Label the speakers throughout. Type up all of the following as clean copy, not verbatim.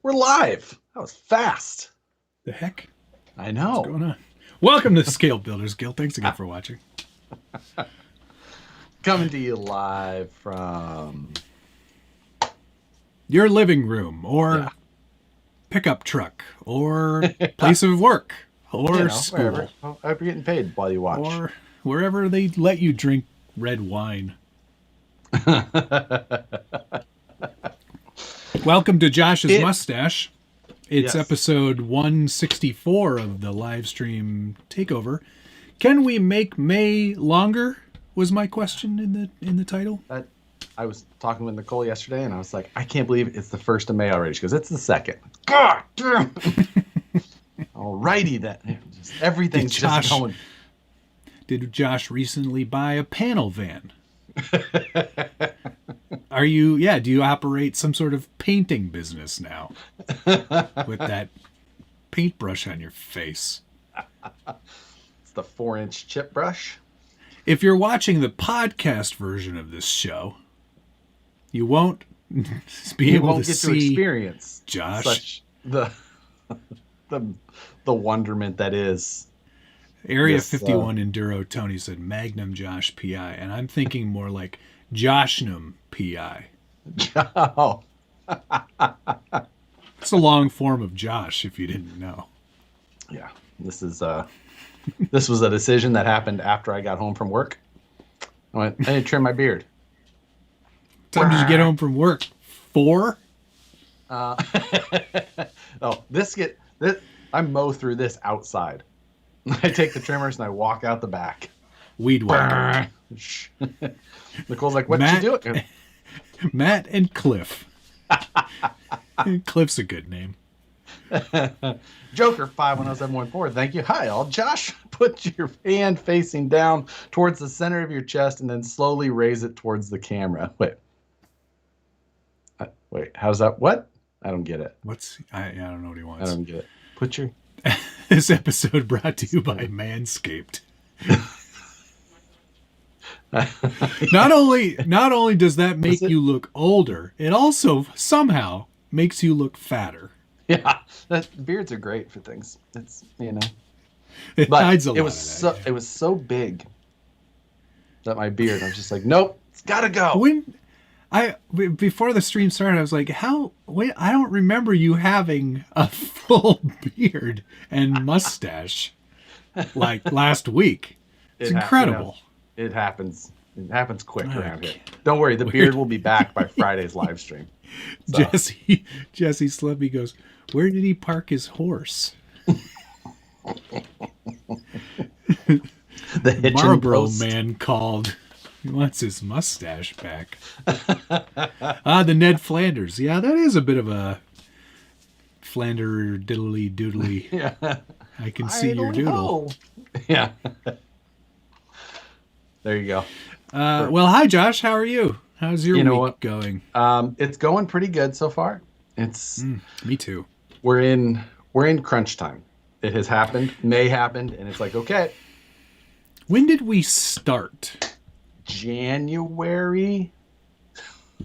Speaker 1: We're live. That was fast.
Speaker 2: The heck?
Speaker 1: I know.
Speaker 2: What's going on? Welcome to the Scale Builders Guild. Thanks again for watching.
Speaker 1: Coming to you live from
Speaker 2: your living room or pickup truck or place of work or school.
Speaker 1: Wherever. I hope you're getting paid while you watch.
Speaker 2: Or wherever they let you drink red wine. Welcome to Josh's Mustache. It's episode 164 of the live stream takeover. Can we make May longer? Was my question in the title.
Speaker 1: I was talking with Nicole yesterday, and I was like, I can't believe it's the 1st of May already. She goes, it's the 2nd. God damn. Alrighty then. Everything's just going.
Speaker 2: Did Josh recently buy a panel van? Do you operate some sort of painting business now with that paintbrush on your face?
Speaker 1: It's the 4-inch chip brush.
Speaker 2: If you're watching the podcast version of this show, you won't be able to see
Speaker 1: to experience
Speaker 2: Josh
Speaker 1: such the wonderment that is
Speaker 2: Area 51 Enduro. Tony said Magnum Josh PI, and I'm thinking more like Joshnum PI.
Speaker 1: Oh.
Speaker 2: It's a long form of Josh, if you didn't know.
Speaker 1: Yeah, this was a decision that happened after I got home from work. I went, I need to trim my beard.
Speaker 2: What time did you get home from work? 4?
Speaker 1: I mow through this outside. I take the trimmers and I walk out the back.
Speaker 2: Weed whacker.
Speaker 1: Nicole's like, what you doing?
Speaker 2: Matt and Cliff. Cliff's a good name.
Speaker 1: Joker 510714. Thank you. Hi all. Josh, put your hand facing down towards the center of your chest and then slowly raise it towards the camera. Wait, how's that? What? I don't get it.
Speaker 2: I don't know what he wants.
Speaker 1: I don't get it. Put your...
Speaker 2: This episode brought to you by Manscaped. Not only does that make you look older, it also somehow makes you look fatter.
Speaker 1: Yeah, beards are great for things. It's
Speaker 2: it hides a lot.
Speaker 1: It was so big that my beard. I was just like, nope, it's gotta go.
Speaker 2: Before the stream started, I was like, I don't remember you having a full beard and mustache like last week. It's incredible.
Speaker 1: It happens. It happens quick around here. Don't worry, the beard will be back by Friday's live stream. So.
Speaker 2: Jesse Slippy goes, where did he park his horse?
Speaker 1: The
Speaker 2: Marlboro man called. He wants his mustache back. The Ned Flanders. Yeah, that is a bit of a Flander diddly doodly.
Speaker 1: Yeah.
Speaker 2: I can see your doodle.
Speaker 1: Know. Yeah. There you go.
Speaker 2: Well, hi Josh. How are you? How's your week going?
Speaker 1: It's going pretty good so far. It's
Speaker 2: me too.
Speaker 1: We're in crunch time. It has happened. May happened, and it's like, okay.
Speaker 2: When did we start?
Speaker 1: January.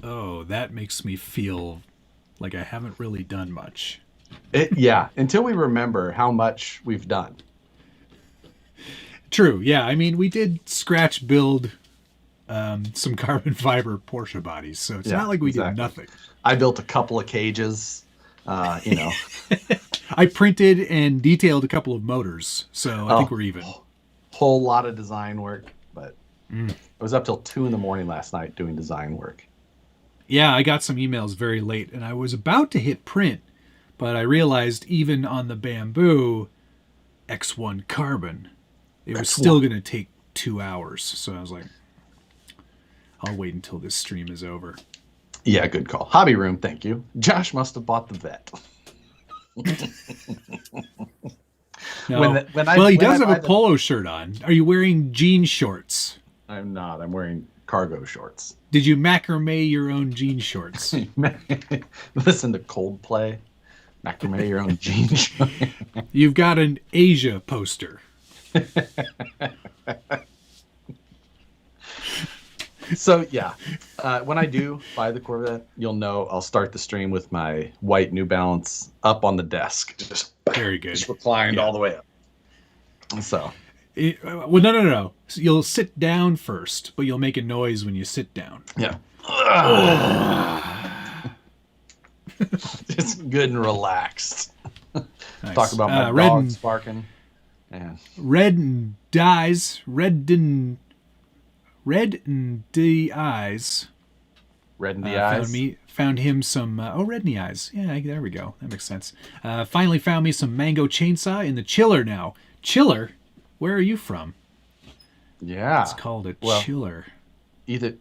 Speaker 2: Oh, that makes me feel like I haven't really done much.
Speaker 1: Until we remember how much we've done.
Speaker 2: True. Yeah. I mean, we did scratch build some carbon fiber Porsche bodies, so it's not like we did nothing.
Speaker 1: I built a couple of cages.
Speaker 2: I printed and detailed a couple of motors, so I think we're even.
Speaker 1: Whole lot of design work, but I was up till 2 a.m. last night doing design work.
Speaker 2: Yeah, I got some emails very late, and I was about to hit print, but I realized even on the Bamboo X1 Carbon, it was still going to take 2 hours. So I was like, I'll wait until this stream is over.
Speaker 1: Yeah, good call. Hobby Room, thank you. Josh must have bought the vet.
Speaker 2: No. He does have a polo shirt on. Are you wearing jean shorts?
Speaker 1: I'm not. I'm wearing cargo shorts.
Speaker 2: Did you macrame your own jean shorts?
Speaker 1: Listen to Coldplay. Macrame your own jean shorts.
Speaker 2: You've got an Asia poster.
Speaker 1: So yeah, when I do buy the Corvette, you'll know I'll start the stream with my white New Balance up on the desk,
Speaker 2: Very good.
Speaker 1: just reclined
Speaker 2: Yeah.
Speaker 1: all the way up. So
Speaker 2: Well, no. So you'll sit down first, but you'll make a noise when you sit down.
Speaker 1: yeah, just good and relaxed.
Speaker 2: Nice.
Speaker 1: Talk about my
Speaker 2: red
Speaker 1: dogs barking. And
Speaker 2: red and eyes. Red and the eyes.
Speaker 1: red in the eyes.
Speaker 2: Found him some. Red in the eyes. Yeah, there we go. That makes sense. Finally found me some mango chainsaw in the chiller now. Chiller? Where are you from?
Speaker 1: Yeah,
Speaker 2: It's called a chiller.
Speaker 1: Either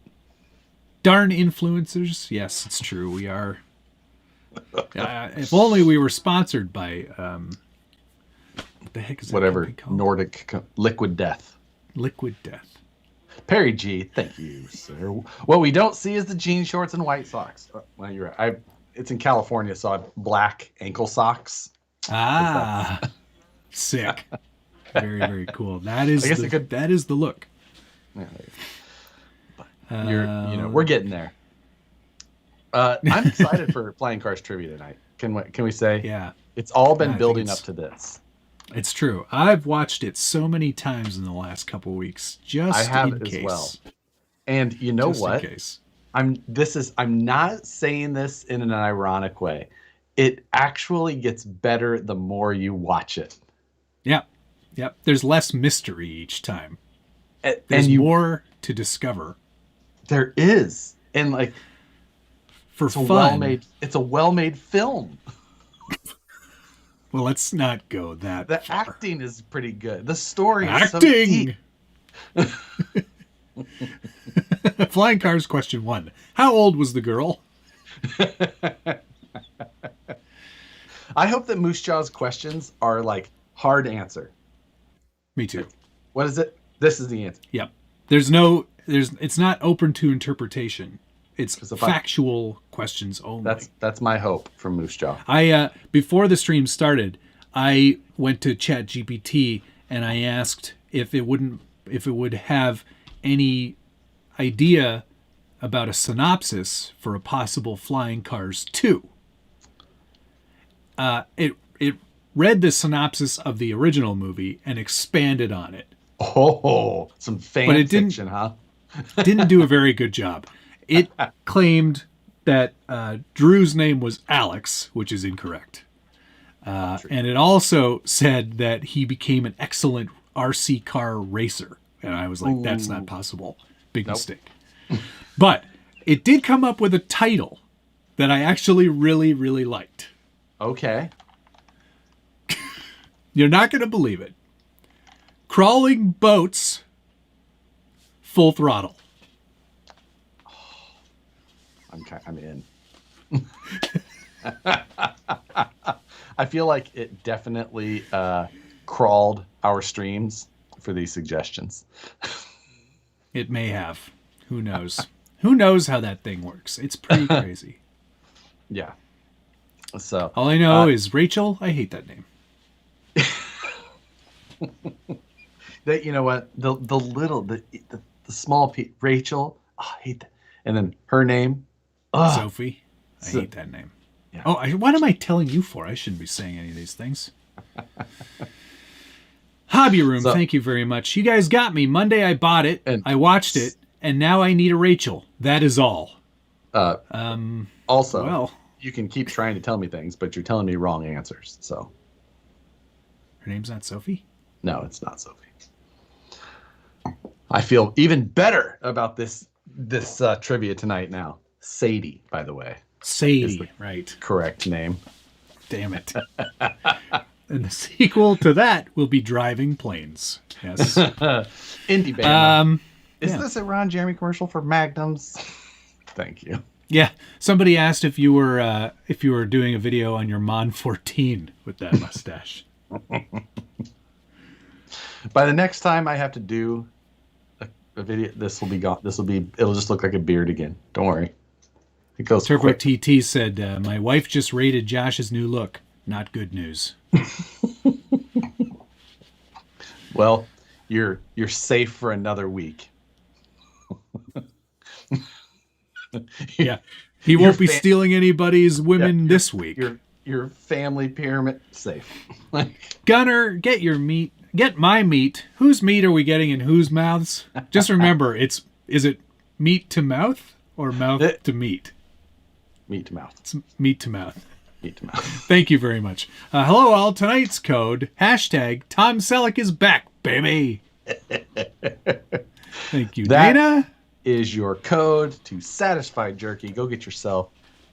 Speaker 2: Darn influencers. Yes, it's true. We are. If only we were sponsored by. What the heck is that
Speaker 1: whatever
Speaker 2: company called?
Speaker 1: Nordic Liquid Death.
Speaker 2: Liquid Death.
Speaker 1: Perry G, thank you, sir. What we don't see is the jean shorts and white socks. Well, you're right. It's in California, so I have black ankle socks.
Speaker 2: Ah, sick. Very, very cool. That is that is the look.
Speaker 1: Yeah, we're getting there. I'm excited for Flying Cars trivia tonight. Can we say?
Speaker 2: Yeah.
Speaker 1: It's all been building up to this.
Speaker 2: It's true. I've watched it so many times in the last couple of weeks. Just
Speaker 1: I have
Speaker 2: in case.
Speaker 1: as well. And you know what?
Speaker 2: In case.
Speaker 1: I'm not saying this in an ironic way. It actually gets better the more you watch it.
Speaker 2: Yep. There's less mystery each time.
Speaker 1: There's
Speaker 2: more to discover.
Speaker 1: There is. And like
Speaker 2: it's fun.
Speaker 1: It's a well-made film.
Speaker 2: Well, let's not go that
Speaker 1: The
Speaker 2: far.
Speaker 1: acting is pretty good. The story is
Speaker 2: acting.
Speaker 1: So deep.
Speaker 2: Flying Cars question 1. How old was the girl?
Speaker 1: I hope that Moose Jaw's questions are like hard answer.
Speaker 2: Me too.
Speaker 1: What is it? This is the answer.
Speaker 2: Yep. It's not open to interpretation. It's factual questions only.
Speaker 1: That's my hope from Moose Jaw.
Speaker 2: Before the stream started, I went to ChatGPT and I asked if it would have any idea about a synopsis for a possible Flying Cars 2. It read the synopsis of the original movie and expanded on it.
Speaker 1: Oh, some fan fiction, huh?
Speaker 2: Didn't do a very good job. It claimed that Drew's name was Alex, which is incorrect. And it also said that he became an excellent RC car racer. And I was like, that's not possible. Big mistake. But it did come up with a title that I actually really, really liked.
Speaker 1: Okay.
Speaker 2: You're not going to believe it. Crawling Boats Full Throttle.
Speaker 1: I'm in. I feel like it definitely crawled our streams for these suggestions.
Speaker 2: It may have. Who knows? Who knows how that thing works? It's pretty crazy.
Speaker 1: Yeah. So
Speaker 2: all I know is Rachel. I hate that name.
Speaker 1: That, you know what, the small Rachel. Oh, I hate that. And then her name.
Speaker 2: Sophie. I hate that name. Yeah. What am I telling you for? I shouldn't be saying any of these things. Hobby Room, thank you very much. You guys got me. Monday I bought it. And I watched it. And now I need a Rachel. That is all.
Speaker 1: Also, well, you can keep trying to tell me things, but you're telling me wrong answers. So
Speaker 2: her name's not Sophie?
Speaker 1: No, it's not Sophie. I feel even better about this trivia tonight now. Sadie, by the way.
Speaker 2: Sadie, right.
Speaker 1: Correct name.
Speaker 2: Damn it. And the sequel to that will be Driving Planes. Yes.
Speaker 1: Indie band. Is this a Ron Jeremy commercial for Magnums? Thank you.
Speaker 2: Yeah. Somebody asked if you were doing a video on your Mon 14 with that mustache.
Speaker 1: By the next time I have to do a video, this will be gone. It'll just look like a beard again. Don't worry. It goes
Speaker 2: Turbo
Speaker 1: quick.
Speaker 2: TT said, my wife just rated Josh's new look. Not good news.
Speaker 1: Well, you're safe for another week.
Speaker 2: Yeah. He won't be stealing anybody's women this week.
Speaker 1: Your family pyramid safe.
Speaker 2: Gunner, get your meat. Get my meat. Whose meat are we getting in whose mouths? Just remember, is it meat to mouth or mouth to meat?
Speaker 1: Meat to mouth.
Speaker 2: It's meat to mouth.
Speaker 1: Meat to mouth.
Speaker 2: Thank you very much. Hello all. Tonight's code, hashtag Tom Selleck is back, baby. Thank you, Dana.
Speaker 1: Is your code to Satisfy Jerky. Go get yourself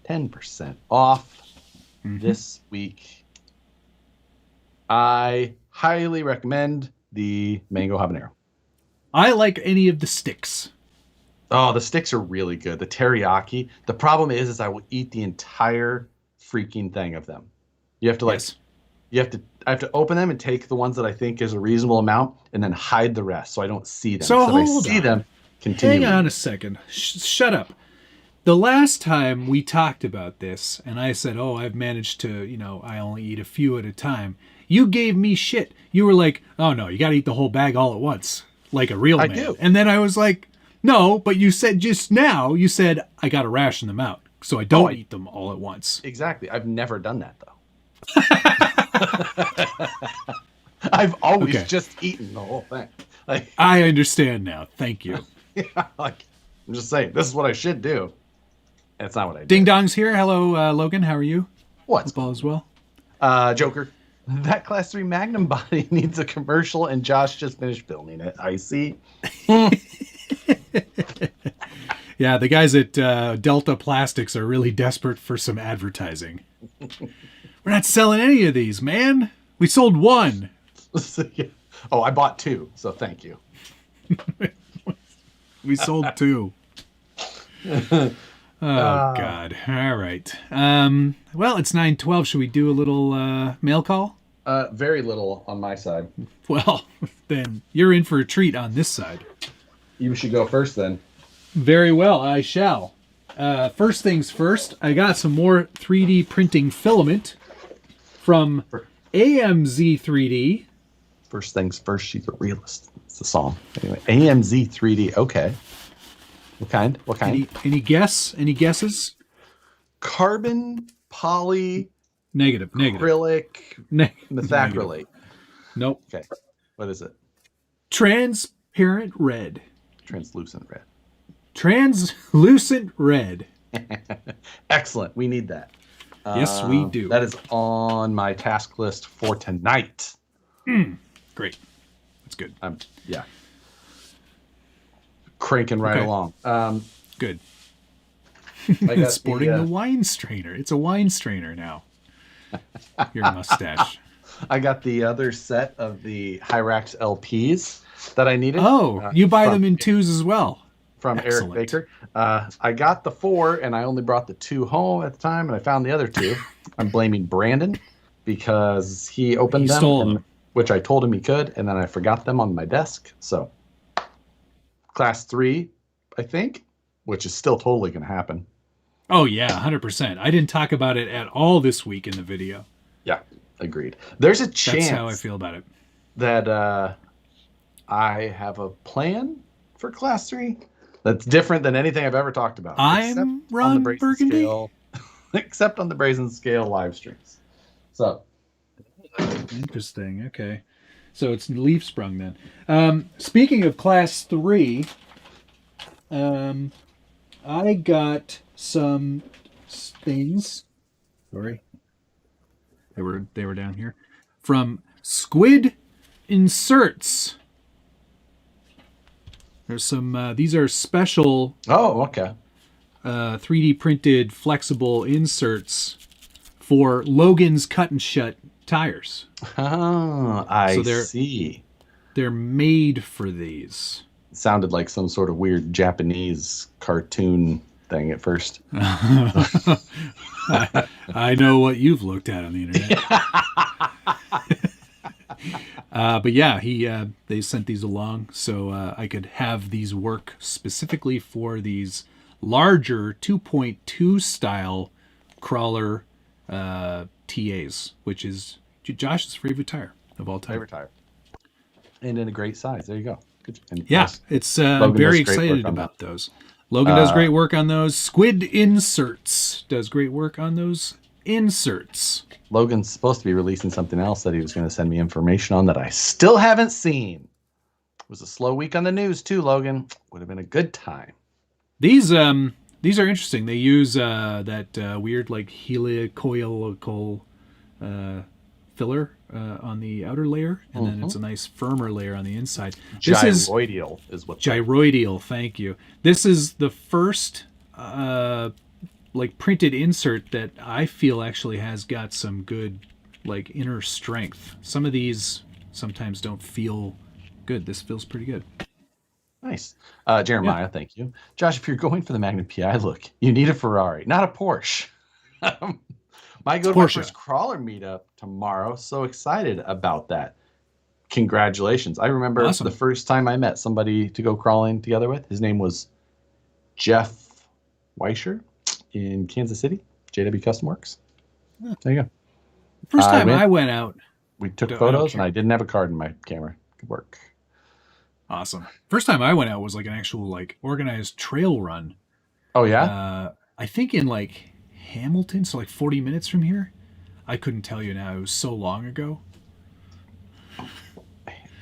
Speaker 1: 10% off this week. I highly recommend the mango habanero.
Speaker 2: I like any of the sticks.
Speaker 1: Oh, the sticks are really good. The teriyaki. The problem is I will eat the entire freaking thing of them. You have to I have to open them and take the ones that I think is a reasonable amount and then hide the rest so I don't see them.
Speaker 2: So
Speaker 1: I see them. Continue.
Speaker 2: Hang on a second. Shut up. The last time we talked about this, and I said, oh, I've managed to, I only eat a few at a time. You gave me shit. You were like, oh, no, you got to eat the whole bag all at once, like a real man. I do. And then I was like, no, but you said just now, I got to ration them out, so I don't eat them all at once.
Speaker 1: Exactly. I've never done that, though. I've always just eaten the whole thing.
Speaker 2: I understand now. Thank you.
Speaker 1: Yeah, I'm just saying, this is what I should do. And it's not what I do.
Speaker 2: Ding Dong's here. Hello, Logan. How are you?
Speaker 1: What's
Speaker 2: all as well?
Speaker 1: Joker. That Class 3 Magnum body needs a commercial, and Josh just finished building it. I see.
Speaker 2: Yeah, the guys at Delta Plastics are really desperate for some advertising. We're not selling any of these, man. We sold one.
Speaker 1: Oh, I bought two, so thank you.
Speaker 2: We sold two. Oh, God. All right. Well, it's 9:12. Should we do a little mail call?
Speaker 1: Very little on my side.
Speaker 2: Well, then you're in for a treat on this side.
Speaker 1: You should go first, then.
Speaker 2: Very well. I shall. First things first, I got some more 3D printing filament from AMZ 3D.
Speaker 1: First things first, she's a realist. It's the song. Anyway, AMZ 3D. Okay. What kind?
Speaker 2: Any guess? Any guesses?
Speaker 1: Carbon, poly,
Speaker 2: negative,
Speaker 1: acrylic, methacrylate.
Speaker 2: Nope.
Speaker 1: Okay. What is it?
Speaker 2: Transparent red.
Speaker 1: Translucent red.
Speaker 2: Translucent red.
Speaker 1: Excellent. We need that.
Speaker 2: Yes, we do.
Speaker 1: That is on my task list for tonight.
Speaker 2: Great. That's good.
Speaker 1: Yeah. Cranking right along.
Speaker 2: Good.
Speaker 1: I got
Speaker 2: sporting the wine strainer. It's a wine strainer now. Your mustache.
Speaker 1: I got the other set of the Hyrax LPs that I needed.
Speaker 2: Oh, you buy them in twos as well.
Speaker 1: From
Speaker 2: Excellent.
Speaker 1: Eric Baker. I got the 4, and I only brought the 2 home at the time, and I found the other 2. I'm blaming Brandon because he opened them,
Speaker 2: stole them,
Speaker 1: which I told him he could, and then I forgot them on my desk. So, Class 3, I think, which is still totally going to happen.
Speaker 2: Oh, yeah, 100%. I didn't talk about it at all this week in the video.
Speaker 1: Yeah, agreed. There's a chance.
Speaker 2: That's how I feel about it.
Speaker 1: That I have a plan for Class 3 that's different than anything I've ever talked about.
Speaker 2: I'm Ron Burgundy.
Speaker 1: Except on the Brazen Scale live streams. So.
Speaker 2: Interesting. Okay. So it's leaf sprung then. Speaking of Class 3, I got some things. Sorry. They were down here. From Squid Inserts. There's some, these are special 3D printed flexible inserts for Logan's Cut and Shut tires.
Speaker 1: Oh, I see.
Speaker 2: They're made for these.
Speaker 1: It sounded like some sort of weird Japanese cartoon thing at first.
Speaker 2: I know what you've looked at on the internet. But yeah, they sent these along so I could have these work specifically for these larger 2.2 style crawler TAs, which is Josh's favorite tire of all time.
Speaker 1: Favorite tire. And in a great size. There you go. Good.
Speaker 2: Yeah, it's I'm very excited about those. Logan does great work on those. Squid Inserts does great work on those inserts.
Speaker 1: Logan's supposed to be releasing something else that he was going to send me information on that I still haven't seen. It was a slow week on the news too, Logan. Would have been a good time.
Speaker 2: These are interesting. They use that weird like helicoil filler on the outer layer, and then it's a nice firmer layer on the inside.
Speaker 1: Gyroidal is what.
Speaker 2: Gyroidal, thank you. This is the first like printed insert that I feel actually has got some good like inner strength. Some of these sometimes don't feel good. This feels pretty good.
Speaker 1: Nice. Jeremiah, thank you. Josh, if you're going for the Magnum PI look, you need a Ferrari, not a Porsche. Might go to my first crawler meetup tomorrow. So excited about that. Congratulations. I remember the first time I met somebody to go crawling together with. His name was Jeff Weischer in Kansas City, JW Custom Works. There you go.
Speaker 2: First time I went out.
Speaker 1: We took photos, and I didn't have a card in my camera. Good work.
Speaker 2: Awesome. First time I went out was like an actual like organized trail run.
Speaker 1: Oh, yeah?
Speaker 2: I think in like Hamilton, so like 40 minutes from here. I couldn't tell you now. It was so long ago.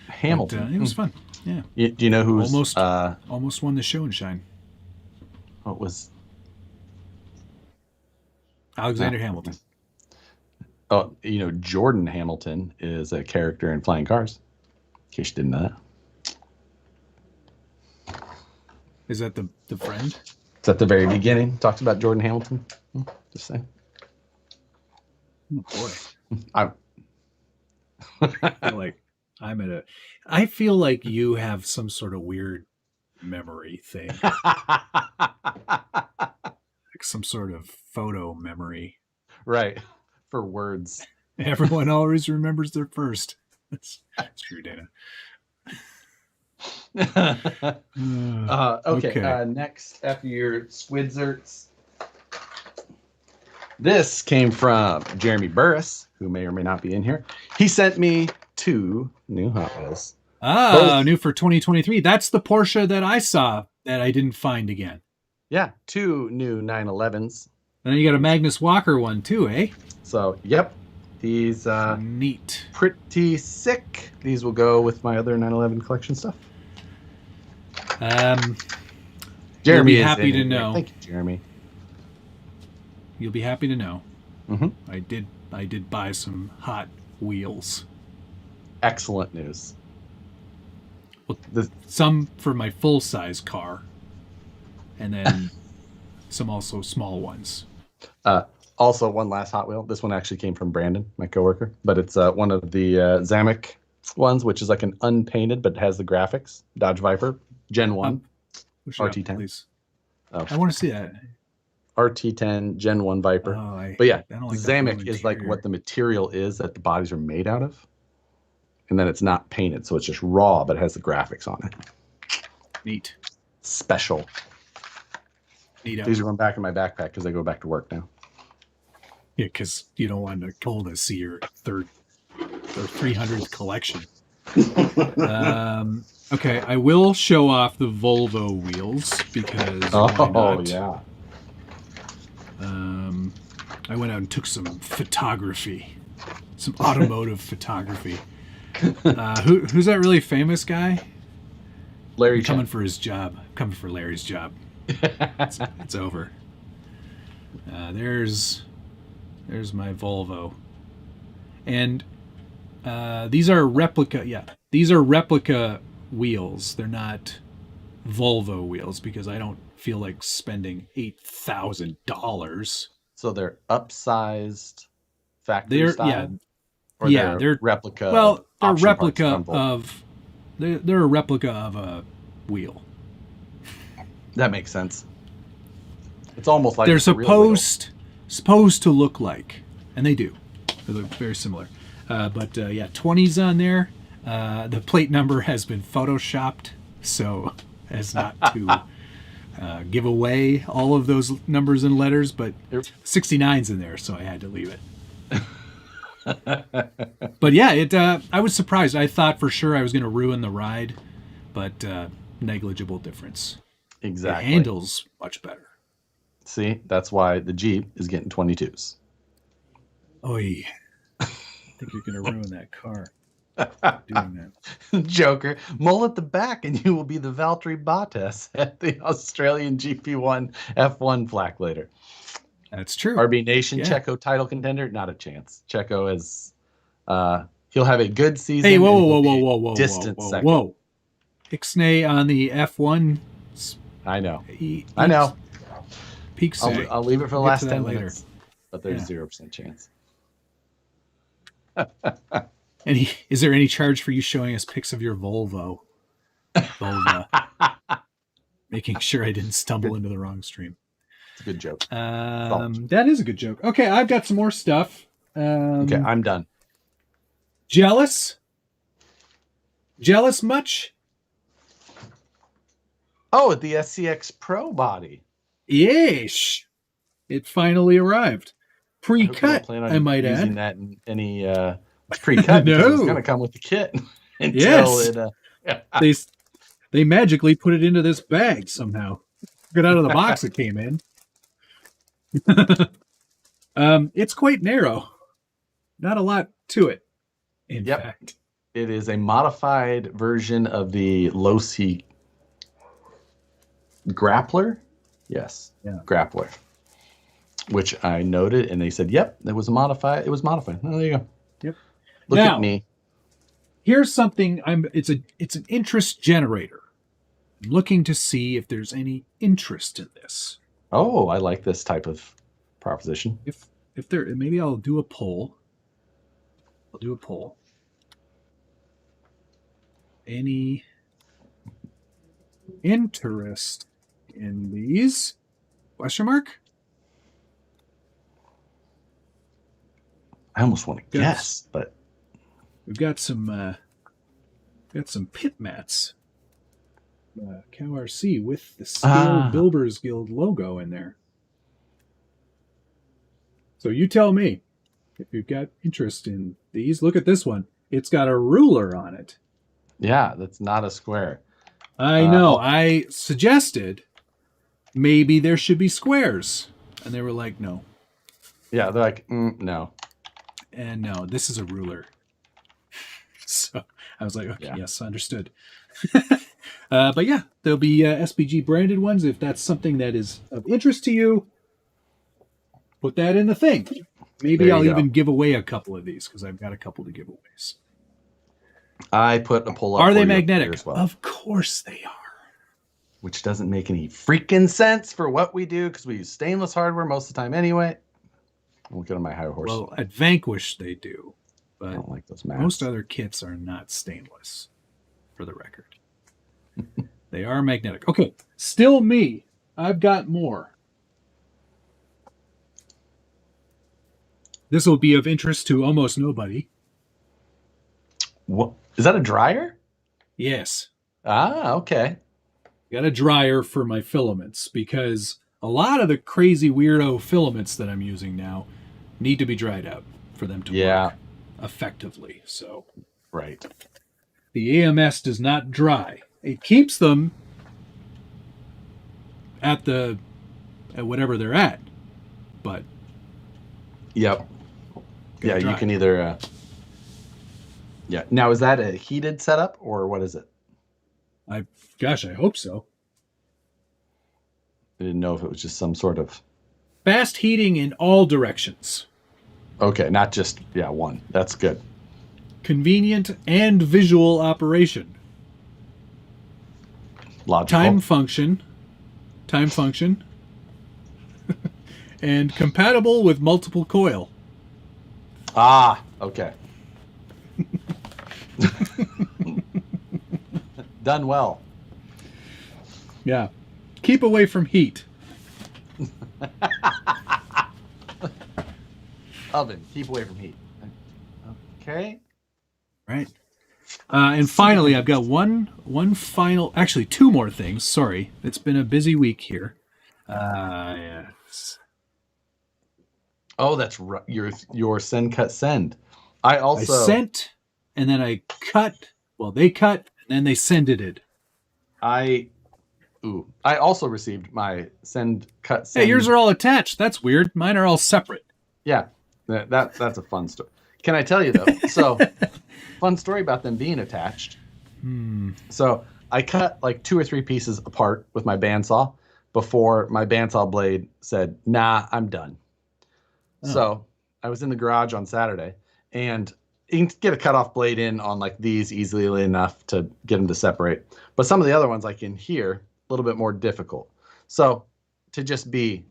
Speaker 1: Hamilton.
Speaker 2: But, it was fun. Yeah.
Speaker 1: Do you know who's
Speaker 2: almost won the show and shine?
Speaker 1: What was
Speaker 2: Alexander Hamilton?
Speaker 1: Oh, you know, Jordan Hamilton is a character in Flying Cars. In case you didn't know that.
Speaker 2: Is that the friend?
Speaker 1: It's at the very beginning. Talks about Jordan Hamilton. Just saying.
Speaker 2: Oh, boy. I feel like you have some sort of weird memory thing. Like some sort of photo memory.
Speaker 1: Right. For words.
Speaker 2: Everyone always remembers their first. That's true, Dana.
Speaker 1: Okay. Next, after your Squidzerts. This came from Jeremy Burris, who may or may not be in here. He sent me 2 new Hot Wheels.
Speaker 2: New for 2023. That's the Porsche that I saw that I didn't find again.
Speaker 1: Yeah, 2 new 911s.
Speaker 2: And then you got a Magnus Walker one too, eh?
Speaker 1: So, yep. These
Speaker 2: neat.
Speaker 1: Pretty sick. These will go with my other 911 collection stuff. Jeremy
Speaker 2: is happy to know.
Speaker 1: Thank you, Jeremy.
Speaker 2: You'll be happy to know.
Speaker 1: Mm-hmm.
Speaker 2: I did buy some Hot Wheels.
Speaker 1: Excellent news.
Speaker 2: Well, some for my full-size car, and then some also small ones.
Speaker 1: Also, one last Hot Wheel. This one actually came from Brandon, my coworker, but it's one of the Zamek ones, which is like an unpainted, but has the graphics. Dodge Viper, Gen 1, RT10.
Speaker 2: Please. Oh. I want to see that.
Speaker 1: RT10 Gen 1 Viper. But yeah, Zamek is like what the material is that the bodies are made out of. And then it's not painted, so it's just raw, but it has the graphics on it.
Speaker 2: Neat.
Speaker 1: Special.
Speaker 2: Neat.
Speaker 1: These are going back in my backpack because I go back to work now.
Speaker 2: Yeah, because you don't want Nicole to see your 300th collection. Okay, I will show off the Volvo wheels because why not?
Speaker 1: Yeah.
Speaker 2: I went out and took some photography, some automotive photography. Who's that really famous guy?
Speaker 1: Larry.
Speaker 2: Coming for his job. Coming for Larry's job. It's over. There's my Volvo, and these are replica. Yeah, these are replica wheels. They're not Volvo wheels because I don't feel like spending $8,000.
Speaker 1: So they're upsized factory style.
Speaker 2: Yeah, they're
Speaker 1: replica.
Speaker 2: Well, they're replica of. They're a replica of a wheel.
Speaker 1: That makes sense. It's almost like
Speaker 2: they're supposed to look like, and they do. They look very similar. But 20s on there. The plate number has been photoshopped so as not to give away all of those numbers and letters. But 69's in there, so I had to leave it. But yeah, I was surprised. I thought for sure I was going to ruin the ride, but negligible difference.
Speaker 1: Exactly.
Speaker 2: It handles much better.
Speaker 1: See, that's why the Jeep is getting 22s.
Speaker 2: Oy. I think you're going to ruin that car doing
Speaker 1: that. Joker, mullet the back and you will be the Valtteri Bottas at the Australian GP1 F1 flag later.
Speaker 2: That's true.
Speaker 1: RB Nation, Checo title contender, not a chance. Checo is, he'll have a good season.
Speaker 2: Hey, whoa,
Speaker 1: distant second.
Speaker 2: Whoa. Ixnay on the F1.
Speaker 1: I know. I know.
Speaker 2: I'll
Speaker 1: leave it for the last 10 minutes. But there's 0% chance.
Speaker 2: Is there any charge for you showing us pics of your Volvo? Making sure I didn't stumble into the wrong stream.
Speaker 1: It's a good joke.
Speaker 2: That is a good joke. Okay, I've got some more stuff.
Speaker 1: Okay, I'm done.
Speaker 2: Jealous? Jealous much?
Speaker 1: Oh, the SCX Pro body.
Speaker 2: Yes. It finally arrived. Pre-cut, I might add.
Speaker 1: Using that in any pre-cut.
Speaker 2: No.
Speaker 1: It's going to come with the kit. Until
Speaker 2: they magically put it into this bag somehow. Get out of the box it came in. It's quite narrow. Not a lot to it, in fact.
Speaker 1: It is a modified version of the low-C grappler. Yes. Yeah. Grappler. Which I noted, and they said, "Yep, it was modified." It was modified. Oh, there you go.
Speaker 2: Yep.
Speaker 1: Look at me.
Speaker 2: Here's something. It's an interest generator. I'm looking to see if there's any interest in this.
Speaker 1: Oh, I like this type of proposition.
Speaker 2: If there, maybe I'll do a poll. Any interest in these? Question mark?
Speaker 1: I almost want to guess, but
Speaker 2: we've got some pit mats. Cow RC with the Scale Builders Guild logo in there. So you tell me if you've got interest in these. Look at this one. It's got a ruler on it.
Speaker 1: Yeah, that's not a square.
Speaker 2: I know. I suggested maybe there should be squares. And they were like, no.
Speaker 1: Yeah, they're like, no.
Speaker 2: And no, this is a ruler. So I was like, okay, yes, understood. But yeah, there'll be SPG branded ones. If that's something that is of interest to you, put that in the thing. Maybe I'll even give away a couple of these because I've got a couple to giveaways.
Speaker 1: I put a pull up.
Speaker 2: Are they magnetic? As well. Of course they are.
Speaker 1: Which doesn't make any freaking sense for what we do because we use stainless hardware most of the time anyway. We'll go to my high horse.
Speaker 2: Well, at Vanquish they do. But
Speaker 1: I don't like those mats.
Speaker 2: Most other kits are not stainless, for the record. They are magnetic. Okay, still me. I've got more. This will be of interest to almost nobody.
Speaker 1: What? Is that a dryer?
Speaker 2: Yes.
Speaker 1: Ah, okay.
Speaker 2: Got a dryer for my filaments because a lot of the crazy weirdo filaments that I'm using now need to be dried out for them to work effectively. So,
Speaker 1: right.
Speaker 2: The AMS does not dry. It keeps them at whatever they're at, but
Speaker 1: yep. Yeah, you can either yeah. Now is that a heated setup or what is it?
Speaker 2: I hope so.
Speaker 1: I didn't know if it was just some sort of
Speaker 2: fast heating in all directions.
Speaker 1: Okay, not just one. That's good.
Speaker 2: Convenient and visual operation.
Speaker 1: Logical.
Speaker 2: Time function. And compatible with multiple coil.
Speaker 1: Ah, okay. Done well.
Speaker 2: Yeah. Keep away from heat.
Speaker 1: Oven. Keep away from heat. Okay.
Speaker 2: Right. And finally, I've got one final, actually two more things. Sorry. It's been a busy week here. Yes.
Speaker 1: Oh, that's right. Your send, cut, send. I
Speaker 2: sent, and then I cut. Well, they cut, and then they sended it.
Speaker 1: I Ooh, I also received my send.
Speaker 2: Hey, yours are all attached. That's weird. Mine are all separate.
Speaker 1: Yeah, that's a fun story. Can I tell you though? So, fun story about them being attached. So I cut like 2 or 3 pieces apart with my bandsaw before my bandsaw blade said, "Nah, I'm done."
Speaker 2: Oh.
Speaker 1: So I was in the garage on Saturday, and you can get a cutoff blade in on like these easily enough to get them to separate. But some of the other ones, like in here, a little bit more difficult. So to just be,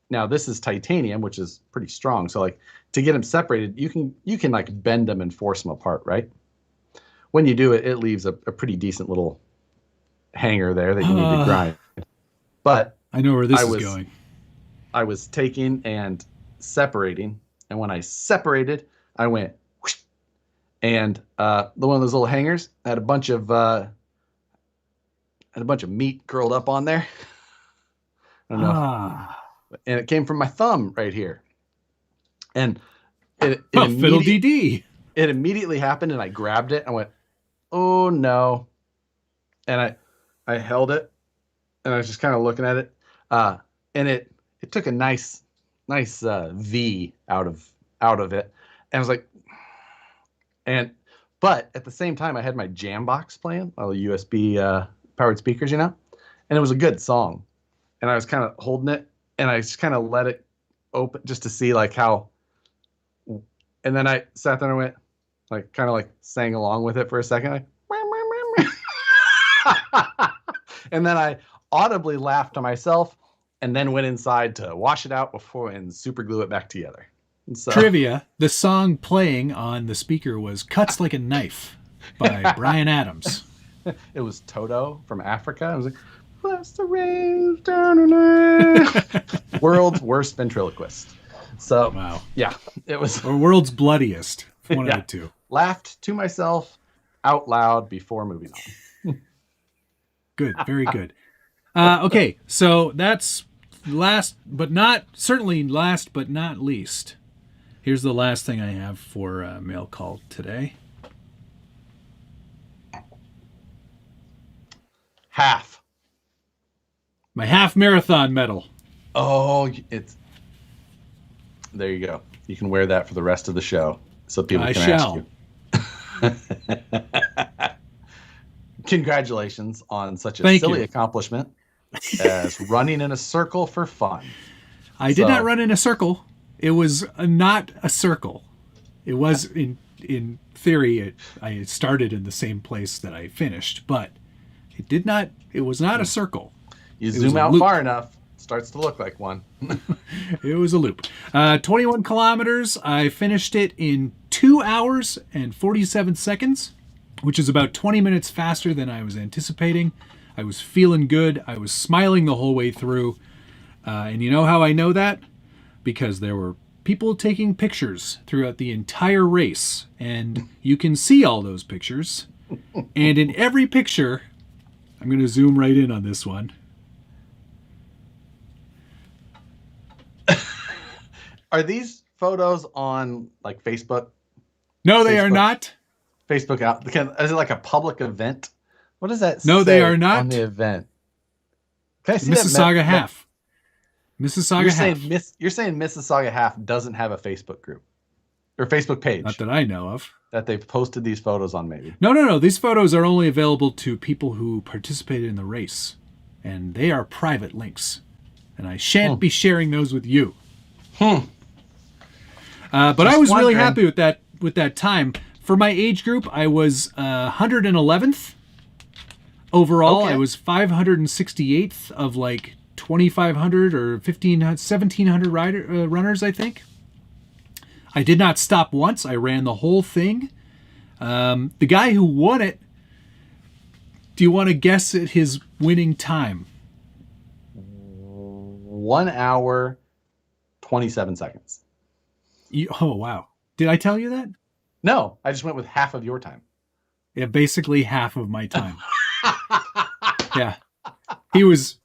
Speaker 1: now this is titanium, which is pretty strong. So like to get them separated, you can like bend them and force them apart, right? When you do it, it leaves a pretty decent little hanger there that you need to grind. But
Speaker 2: I know where this is going.
Speaker 1: I was taking and separating, and when I separated, I went whoosh, and the one of those little hangers had a bunch of meat curled up on there. I don't know. And it came from my thumb right here. And it immediately happened, and I grabbed it. I went, oh no. And I held it, and I was just kind of looking at it. And it took a nice V out of it. And I was like, but at the same time I had my jam box playing, all the USB powered speakers, and it was a good song. And I was kind of holding it, and I just kind of let it open just to see like how, and then I sat there and went like kind of like sang along with it for a second, like and then I audibly laughed to myself, and then went inside to wash it out before and super glue it back together. So,
Speaker 2: trivia: the song playing on the speaker was "Cuts Like a Knife" by Bryan Adams.
Speaker 1: It was Toto from Africa. I was like, "Bless the rain down on earth." World's worst ventriloquist. So
Speaker 2: wow,
Speaker 1: yeah, it was.
Speaker 2: Or world's bloodiest. One of the two.
Speaker 1: Laughed to myself out loud before moving on.
Speaker 2: Good, very good. Okay, so that's last but not least. Here's the last thing I have for mail call today. My half marathon medal.
Speaker 1: Oh, there you go. You can wear that for the rest of the show, so people can ask you. Congratulations on such a silly accomplishment as running in a circle for fun.
Speaker 2: I did not run in a circle. It was not a circle. It was in theory. I started in the same place that I finished, but it was not a circle.
Speaker 1: You zoom out far enough, it starts to look like one.
Speaker 2: It was a loop. 21 kilometers. I finished it in 2 hours and 47 seconds, which is about 20 minutes faster than I was anticipating. I was feeling good. I was smiling the whole way through. And you know how I know that? Because there were people taking pictures throughout the entire race. And you can see all those pictures. And in every picture, I'm going to zoom right in on this one.
Speaker 1: Are these photos on like Facebook?
Speaker 2: No, they are not.
Speaker 1: Facebook out. Is it like a public event? What does that say?
Speaker 2: No, they are not
Speaker 1: on the event. Can I see
Speaker 2: Mississauga Half. Mississauga Half.
Speaker 1: You're saying Mississauga Half doesn't have a Facebook group or Facebook page?
Speaker 2: Not that I know of.
Speaker 1: That they've posted these photos on, maybe.
Speaker 2: No. These photos are only available to people who participated in the race, and they are private links, and I shan't be sharing those with you. But I was really happy with that time. For my age group, I was 111th. Overall, I was 568th of like 2,500 or 1,700 runners, I think. I did not stop once. I ran the whole thing. The guy who won it, do you want to guess at his winning time?
Speaker 1: 1 hour, 27 seconds.
Speaker 2: Oh, wow. Did I tell you that?
Speaker 1: No, I just went with half of your time.
Speaker 2: Yeah, basically half of my time. Yeah. He was,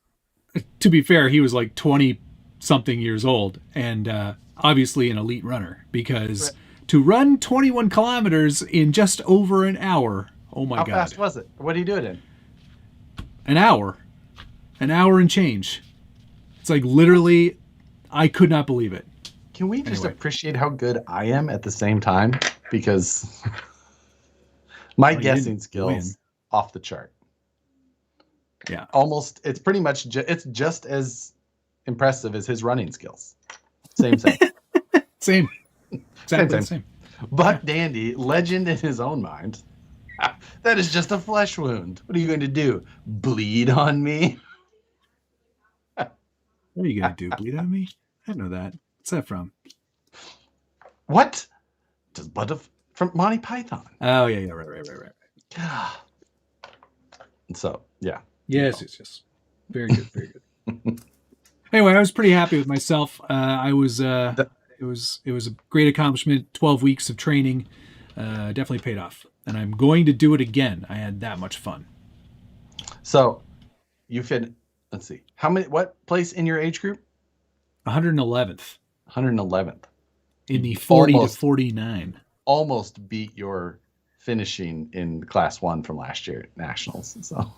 Speaker 2: to be fair, he was like 20-something years old and obviously an elite runner because to run 21 kilometers in just over an hour, oh my God.
Speaker 1: How fast was it? What did you do it in?
Speaker 2: An hour. An hour and change. It's like literally, I could not believe it.
Speaker 1: Can we just appreciate how good I am at the same time? Because my guessing skills off the chart.
Speaker 2: Yeah.
Speaker 1: Almost, it's pretty much, it's just as impressive as his running skills. Same.
Speaker 2: Same. Exactly the same.
Speaker 1: But Dandy, legend in his own mind. That is just a flesh wound. What are you going to do? Bleed on me?
Speaker 2: What are you going to do? Bleed on me? I know that. What's that from?
Speaker 1: What? Just from Monty Python.
Speaker 2: Oh, yeah. Right.
Speaker 1: So, yeah.
Speaker 2: Yes. Very good. Anyway, I was pretty happy with myself. It was a great accomplishment. 12 weeks of training definitely paid off, and I'm going to do it again. I had that much fun.
Speaker 1: So, you fit. Let's see. What place in your age group?
Speaker 2: 111th.
Speaker 1: 111th.
Speaker 2: In the 40 to 49.
Speaker 1: Almost beat your finishing in Class 1 from last year at Nationals. So.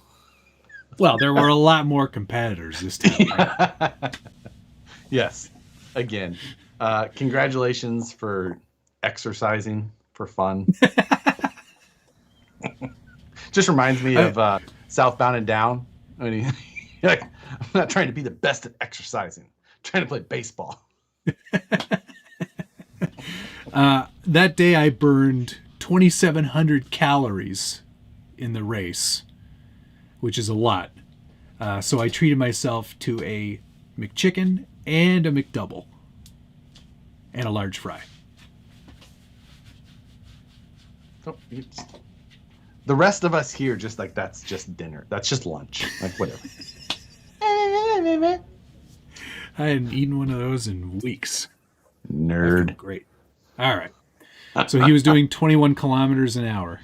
Speaker 2: Well, there were a lot more competitors this time. Right?
Speaker 1: Yes. Again, congratulations for exercising for fun. Just reminds me of Southbound and Down. I mean, I'm not trying to be the best at exercising. I'm trying to play baseball.
Speaker 2: That day I burned 2,700 calories in the race, which is a lot. So I treated myself to a McChicken and a McDouble and a large fry.
Speaker 1: The rest of us here just like, that's just dinner. That's just lunch. Like, whatever.
Speaker 2: I hadn't eaten one of those in weeks.
Speaker 1: Nerd.
Speaker 2: Great. All right. So he was doing 21 kilometers an hour.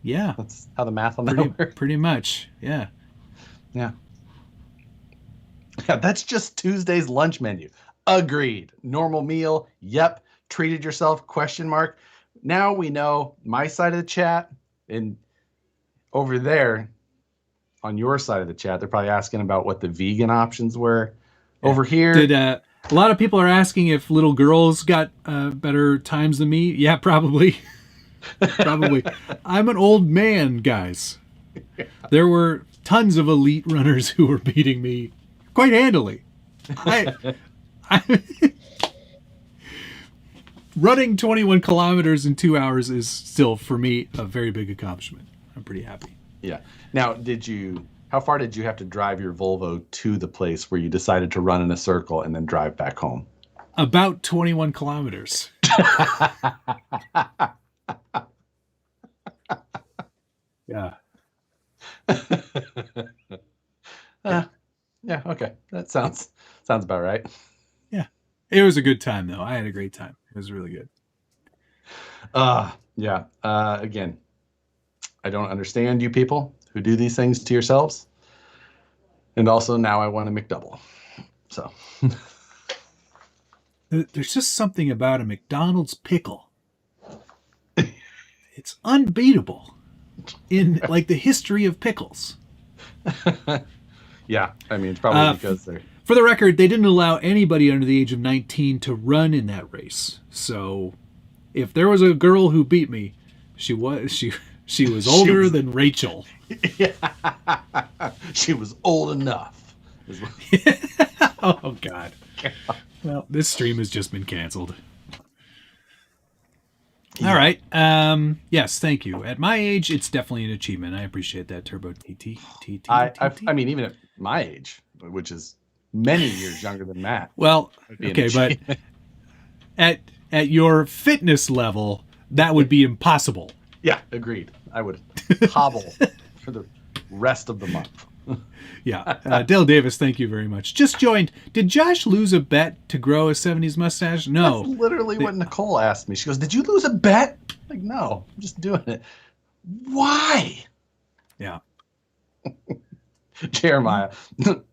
Speaker 2: Yeah.
Speaker 1: That's how the math on that works.
Speaker 2: Pretty much. Yeah.
Speaker 1: Yeah, that's just Tuesday's lunch menu. Agreed. Normal meal. Yep. Treated yourself? ? Now we know my side of the chat, and over there on your side of the chat, they're probably asking about what the vegan options were. Yeah. Over here.
Speaker 2: A lot of people are asking if little girls got better times than me. Yeah, probably. Probably. I'm an old man, guys. There were tons of elite runners who were beating me quite handily. Running 21 kilometers in 2 hours is still, for me, a very big accomplishment. I'm pretty happy.
Speaker 1: Yeah. Now, how far did you have to drive your Volvo to the place where you decided to run in a circle and then drive back home?
Speaker 2: About 21 kilometers. Yeah.
Speaker 1: Yeah. Okay. That sounds about right.
Speaker 2: Yeah. It was a good time, though. I had a great time. It was really good.
Speaker 1: Yeah. Again, I don't understand you people who do these things to yourselves. And also now I want a McDouble. So.
Speaker 2: There's just something about a McDonald's pickle. It's unbeatable in like the history of pickles.
Speaker 1: Yeah. I mean, it's probably because they're...
Speaker 2: For the record, they didn't allow anybody under the age of 19 to run in that race. So if there was a girl who beat me, she was older than Rachel.
Speaker 1: Yeah. She was old enough.
Speaker 2: Oh, God. Well, this stream has just been canceled. Yeah. All right. Yes, thank you. At my age, it's definitely an achievement. I appreciate that, Turbo TT.
Speaker 1: I mean, even at my age, which is many years younger than Matt.
Speaker 2: Well, okay, but at your fitness level, that would be impossible.
Speaker 1: Yeah, agreed. I would hobble for the rest of the month.
Speaker 2: Yeah. Dale Davis, thank you very much. Just joined. Did Josh lose a bet to grow a 70s mustache? No.
Speaker 1: That's literally what Nicole asked me. She goes, "Did you lose a bet?" I'm like, no, I'm just doing it. Why?
Speaker 2: Yeah.
Speaker 1: Jeremiah,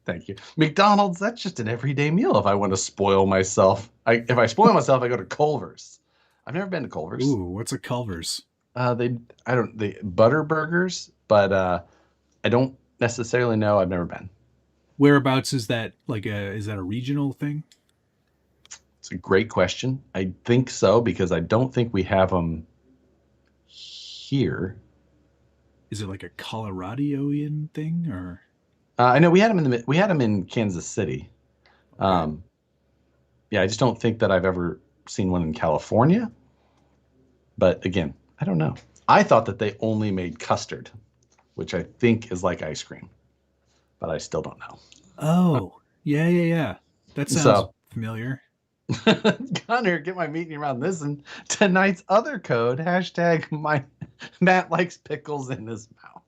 Speaker 1: thank you. McDonald's, that's just an everyday meal if I want to spoil myself. If I spoil myself, I go to Culver's. I've never been to Culver's.
Speaker 2: Ooh, what's a Culver's?
Speaker 1: They butter burgers, but I don't necessarily know. I've never been.
Speaker 2: Whereabouts is that? Like, is that a regional thing?
Speaker 1: It's a great question. I think so because I don't think we have them here.
Speaker 2: Is it like a Coloradoian thing, or?
Speaker 1: I know we had them in Kansas City.
Speaker 2: Okay.
Speaker 1: Yeah, I just don't think that I've ever seen one in California. But again, I don't know. I thought that they only made custard, which I think is like ice cream, but I still don't know.
Speaker 2: Oh, yeah, yeah, yeah. That sounds
Speaker 1: So,
Speaker 2: familiar.
Speaker 1: Gunner, get my meeting around this and tonight's other code hashtag my Matt likes pickles in his mouth.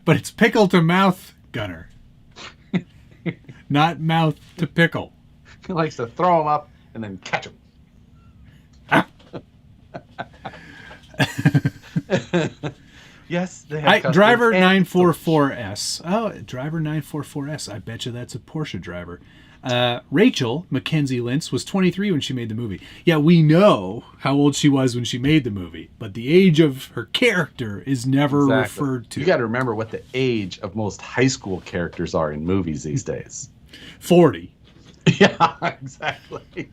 Speaker 2: But it's pickle to mouth, Gunner, not mouth to pickle.
Speaker 1: He likes to throw them up and then catch them. Yes, they have
Speaker 2: Driver 944S. Oh, driver 944S. I bet you that's a Porsche driver. Rachel Mackenzie Lentz was 23 when she made the movie. Yeah, we know how old she was when she made the movie, but the age of her character is never referred to.
Speaker 1: You got to remember what the age of most high school characters are in movies these days.
Speaker 2: 40.
Speaker 1: Yeah, exactly.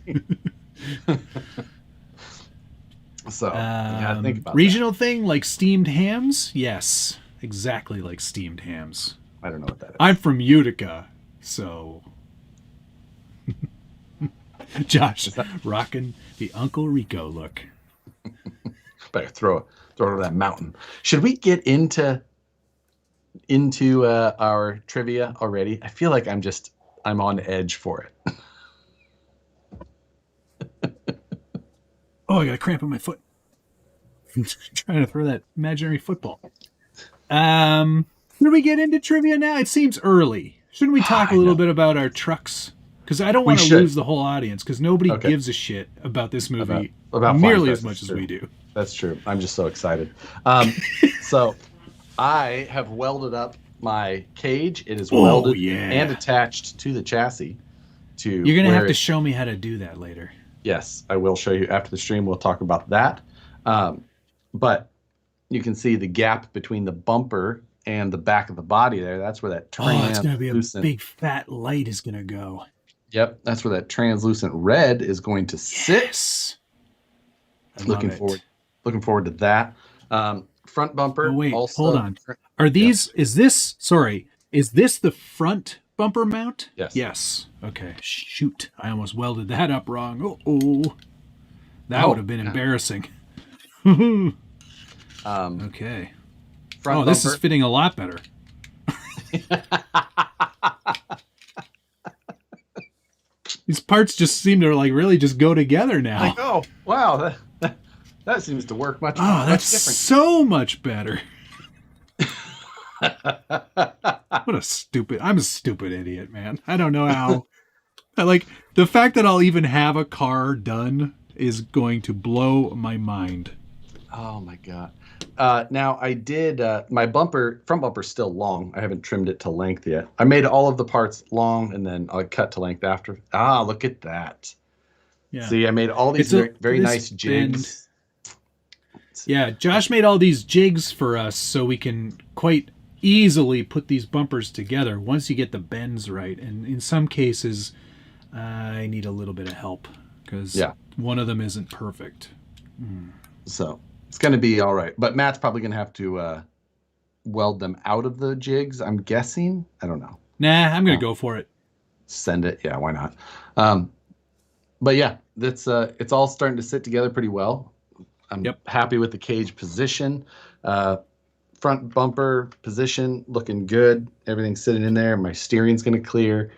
Speaker 1: So, yeah, think about
Speaker 2: regional thing like steamed hams? Yes, exactly like steamed hams.
Speaker 1: I don't know what that is.
Speaker 2: I'm from Utica, so Josh rocking the Uncle Rico look.
Speaker 1: Better throw it over that mountain. Should we get into our trivia already? I feel like I'm on edge for it.
Speaker 2: Oh, I got a cramp in my foot. I'm trying to throw that imaginary football. Should we get into trivia now? It seems early. Shouldn't we talk a little bit about our trucks? Because I don't want to lose the whole audience, because nobody gives a shit about this movie about nearly as much as we do.
Speaker 1: That's true. I'm just so excited. So I have welded up my cage. It is welded and attached to the chassis. You're
Speaker 2: going to have to show me how to do that later.
Speaker 1: Yes, I will show you after the stream. We'll talk about that. But you can see the gap between the bumper and the back of the body there. That's where that
Speaker 2: it's going to be a big fat light is going to go.
Speaker 1: Yep, that's where that translucent red is going to sit.
Speaker 2: Yes.
Speaker 1: Looking forward to that. Front bumper.
Speaker 2: Oh, wait,
Speaker 1: also,
Speaker 2: hold on. Are these? Yeah. Is this the front bumper mount?
Speaker 1: Yes.
Speaker 2: Yes. Okay. Shoot, I almost welded that up wrong. That would have been embarrassing. Okay.
Speaker 1: Front
Speaker 2: this is fitting a lot better. These parts just seem to really just go together now.
Speaker 1: Like, oh wow, that seems to work much.
Speaker 2: That's
Speaker 1: different.
Speaker 2: So much better. I'm a stupid idiot, man. I don't know how. The fact that I'll even have a car done is going to blow my mind.
Speaker 1: Oh my god. Now I did my front bumper's still long. I haven't trimmed it to length yet. I made all of the parts long and then I'll cut to length after. Look at that. Yeah. See, I made all these very nice jigs.
Speaker 2: Yeah, Josh made all these jigs for us so we can quite easily put these bumpers together once you get the bends right. And in some cases, I need a little bit of help because one of them isn't perfect.
Speaker 1: So it's going to be all right. But Matt's probably going to have to weld them out of the jigs, I'm guessing. I don't know.
Speaker 2: Nah, I'm going to go for it.
Speaker 1: Send it. Yeah, why not? But yeah, it's all starting to sit together pretty well. I'm happy with the cage position. Front bumper position looking good. Everything's sitting in there. My steering's going to clear.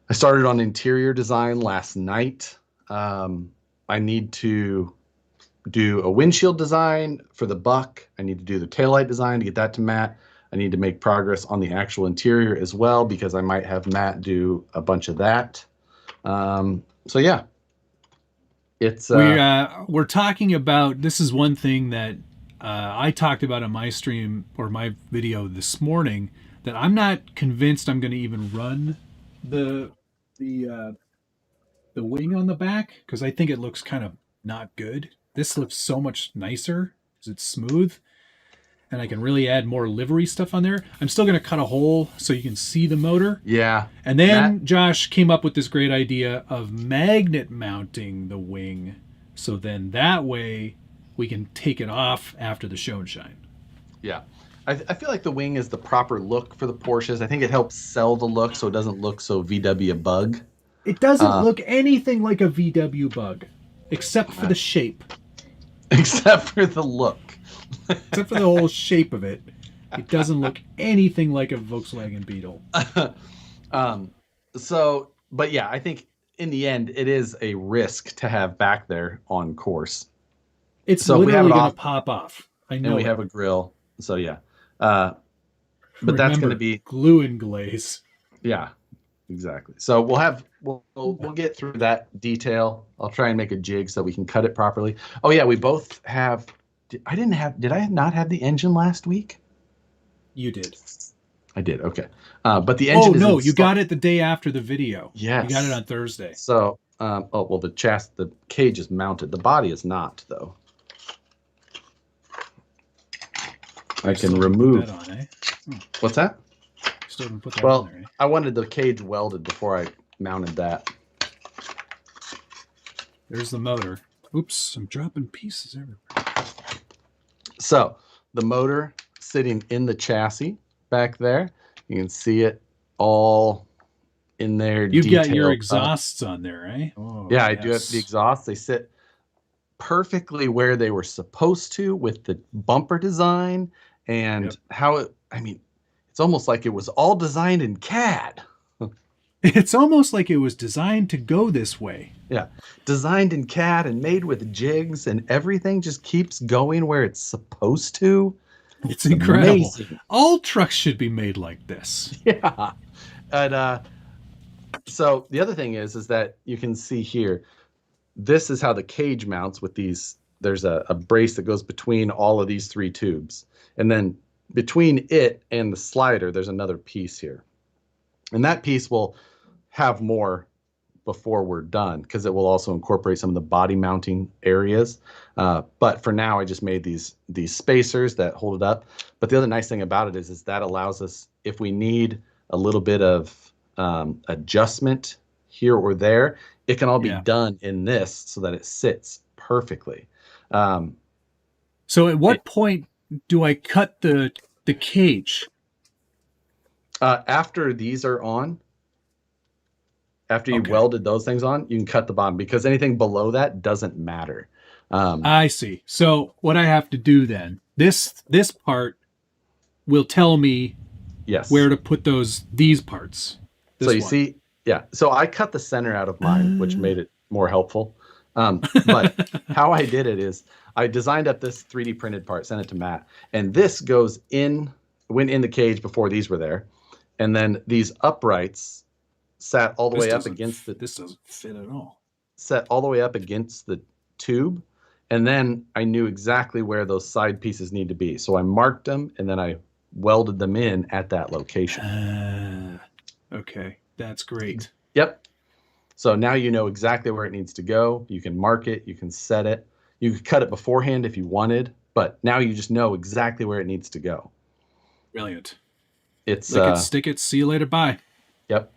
Speaker 1: I started on interior design last night. I need to do a windshield design for the Buck. I need to do the taillight design to get that to Matt. I need to make progress on the actual interior as well because I might have Matt do a bunch of that. So yeah, it's
Speaker 2: we're talking about. This is one thing that I talked about on my stream or my video this morning that I'm not convinced I'm going to even run the wing on the back because I think it looks kind of not good. This looks so much nicer because it's smooth. and I can really add more livery stuff on there. I'm still going to cut a hole so you can see the motor.
Speaker 1: Yeah.
Speaker 2: And then Josh came up with this great idea of magnet mounting the wing. So then that way we can take it off after the show and shine.
Speaker 1: Yeah. I feel like the wing is the proper look for the Porsches. I think it helps sell the look so it doesn't look so VW bug.
Speaker 2: It doesn't look anything like a VW bug, except for the shape.
Speaker 1: Except for the look.
Speaker 2: Except for the whole shape of it. It doesn't look anything like a Volkswagen Beetle.
Speaker 1: But yeah, I think in the end, it is a risk to have back there on course.
Speaker 2: It's literally going to pop off. I know.
Speaker 1: And we have a grill. So yeah. But that's going to be
Speaker 2: glue and glaze.
Speaker 1: Yeah, exactly. So we'll get through that detail. I'll try and make a jig so we can cut it properly. Oh yeah, we both have. Did I not have the engine last week?
Speaker 2: You did.
Speaker 1: I did. Okay. But the engine.
Speaker 2: Oh no, you got it the day after the video.
Speaker 1: Yes.
Speaker 2: You got it on Thursday.
Speaker 1: So the cage is mounted. The body is not though. I can remove.
Speaker 2: Put that on, eh?
Speaker 1: What's that?
Speaker 2: Still didn't put that on there, eh?
Speaker 1: I wanted the cage welded before I mounted that.
Speaker 2: There's the motor. Oops, I'm dropping pieces everywhere.
Speaker 1: So the motor sitting in the chassis back there. You can see it all in there.
Speaker 2: You've got your exhausts on there, eh?
Speaker 1: Oh, yeah, I do have the exhausts. They sit perfectly where they were supposed to with the bumper design and how it, it's almost like it was all designed in CAD.
Speaker 2: It's almost like it was designed to go this way.
Speaker 1: Yeah. Designed in CAD and made with jigs, and everything just keeps going where it's supposed to.
Speaker 2: It's incredible. Amazing. All trucks should be made like this.
Speaker 1: Yeah. And so the other thing is that you can see here, this is how the cage mounts with these. There's a brace that goes between all of these three tubes. And then between it and the slider, there's another piece here. And that piece will have more before we're done because it will also incorporate some of the body mounting areas. But for now, I just made these spacers that hold it up. But the other nice thing about it is that allows us, if we need a little bit of adjustment here or there, it can all be done in this so that it sits perfectly.
Speaker 2: So at what point do I cut the cage?
Speaker 1: After these are on, after you welded those things on, you can cut the bottom because anything below that doesn't matter.
Speaker 2: I see. So what I have to do then, this part will tell me where to put these parts.
Speaker 1: So you see, so I cut the center out of mine, which made it more helpful. But how I did it is I designed up this 3D printed part, sent it to Matt, and this went in the cage before these were there. And then these uprights sat all the way up against
Speaker 2: this doesn't fit at all.
Speaker 1: Set all the way up against the tube. And then I knew exactly where those side pieces need to be. So I marked them and then I welded them in at that location.
Speaker 2: Okay. That's great.
Speaker 1: Yep. So now you know exactly where it needs to go. You can mark it. You can set it. You could cut it beforehand if you wanted, but now you just know exactly where it needs to go.
Speaker 2: Brilliant.
Speaker 1: It's
Speaker 2: lick it, stick it, see you later, bye.
Speaker 1: Yep.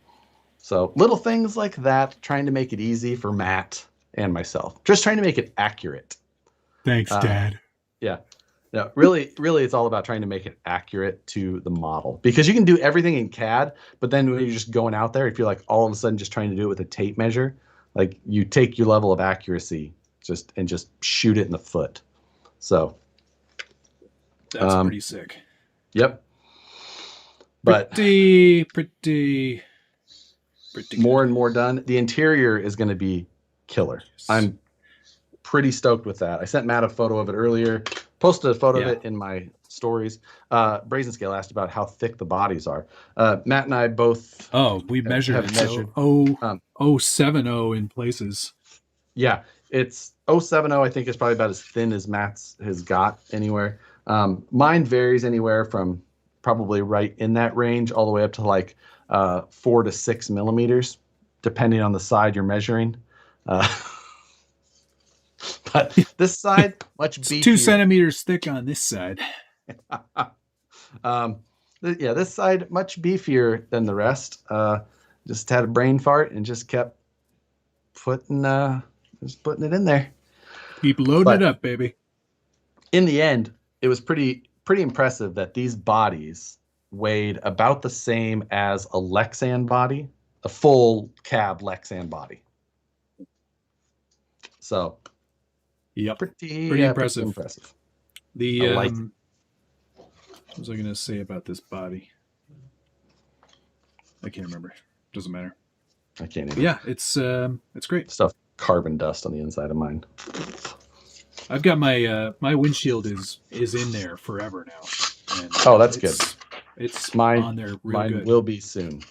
Speaker 1: So little things like that, trying to make it easy for Matt and myself. Just trying to make it accurate.
Speaker 2: Thanks, Dad.
Speaker 1: Yeah. No, really, it's all about trying to make it accurate to the model because you can do everything in CAD, but then when you're just going out there, if you're like all of a sudden just trying to do it with a tape measure, like you take your level of accuracy just shoot it in the foot. So
Speaker 2: that's pretty sick.
Speaker 1: Yep. But
Speaker 2: pretty
Speaker 1: more and more done. The interior is going to be killer. I'm pretty stoked with that. I sent Matt a photo of it earlier. Posted a photo of it in my stories. Brazen Scale asked about how thick the bodies are. Matt and I both.
Speaker 2: We measured it.
Speaker 1: Measured.
Speaker 2: 070 in places.
Speaker 1: Yeah, it's 070. I think is probably about as thin as Matt's has got anywhere. Mine varies anywhere from probably right in that range all the way up to like 4 to 6 millimeters, depending on the side you're measuring. But this side, much beefier.
Speaker 2: 2 centimeters thick on this side.
Speaker 1: Yeah, this side much beefier than the rest. Just had a brain fart and just kept putting it in there.
Speaker 2: Keep loading
Speaker 1: But
Speaker 2: it up, baby.
Speaker 1: in the end, it was pretty impressive that these bodies weighed about the same as a Lexan body, a full cab Lexan body. So,
Speaker 2: yep,
Speaker 1: pretty impressive.
Speaker 2: The
Speaker 1: I like
Speaker 2: what was I going to say about this body? I can't remember. Doesn't matter.
Speaker 1: I can't even.
Speaker 2: Yeah, it's great
Speaker 1: Stuff carbon dust on the inside of mine.
Speaker 2: I've got my my windshield is in there forever now. And,
Speaker 1: oh, that's good.
Speaker 2: It's
Speaker 1: mine
Speaker 2: on there.
Speaker 1: Mine
Speaker 2: good.
Speaker 1: will be soon.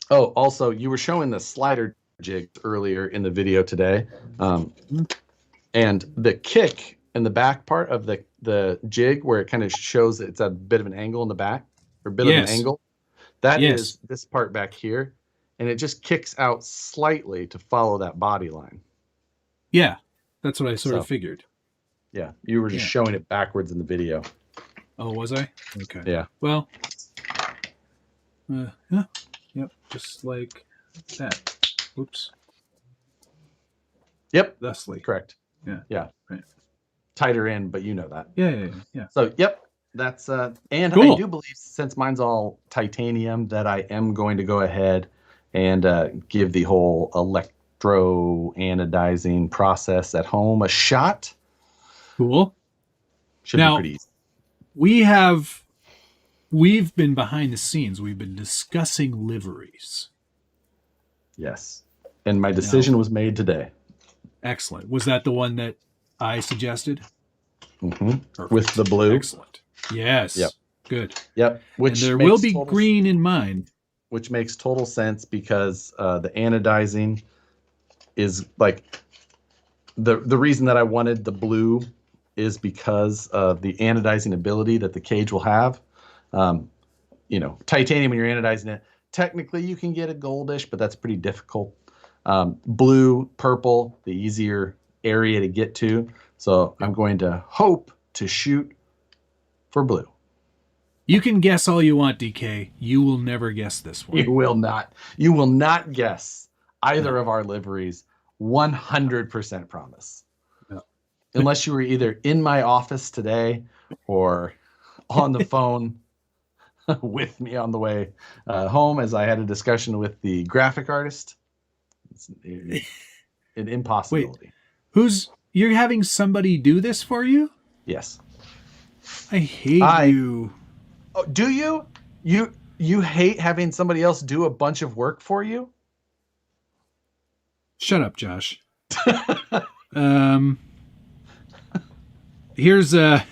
Speaker 1: Oh, also, you were showing the slider jig earlier in the video today, and the kick in the back part of the jig where it kind of shows that it's a bit of an angle in the back, or a bit of an angle. That is this part back here, and it just kicks out slightly to follow that body line.
Speaker 2: Yeah, that's what I sort of figured.
Speaker 1: Yeah, you were just showing it backwards in the video.
Speaker 2: Oh, was I? Okay.
Speaker 1: Yeah.
Speaker 2: Well, yeah. Yep, just like that. Oops.
Speaker 1: Yep.
Speaker 2: Thusly.
Speaker 1: Correct.
Speaker 2: Yeah.
Speaker 1: Yeah.
Speaker 2: Right.
Speaker 1: Tighter in, but you know that.
Speaker 2: Yeah.
Speaker 1: So, yep. That's and
Speaker 2: cool.
Speaker 1: I do believe, since mine's all titanium, that I am going to go ahead and give the whole electro anodizing process at home a shot.
Speaker 2: Cool.
Speaker 1: Should be pretty easy.
Speaker 2: We've been behind the scenes. We've been discussing liveries.
Speaker 1: Yes. And my decision was made today.
Speaker 2: Excellent. Was that the one that I suggested?
Speaker 1: Mm-hmm. With the blue.
Speaker 2: Excellent. Yes.
Speaker 1: Yep.
Speaker 2: Good.
Speaker 1: Yep.
Speaker 2: Which and there will be green in mine.
Speaker 1: Which makes total sense because the anodizing is like the reason that I wanted the blue is because of the anodizing ability that the cage will have. Titanium, when you're anodizing it, technically you can get a goldish, but that's pretty difficult. Blue, purple, the easier area to get to. So I'm going to hope to shoot for blue.
Speaker 2: You can guess all you want, DK. You will never guess this one.
Speaker 1: You will not. You will not guess either of our liveries. 100% promise. No. Unless you were either in my office today or on the phone with me on the way home as I had a discussion with the graphic artist. It's an impossibility.
Speaker 2: Wait, you're having somebody do this for you?
Speaker 1: Yes.
Speaker 2: I hate you.
Speaker 1: Oh, do you? You hate having somebody else do a bunch of work for you?
Speaker 2: Shut up, Josh. Here's this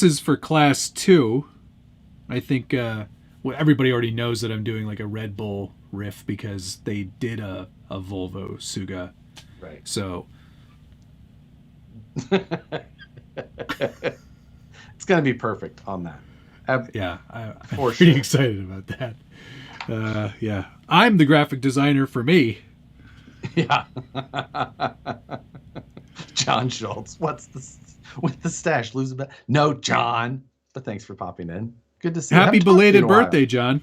Speaker 2: is for class 2. I think everybody already knows that I'm doing like a Red Bull riff because they did a Volvo Suga.
Speaker 1: Right.
Speaker 2: So
Speaker 1: it's going to be perfect on that.
Speaker 2: I'm pretty excited about that. Yeah. I'm the graphic designer for me.
Speaker 1: Yeah. John Schultz. What's this with the stash? Lose a bet? No, John. But thanks for popping in. Good to see you.
Speaker 2: Happy belated birthday, John.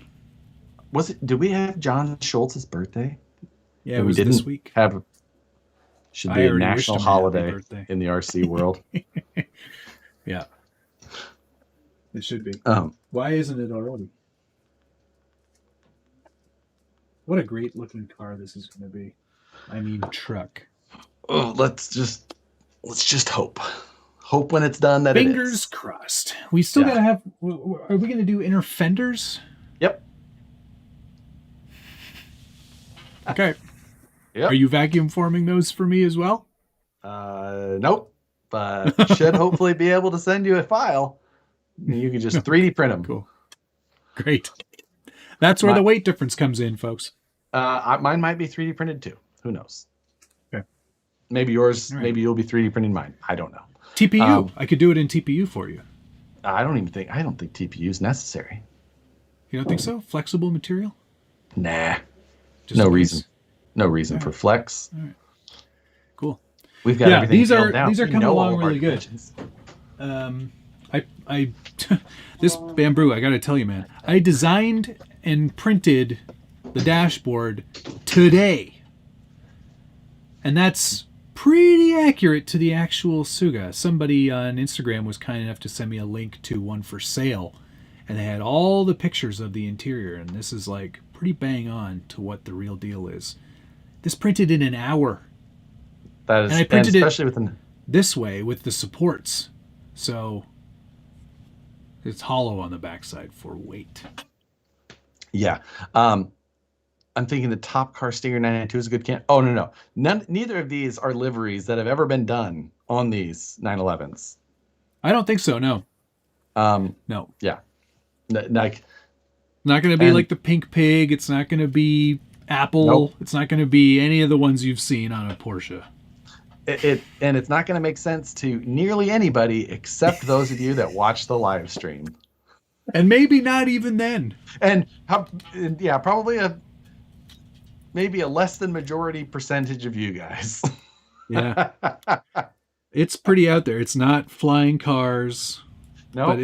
Speaker 1: Was it? Did we have John Schultz's birthday?
Speaker 2: Yeah, it was this week.
Speaker 1: Should be a national holiday in the RC world.
Speaker 2: Yeah. It should be. Why isn't it already? What a great looking car this is going to be. I mean, truck.
Speaker 1: Oh, let's just hope. Hope when it's done that
Speaker 2: Fingers
Speaker 1: it is.
Speaker 2: crossed. We still got to have... Are we going to do inner fenders?
Speaker 1: Yep.
Speaker 2: Okay.
Speaker 1: Yep.
Speaker 2: Are you vacuum forming those for me as well?
Speaker 1: Nope. But should hopefully be able to send you a file. You can just 3D print them.
Speaker 2: Cool. Great. That's where the weight difference comes in, folks.
Speaker 1: Mine might be 3D printed too. Who knows?
Speaker 2: Okay.
Speaker 1: Maybe yours. Right. Maybe you'll be 3D printing mine. I don't know.
Speaker 2: TPU. I could do it in TPU for you.
Speaker 1: I don't think TPU is necessary.
Speaker 2: You don't think so? Flexible material?
Speaker 1: Nah. No reason. No reason for flex.
Speaker 2: All right. Cool.
Speaker 1: We've got everything
Speaker 2: these
Speaker 1: nailed
Speaker 2: are
Speaker 1: down.
Speaker 2: these are
Speaker 1: We
Speaker 2: coming
Speaker 1: know all
Speaker 2: along
Speaker 1: of our
Speaker 2: really good.
Speaker 1: dimensions.
Speaker 2: I this bamboo, I gotta tell you, man, I designed and printed the dashboard today, and that's pretty accurate to the actual Suga. Somebody on Instagram was kind enough to send me a link to one for sale, and they had all the pictures of the interior, and this is like pretty bang on to what the real deal is. This printed in an hour.
Speaker 1: That is,
Speaker 2: And I printed
Speaker 1: especially
Speaker 2: it
Speaker 1: with
Speaker 2: this way with the supports, so it's hollow on the backside for weight.
Speaker 1: Yeah. I'm thinking the Top Car Stinger 992 is a good can. Oh, no. Neither of these are liveries that have ever been done on these 911s.
Speaker 2: I don't think so, no. No.
Speaker 1: Yeah. Like,
Speaker 2: not going to be like the Pink Pig. It's not going to be Apple.
Speaker 1: Nope.
Speaker 2: It's not going to be any of the ones you've seen on a Porsche.
Speaker 1: And it's not going to make sense to nearly anybody except those of you that watch the live stream.
Speaker 2: And maybe not even then.
Speaker 1: And probably maybe a less than majority percentage of you guys.
Speaker 2: Yeah. It's pretty out there. It's not flying cars.
Speaker 1: No.
Speaker 2: But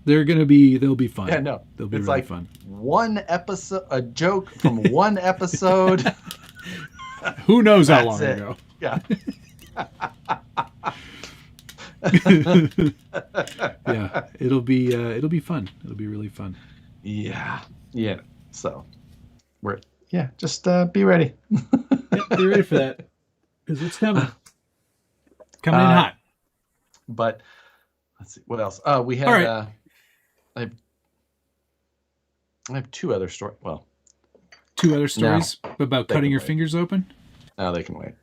Speaker 2: they'll be fun.
Speaker 1: Yeah, no.
Speaker 2: They'll be
Speaker 1: it's
Speaker 2: really
Speaker 1: like
Speaker 2: fun.
Speaker 1: One episode, a joke from one episode.
Speaker 2: Who knows how long ago.
Speaker 1: Yeah.
Speaker 2: Yeah, it'll be fun. It'll be really fun.
Speaker 1: Yeah. So just be ready.
Speaker 2: Be ready for that, because it's coming in hot.
Speaker 1: But let's see what else. We had.
Speaker 2: All right.
Speaker 1: I have two other stories. Well,
Speaker 2: two other stories about cutting your
Speaker 1: wait.
Speaker 2: fingers open.
Speaker 1: No, they can wait.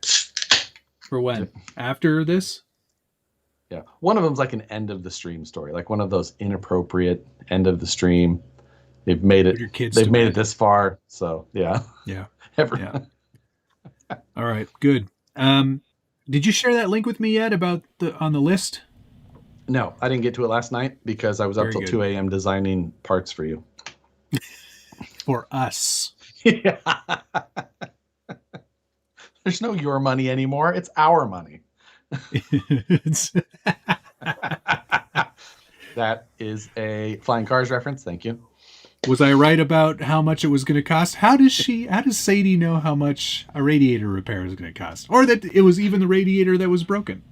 Speaker 2: For when? After this?
Speaker 1: Yeah. One of them's like an end of the stream story, like one of those inappropriate end of the stream. They've made it. They've made it this far, so yeah.
Speaker 2: Yeah.
Speaker 1: Yeah.
Speaker 2: All right. Good. Did you share that link with me yet about on the list?
Speaker 1: No, I didn't get to it last night because I was up till 2 a.m. designing parts for you.
Speaker 2: For us.
Speaker 1: Yeah. There's no your money anymore. It's our money. That is a Flying Cars reference. Thank you.
Speaker 2: Was I right about how much it was going to cost? How does Sadie know how much a radiator repair is going to cost? Or that it was even the radiator that was broken?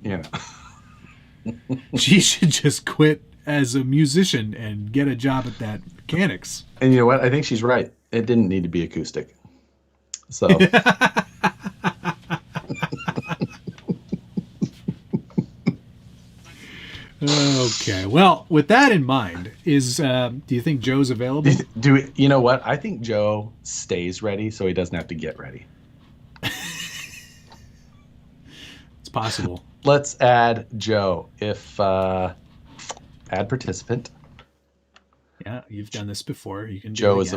Speaker 1: Yeah.
Speaker 2: She should just quit as a musician and get a job at that mechanics.
Speaker 1: And you know what? I think she's right. It didn't need to be acoustic. So.
Speaker 2: Okay. Well, with that in mind, do you think Joe's available?
Speaker 1: You know what? I think Joe stays ready so he doesn't have to get ready.
Speaker 2: It's possible.
Speaker 1: Let's add Joe. Add participant.
Speaker 2: Yeah, you've done this before. You can.
Speaker 1: Joe is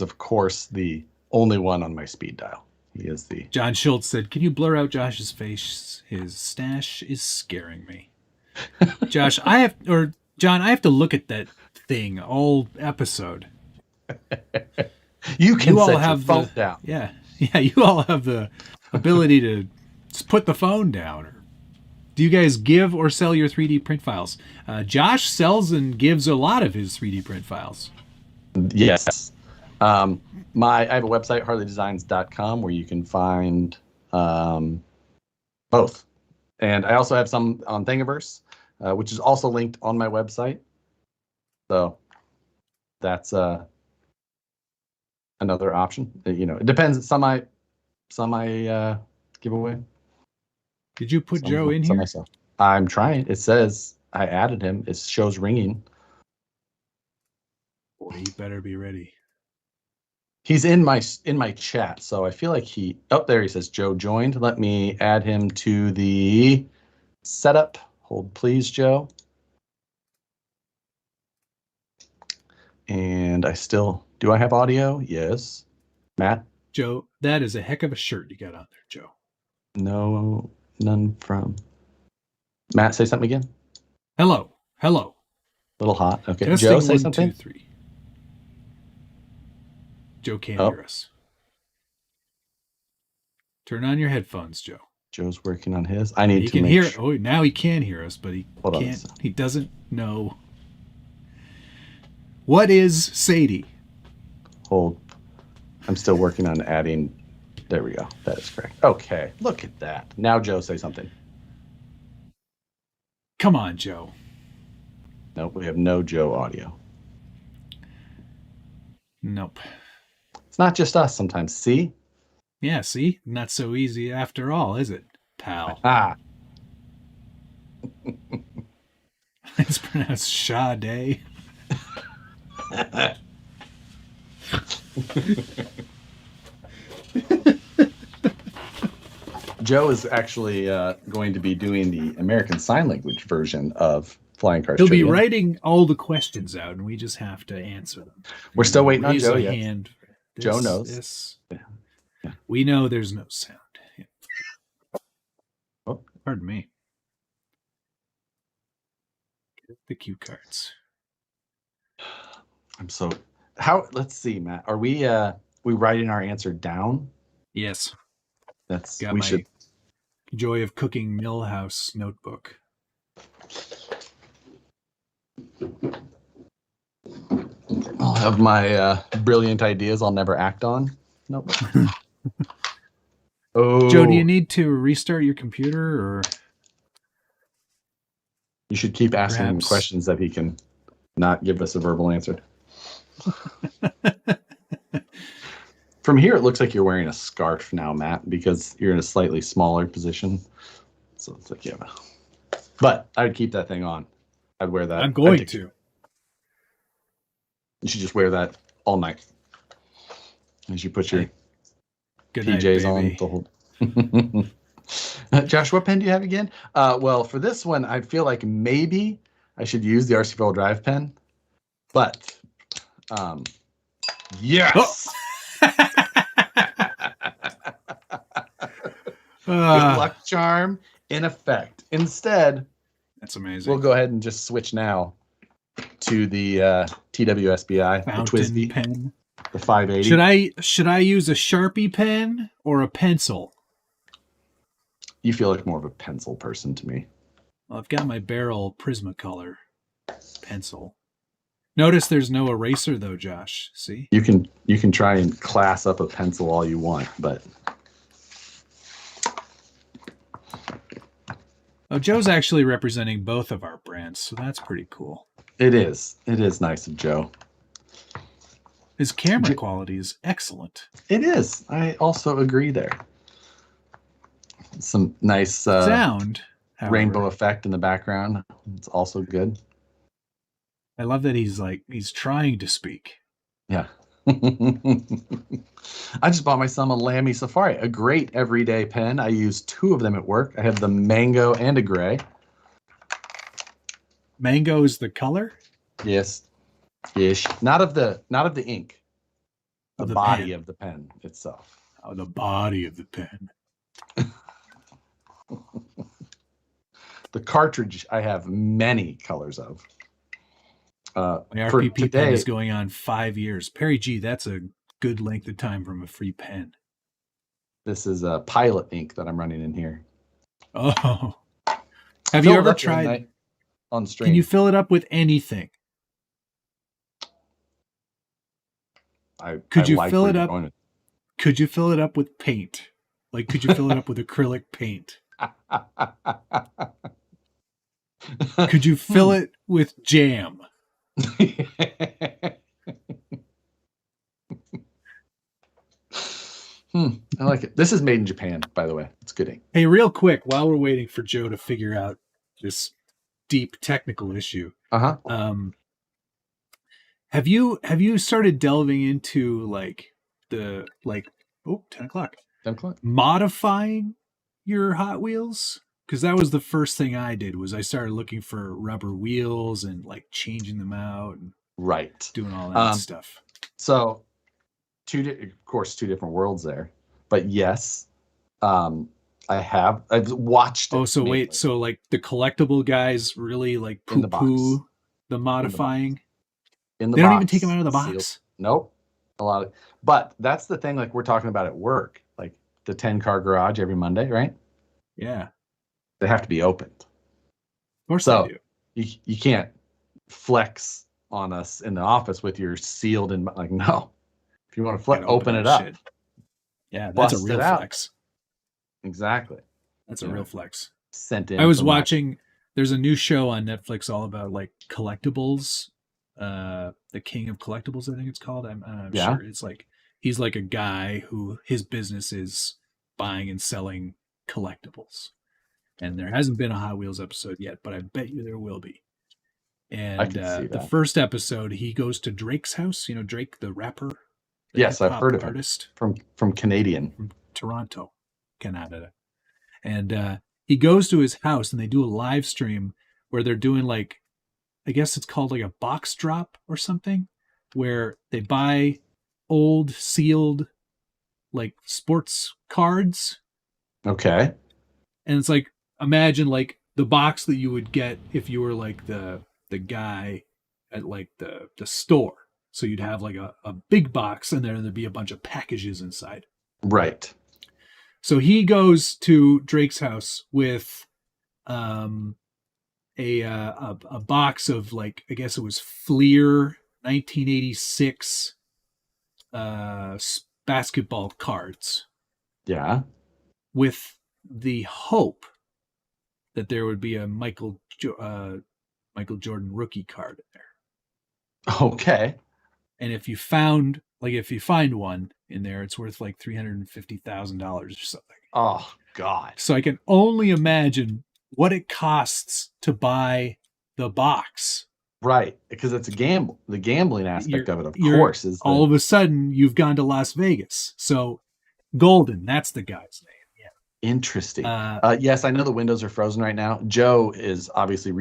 Speaker 1: of course the only one on my speed dial. He is the.
Speaker 2: John Schultz said, "Can you blur out Josh's face? His stash is scaring me." Josh, John, I have to look at that thing all episode.
Speaker 1: You can set your phone down.
Speaker 2: Yeah, you all have the ability to just put the phone down. Do you guys give or sell your 3D print files? Josh sells and gives a lot of his 3D print files.
Speaker 1: Yes. I have a website, harleydesigns.com, where you can find both. And I also have some on Thingiverse, which is also linked on my website. So that's another option. It depends. Some I give away.
Speaker 2: Did you put Joe in here?
Speaker 1: Myself. I'm trying. It says I added him. It shows ringing.
Speaker 2: Boy, you better be ready.
Speaker 1: He's in my chat, so I feel like there he says Joe joined. Let me add him to the setup. Hold please, Joe. And do I have audio? Yes. Matt?
Speaker 2: Joe, that is a heck of a shirt you got on there, Joe.
Speaker 1: No, none from Matt. Say something again.
Speaker 2: Hello.
Speaker 1: Little hot. Okay.
Speaker 2: Testing,
Speaker 1: Joe, say
Speaker 2: 1,
Speaker 1: something.
Speaker 2: 2, 3. Joe can't hear us. Turn on your headphones, Joe.
Speaker 1: Joe's working on his. I need
Speaker 2: he
Speaker 1: to
Speaker 2: can
Speaker 1: make
Speaker 2: hear.
Speaker 1: sure.
Speaker 2: Oh, now he can hear us, but he
Speaker 1: Hold on a
Speaker 2: can't.
Speaker 1: second.
Speaker 2: He doesn't know. What is Sadie?
Speaker 1: Hold. I'm still working on adding. There we go. That is correct. Okay. Look at that. Now, Joe, say something.
Speaker 2: Come on, Joe.
Speaker 1: Nope. We have no Joe audio.
Speaker 2: Nope.
Speaker 1: It's not just us sometimes. See?
Speaker 2: Yeah, see? Not so easy after all, is it, pal?
Speaker 1: Ah.
Speaker 2: It's pronounced Sade.
Speaker 1: Joe is actually going to be doing the American Sign Language version of Flying Cars.
Speaker 2: He'll
Speaker 1: Trivia.
Speaker 2: be writing all the questions out, and we just have to answer them.
Speaker 1: We're still waiting on
Speaker 2: Raise
Speaker 1: Joe.
Speaker 2: a
Speaker 1: Yes.
Speaker 2: hand.
Speaker 1: Joe knows.
Speaker 2: This.
Speaker 1: Yeah.
Speaker 2: We know there's no sound. Yeah.
Speaker 1: Oh.
Speaker 2: Pardon me. Get the cue cards.
Speaker 1: I'm so. How? Let's see, Matt. Are we writing our answer down?
Speaker 2: Yes.
Speaker 1: That's
Speaker 2: Got
Speaker 1: we
Speaker 2: my
Speaker 1: should.
Speaker 2: Joy of Cooking Millhouse notebook.
Speaker 1: I'll have my brilliant ideas I'll never act on. Nope. Oh,
Speaker 2: Joe, do you need to restart your computer, or
Speaker 1: you should keep asking him
Speaker 2: perhaps-
Speaker 1: questions that he can not give us a verbal answer. From here, it looks like you're wearing a scarf now, Matt, because you're in a slightly smaller position. So it's like you have a. But I would keep that thing on. I'd wear that.
Speaker 2: I'm going to.
Speaker 1: You should just wear that all night. As you put your
Speaker 2: Good night,
Speaker 1: PJs
Speaker 2: baby.
Speaker 1: on the whole. Josh, what pen do you have again? Well, for this one, I feel like maybe I should use the RC Foil Drive pen. But, yes! Good luck charm in effect. Instead,
Speaker 2: that's amazing.
Speaker 1: we'll go ahead and just switch now to the TWSBI, the
Speaker 2: Fountain
Speaker 1: Twisby,
Speaker 2: pen.
Speaker 1: the 580.
Speaker 2: Should I use a Sharpie pen or a pencil?
Speaker 1: You feel like more of a pencil person to me.
Speaker 2: Well, I've got my Barrel Prismacolor pencil. Notice there's no eraser though, Josh. See?
Speaker 1: You can try and class up a pencil all you want, but
Speaker 2: Oh, Joe's actually representing both of our brands, so that's pretty cool.
Speaker 1: it is nice of Joe.
Speaker 2: His camera quality is excellent.
Speaker 1: It is. I also agree there. Some nice
Speaker 2: Sound, however.
Speaker 1: rainbow effect in the background. It's also good.
Speaker 2: I love that he's trying to speak.
Speaker 1: Yeah. I just bought my son a Lamy Safari, a great everyday pen. I use 2 of them at work. I have the mango and a gray.
Speaker 2: Mango is the color?
Speaker 1: Yes. Ish. Not of the ink. The
Speaker 2: Of the
Speaker 1: body
Speaker 2: pen.
Speaker 1: of the pen itself.
Speaker 2: Oh, the body of the pen.
Speaker 1: The cartridge I have many colors of.
Speaker 2: My
Speaker 1: For
Speaker 2: RPP pen
Speaker 1: today,
Speaker 2: is going on 5 years. Perry G, that's a good length of time from a free pen.
Speaker 1: this is a Pilot ink that I'm running in here.
Speaker 2: Oh. Have
Speaker 1: Filled
Speaker 2: you
Speaker 1: it
Speaker 2: ever
Speaker 1: up the other
Speaker 2: tried?
Speaker 1: night on stream?
Speaker 2: Can you fill it up with anything? Could you fill it up? Could you fill it up with paint? Like, could you fill it up with acrylic paint? Could you fill it with jam?
Speaker 1: I like it. This is made in Japan, by the way. It's good ink.
Speaker 2: Hey, real quick, while we're waiting for Joe to figure out this deep technical issue,
Speaker 1: Uh-huh.
Speaker 2: have you started delving into 10 o'clock
Speaker 1: 10 o'clock.
Speaker 2: modifying your Hot Wheels? Because that was the first thing I did. Was I started looking for rubber wheels and changing them out and
Speaker 1: Right.
Speaker 2: doing all that stuff.
Speaker 1: So, two different worlds there. But yes, I've watched it.
Speaker 2: Oh, so
Speaker 1: mainly.
Speaker 2: wait, so the collectible guys really
Speaker 1: In the box.
Speaker 2: poo-poo the modifying?
Speaker 1: in the
Speaker 2: They
Speaker 1: box,
Speaker 2: don't even take them out of the
Speaker 1: sealed.
Speaker 2: box?
Speaker 1: Nope. A lot of, but that's the thing we're talking about at work, the 10-car garage every Monday, right?
Speaker 2: Yeah.
Speaker 1: They have to be opened.
Speaker 2: Of course
Speaker 1: So
Speaker 2: they do.
Speaker 1: you can't flex on us in the office with your sealed and like, no. If you want to
Speaker 2: Gotta
Speaker 1: open
Speaker 2: that
Speaker 1: it up.
Speaker 2: shit. Yeah, that's a
Speaker 1: Bust
Speaker 2: real
Speaker 1: it out.
Speaker 2: flex.
Speaker 1: Exactly.
Speaker 2: That's a real flex.
Speaker 1: Sent in.
Speaker 2: I was watching. There's a new show on Netflix all about like collectibles. The King of Collectibles, I think it's called. I'm sure it's like he's like a guy who his business is buying and selling collectibles, and there hasn't been a Hot Wheels episode yet, but I bet you there will be. And
Speaker 1: I can see
Speaker 2: the
Speaker 1: that.
Speaker 2: first episode, he goes to Drake's house. You know Drake, the rapper. The
Speaker 1: yes, I've heard of
Speaker 2: artist
Speaker 1: from Canadian,
Speaker 2: from Toronto, Canada, and he goes to his house and they do a live stream where they're doing like, I guess it's called like a box drop or something, where they buy old sealed like sports cards.
Speaker 1: Okay.
Speaker 2: And it's like, imagine like the box that you would get if you were like the guy at like the store. So you'd have like a big box and there'd be a bunch of packages inside.
Speaker 1: Right.
Speaker 2: So he goes to Drake's house with a box of like, I guess it was Fleer 1986 basketball cards.
Speaker 1: Yeah.
Speaker 2: With the hope that there would be a Michael Jordan rookie card in there.
Speaker 1: Okay.
Speaker 2: And if you find one in there, it's worth like $350,000 or something.
Speaker 1: Oh God.
Speaker 2: So I can only imagine what it costs to buy the box.
Speaker 1: Right, because it's a gamble. The gambling aspect of it, of course, is
Speaker 2: all of a sudden you've gone to Las Vegas. So Golden, that's the guy's name. Yeah.
Speaker 1: Interesting. Yes, I know the windows are frozen right now. Joe is obviously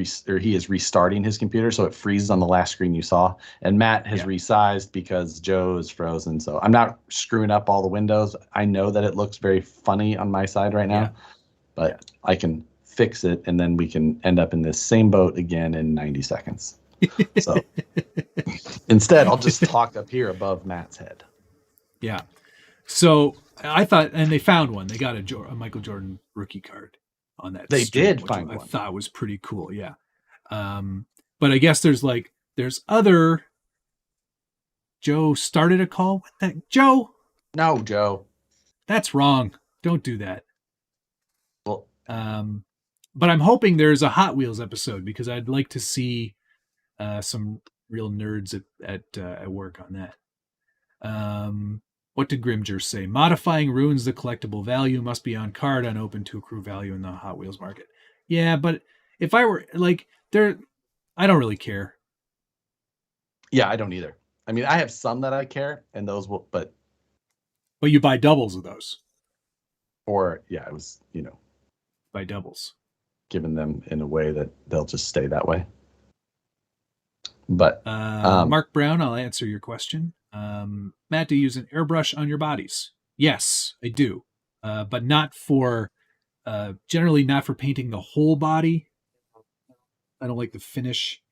Speaker 1: he is restarting his computer, so it freezes on the last screen you saw. And Matt has resized because Joe is frozen. So I'm not screwing up all the windows. I know that it looks very funny on my side right now, but I can fix it, and then we can end up in this same boat again in 90 seconds. So instead, I'll just talk up here above Matt's head.
Speaker 2: Yeah. So I thought, and they found one. They got a Michael Jordan rookie card on that.
Speaker 1: They
Speaker 2: stream,
Speaker 1: did find one.
Speaker 2: I thought was pretty cool. Yeah. But I guess there's other. Joe started a call with that. Joe.
Speaker 1: No, Joe.
Speaker 2: That's wrong. Don't do that.
Speaker 1: Well,
Speaker 2: but I'm hoping there's a Hot Wheels episode because I'd like to see some real nerds at work on that. What did Grimger say? Modifying ruins the collectible value, must be on card, unopened to accrue value in the Hot Wheels market. Yeah, but if I were like I don't really care.
Speaker 1: Yeah, I don't either. I mean, I have some that I care, and those will, but
Speaker 2: you buy doubles of those.
Speaker 1: Or it was
Speaker 2: buy doubles,
Speaker 1: given them in a way that they'll just stay that way. But
Speaker 2: Mark Brown, I'll answer your question. Matt, do you use an airbrush on your bodies? Yes, I do. But not for, generally not for painting the whole body. I don't like the finish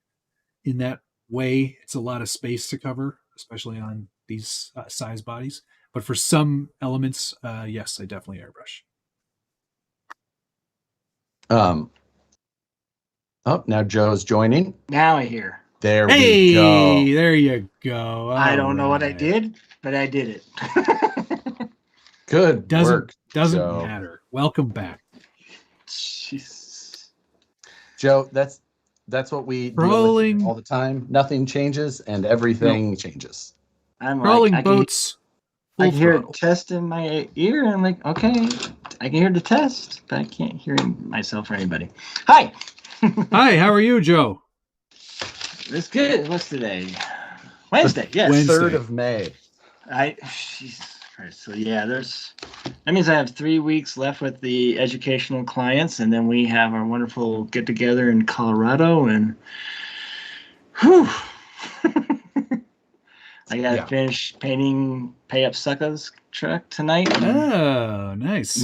Speaker 2: in that way. It's a lot of space to cover, especially on these size bodies. But for some elements, yes, I definitely airbrush.
Speaker 1: Now Joe's joining.
Speaker 3: Now I hear.
Speaker 1: There we go.
Speaker 2: There you go.
Speaker 3: I don't know what I did, but I did it.
Speaker 1: Good work.
Speaker 2: Doesn't
Speaker 1: Joe.
Speaker 2: matter. Welcome back.
Speaker 3: Jeez.
Speaker 1: Joe, that's what we deal with all the time. Nothing changes and everything changes.
Speaker 3: I'm
Speaker 2: rolling boats.
Speaker 3: I can hear a test in my ear, and I'm like, okay, I can hear the test, but I can't hear myself or anybody. Hi.
Speaker 2: Hi, how are you, Joe?
Speaker 3: It's good. What's today? Wednesday. Yes.
Speaker 2: Wednesday.
Speaker 1: 3rd of May.
Speaker 3: Jesus Christ. So that means I have 3 weeks left with the educational clients, and then we have our wonderful get together in Colorado, and whew. I gotta finish painting Pay Up Suckers truck tonight.
Speaker 2: Oh, nice.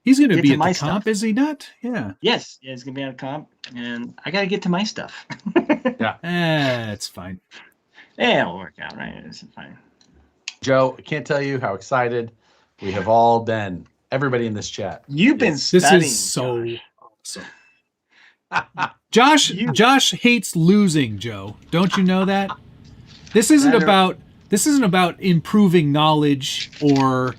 Speaker 3: He's
Speaker 2: going to be at the comp, is he not? Yeah.
Speaker 3: Yes, he's going to be at a comp, and I got to get to my stuff.
Speaker 2: It's fine.
Speaker 3: Yeah, it'll work out, right? It's fine.
Speaker 1: Joe, I can't tell you how excited we have all been Everybody in this chat.
Speaker 3: You've been
Speaker 2: This
Speaker 3: studying.
Speaker 2: is so
Speaker 3: Josh.
Speaker 2: awesome. Josh hates losing, Joe. Don't you know that? This isn't about improving knowledge or,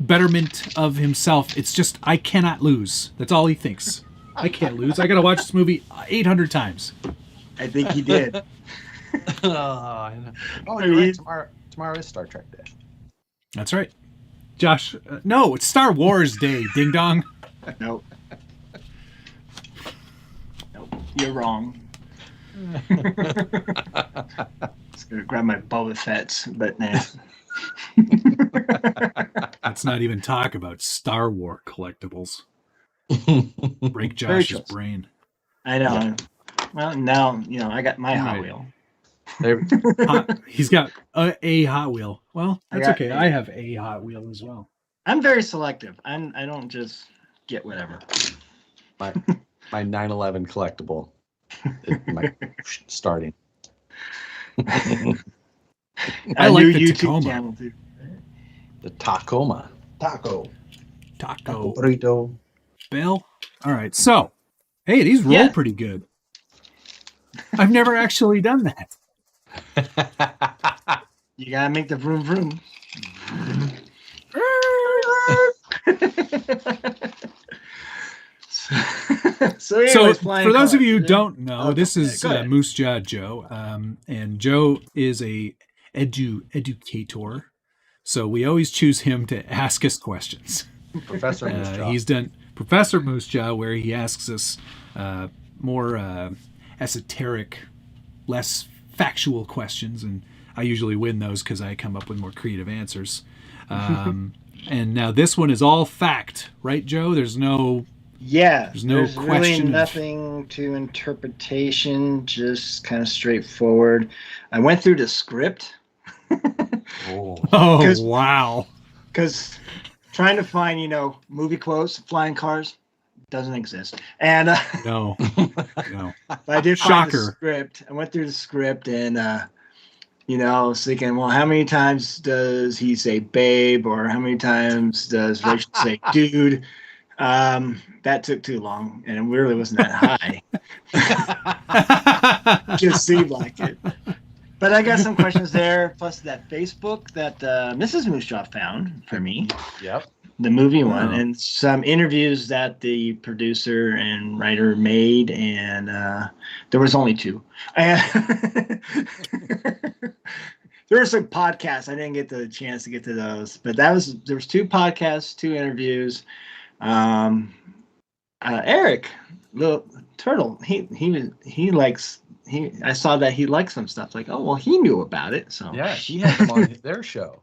Speaker 2: betterment of himself. It's just I cannot lose. That's all he thinks. I can't lose. I got to watch this movie 800 times.
Speaker 3: I think he did.
Speaker 1: Oh, you're right. Tomorrow is Star Trek Day.
Speaker 2: That's right. Josh, no, it's Star Wars Day, ding dong.
Speaker 3: Nope. You're wrong. Just gonna grab my Boba Fett's, but nah.
Speaker 2: Let's not even talk about Star Wars collectibles. Break Josh's brain.
Speaker 3: I know. Yeah. Well, now I got my Hot Wheel.
Speaker 2: He's got a Hot Wheel. Well, that's okay. I have a Hot Wheel as well.
Speaker 3: I'm very selective. I don't just get whatever.
Speaker 1: My 911 collectible. My starting.
Speaker 2: I like the Tacoma.
Speaker 1: The Tacoma. Taco burrito.
Speaker 2: Bill. All right. So, hey, these roll pretty good. I've never actually done that.
Speaker 3: You gotta make the vroom vroom. So
Speaker 2: for those of you who don't know, this is Moose Jaw Joe, and Joe is a educator, so we always choose him to ask us questions.
Speaker 1: Professor Moose Jaw.
Speaker 2: He's done Professor Moose Jaw, where he asks us more esoteric, less factual questions, and I usually win those because I come up with more creative answers. And now this one is all fact, right, Joe? There's no question.
Speaker 3: Really nothing to interpretation, just kind of straightforward. I went through the script.
Speaker 2: Oh, wow.
Speaker 3: Because trying to find, movie quotes, flying cars, doesn't exist. And
Speaker 2: no.
Speaker 3: But I did find the script. I went through the script and was thinking, well, how many times does he say babe, or how many times does Rachel say dude? That took too long, and it really wasn't that high. Just seemed like it. But I got some questions there, plus that Facebook that Mrs. Moose Jaw found for me.
Speaker 1: Yep.
Speaker 3: The movie one, and some interviews that the producer and writer made, and there was only 2. And there were some podcasts. I didn't get the chance to get to those, but there was 2 podcasts, 2 interviews. Eric, the turtle, I saw that he likes some stuff. Like, oh well, he knew about it. So
Speaker 1: yeah, he had them on their show.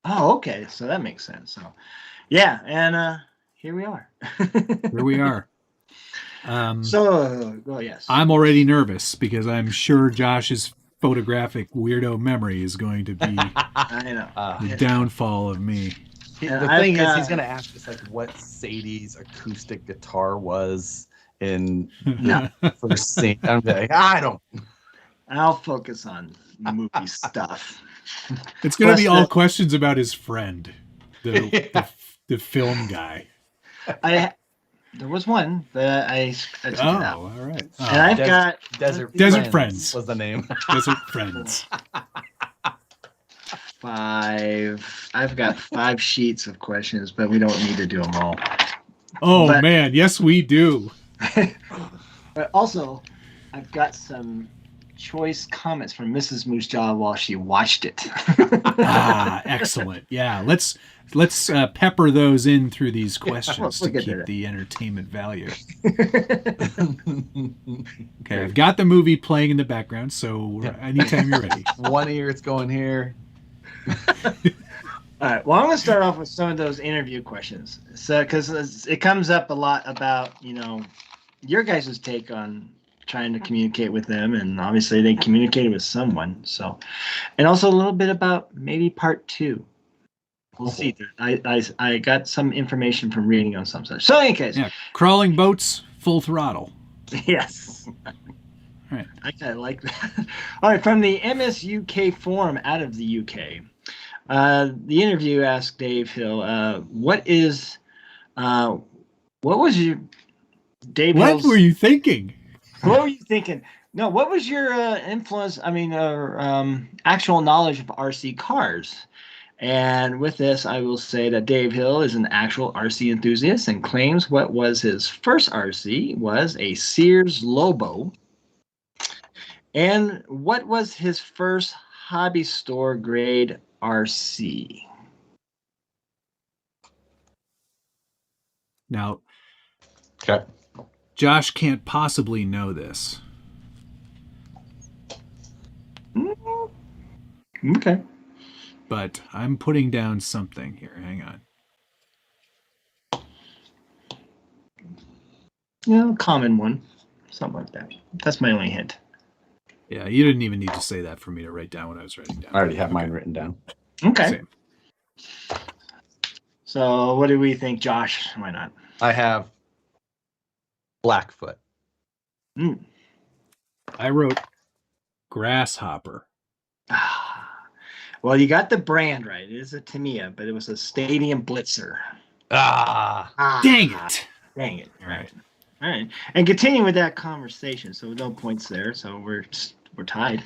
Speaker 3: Oh, okay, so that makes sense. So yeah, and here we are.
Speaker 2: Here we are.
Speaker 3: Yes.
Speaker 2: I'm already nervous because I'm sure Josh's photographic weirdo memory is going to be the downfall of me.
Speaker 1: The thing is, he's going to ask us what Sadie's acoustic guitar was in first scene. I'm like, I don't.
Speaker 3: I'll focus on movie stuff.
Speaker 2: It's going to be all questions about his friend, the film guy.
Speaker 3: There was one that I took it out.
Speaker 2: All right.
Speaker 3: And I've got
Speaker 2: Desert Friends
Speaker 1: was the name.
Speaker 2: Desert Friends.
Speaker 3: 5. I've got 5 sheets of questions, but we don't need to do them all.
Speaker 2: Oh, man. Yes, we do.
Speaker 3: But also, I've got some choice comments from Mrs. Moose Jaw while she watched it.
Speaker 2: Excellent. Yeah, let's pepper those in through these questions to keep the entertainment value. Okay, I've got the movie playing in the background, so anytime you're ready.
Speaker 1: One ear, it's going here.
Speaker 3: All right. Well, I'm going to start off with some of those interview questions. So, because it comes up a lot about, your guys' take on trying to communicate with them, and obviously they communicated with someone. So, and also a little bit about maybe part 2. We'll see. I got some information from reading on some stuff. So, in any case,
Speaker 2: crawling boats, full throttle.
Speaker 3: Yes.
Speaker 2: All right.
Speaker 3: I kind of like that. All right, from the MSUK forum out of the UK. The interview asked Dave Hill, what was your Dave
Speaker 2: What
Speaker 3: Hill's,
Speaker 2: were you thinking?
Speaker 3: what were you thinking? No, what was your influence? I mean, actual knowledge of RC cars? And with this, I will say that Dave Hill is an actual RC enthusiast and claims what was his first RC was a Sears Lobo. And what was his first hobby store grade RC?
Speaker 2: Now,
Speaker 1: Okay.
Speaker 2: Josh can't possibly know this.
Speaker 3: Okay.
Speaker 2: But I'm putting down something here. Hang on.
Speaker 3: Yeah, common one. Something like that. That's my only hint.
Speaker 2: Yeah, you didn't even need to say that for me to write down what I was writing down.
Speaker 1: I already have mine written down.
Speaker 3: Okay.
Speaker 2: Same.
Speaker 3: So what do we think, Josh? Why not?
Speaker 1: I have Blackfoot.
Speaker 2: I wrote Grasshopper.
Speaker 3: Well, you got the brand right. It is a Tamiya, but it was a Stadium Blitzer.
Speaker 2: Dang it.
Speaker 3: Dang it.
Speaker 2: All right.
Speaker 3: All right. And continuing with that conversation, so no points there. So we're tied.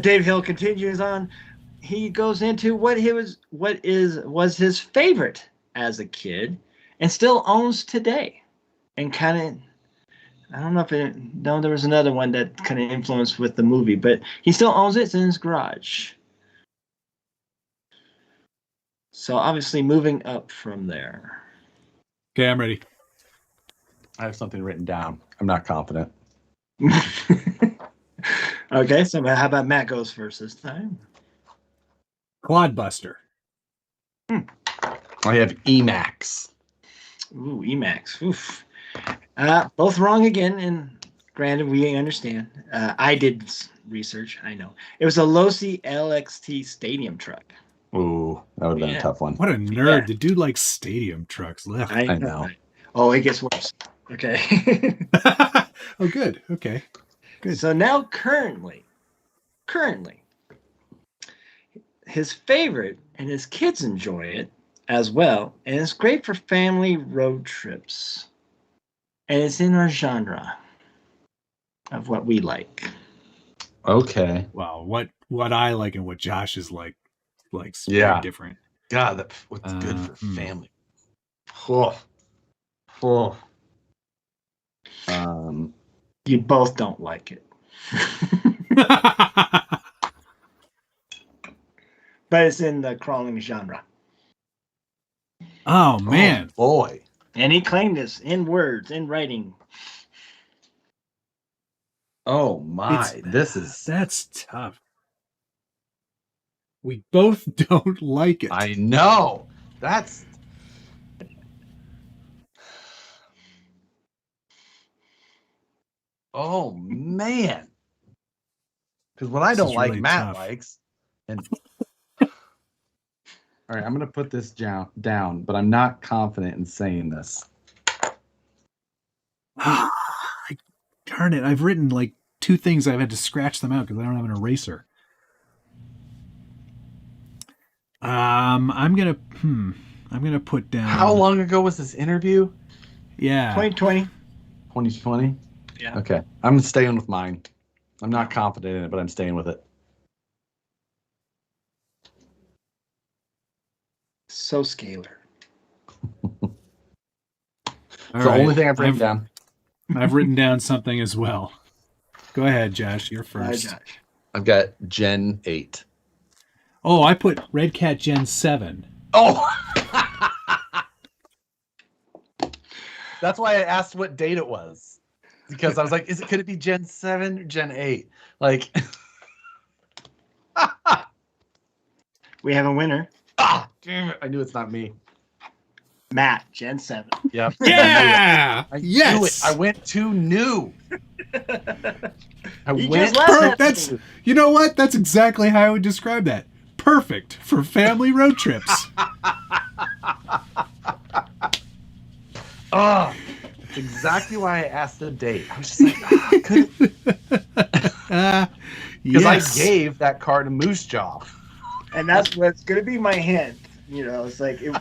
Speaker 3: Dave Hill continues on. He goes into what was his favorite as a kid and still owns today. And kind of, I don't know if there was another one that kind of influenced with the movie, but he still owns it. It's in his garage. So obviously moving up from there.
Speaker 2: Okay, I'm ready.
Speaker 1: I have something written down. I'm not confident.
Speaker 3: Okay, so how about Matt goes first this time?
Speaker 2: Quadbuster.
Speaker 1: I have Emax.
Speaker 3: Ooh, Emax. Oof. Both wrong again, and granted, we understand. I did research. I know. It was a Losi LXT stadium truck.
Speaker 1: Ooh, that would have been a tough one.
Speaker 2: What a nerd. The dude likes stadium trucks. Ugh.
Speaker 1: I know.
Speaker 3: Oh, it gets worse. Okay.
Speaker 2: Oh, good. Okay. Good.
Speaker 3: So now currently, his favorite, and his kids enjoy it as well, and it's great for family road trips. And it's in our genre of what we like.
Speaker 1: Okay.
Speaker 2: Wow, what I like and what Josh is likes
Speaker 1: Yeah.
Speaker 2: very different.
Speaker 1: God, what's good for family? Oh.
Speaker 3: You both don't like it. But it's in the crawling genre.
Speaker 2: Oh, man.
Speaker 1: Oh, boy.
Speaker 3: And he claimed this in words, in writing.
Speaker 1: Oh, my.
Speaker 2: That's tough. We both don't like it.
Speaker 1: I know. That's... Oh, man. Because what I don't like,
Speaker 2: really
Speaker 1: Matt
Speaker 2: tough.
Speaker 1: likes. And all right, I'm going to put this down, but I'm not confident in saying this.
Speaker 2: Darn it. I've written like 2 things. I've had to scratch them out because I don't have an eraser. I'm gonna put down.
Speaker 1: How long ago was this interview?
Speaker 2: Yeah.
Speaker 3: 2020.
Speaker 1: 2020?
Speaker 3: Yeah.
Speaker 1: Okay. I'm staying with mine. I'm not confident in it, but I'm staying with it.
Speaker 3: So scalar.
Speaker 1: It's the only thing I've written down.
Speaker 2: I've written down something as well. Go ahead, Josh. You're first.
Speaker 3: Hi, Josh.
Speaker 1: I've got Gen 8.
Speaker 2: Oh, I put Red Cat Gen 7.
Speaker 1: Oh! That's why I asked what date it was. Because I was like, could it be Gen 7 or Gen 8? Like...
Speaker 3: We have a winner.
Speaker 1: Damn it. I knew it's not me.
Speaker 3: Matt, Gen 7.
Speaker 1: Yep.
Speaker 2: Yeah!
Speaker 1: I knew
Speaker 2: Yes!
Speaker 1: it. I went too new.
Speaker 2: That's, you know what? That's exactly how I would describe that. Perfect for family road trips.
Speaker 1: That's exactly why I asked the date. I was just like, could it? Because I gave that car to Moose Jaw.
Speaker 3: And that's what's going to be my hint. You know, it's like, you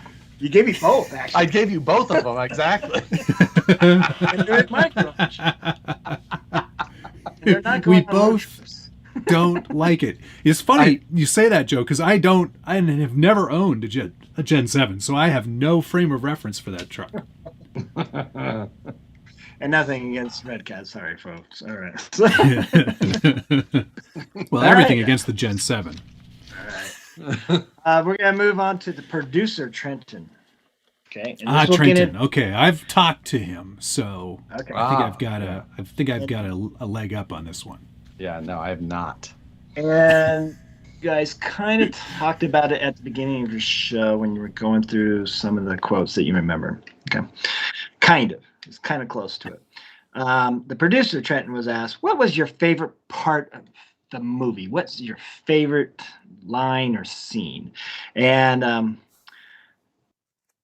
Speaker 3: gave me both, actually.
Speaker 1: I gave you both of them, exactly.
Speaker 3: And they're in my garage. They're not
Speaker 2: We
Speaker 3: going on
Speaker 2: both don't like it. It's funny you say that, Joe, because I have never owned a Gen 7, so I have no frame of reference for that truck.
Speaker 3: And nothing against Red Cat, sorry, folks. All right.
Speaker 2: Well, everything against the Gen 7.
Speaker 3: All right. We're going to move on to the producer, Trenton. Okay. And
Speaker 2: Trenton. Okay, I've talked to him, so
Speaker 3: okay.
Speaker 2: I think I've got a leg up on this one.
Speaker 1: Yeah, no, I have not.
Speaker 3: And you guys kind of talked about it at the beginning of your show when you were going through some of the quotes that you remember. Okay. Kind of. It's kind of close to it. The producer, Trenton, was asked, what was your favorite part of the movie? What's your favorite line or scene? And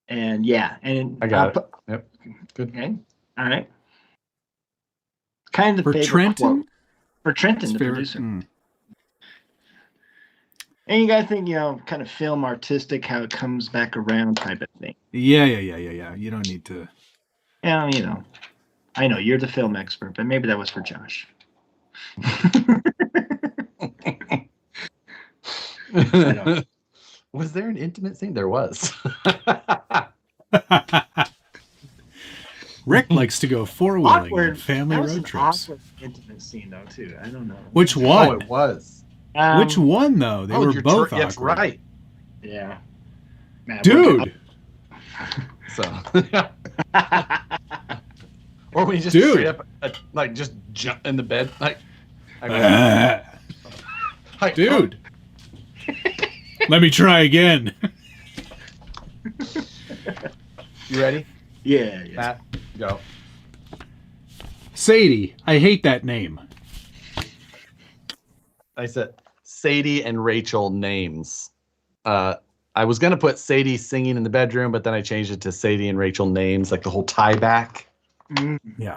Speaker 3: yeah. And
Speaker 1: I got it. Yep. Good.
Speaker 3: Okay. All right. Kind of
Speaker 2: For
Speaker 3: favorite
Speaker 2: Trenton?
Speaker 3: quote. For Trenton, the producer. And you guys think, kind of film artistic, how it comes back around type of thing.
Speaker 2: Yeah. You don't need to.
Speaker 3: Yeah, I know you're the film expert, but maybe that was for Josh.
Speaker 1: Was there an intimate scene? There was.
Speaker 2: Rick likes to go four-wheeling on family road trips.
Speaker 3: Awkward intimate scene, though, too. I don't know.
Speaker 2: Which one?
Speaker 1: Oh, it was.
Speaker 2: Which one, though? They were both awkward.
Speaker 1: That's right.
Speaker 3: Yeah. Man,
Speaker 2: dude.
Speaker 1: So. Or when you just straight up, just jump in the bed,
Speaker 2: dude. Let me try again.
Speaker 1: You ready?
Speaker 3: Yeah.
Speaker 1: Matt, go.
Speaker 2: Sadie, I hate that name.
Speaker 1: I said Sadie and Rachel names. I was gonna put Sadie singing in the bedroom, but then I changed it to Sadie and Rachel names, like the whole tie back.
Speaker 2: Yeah.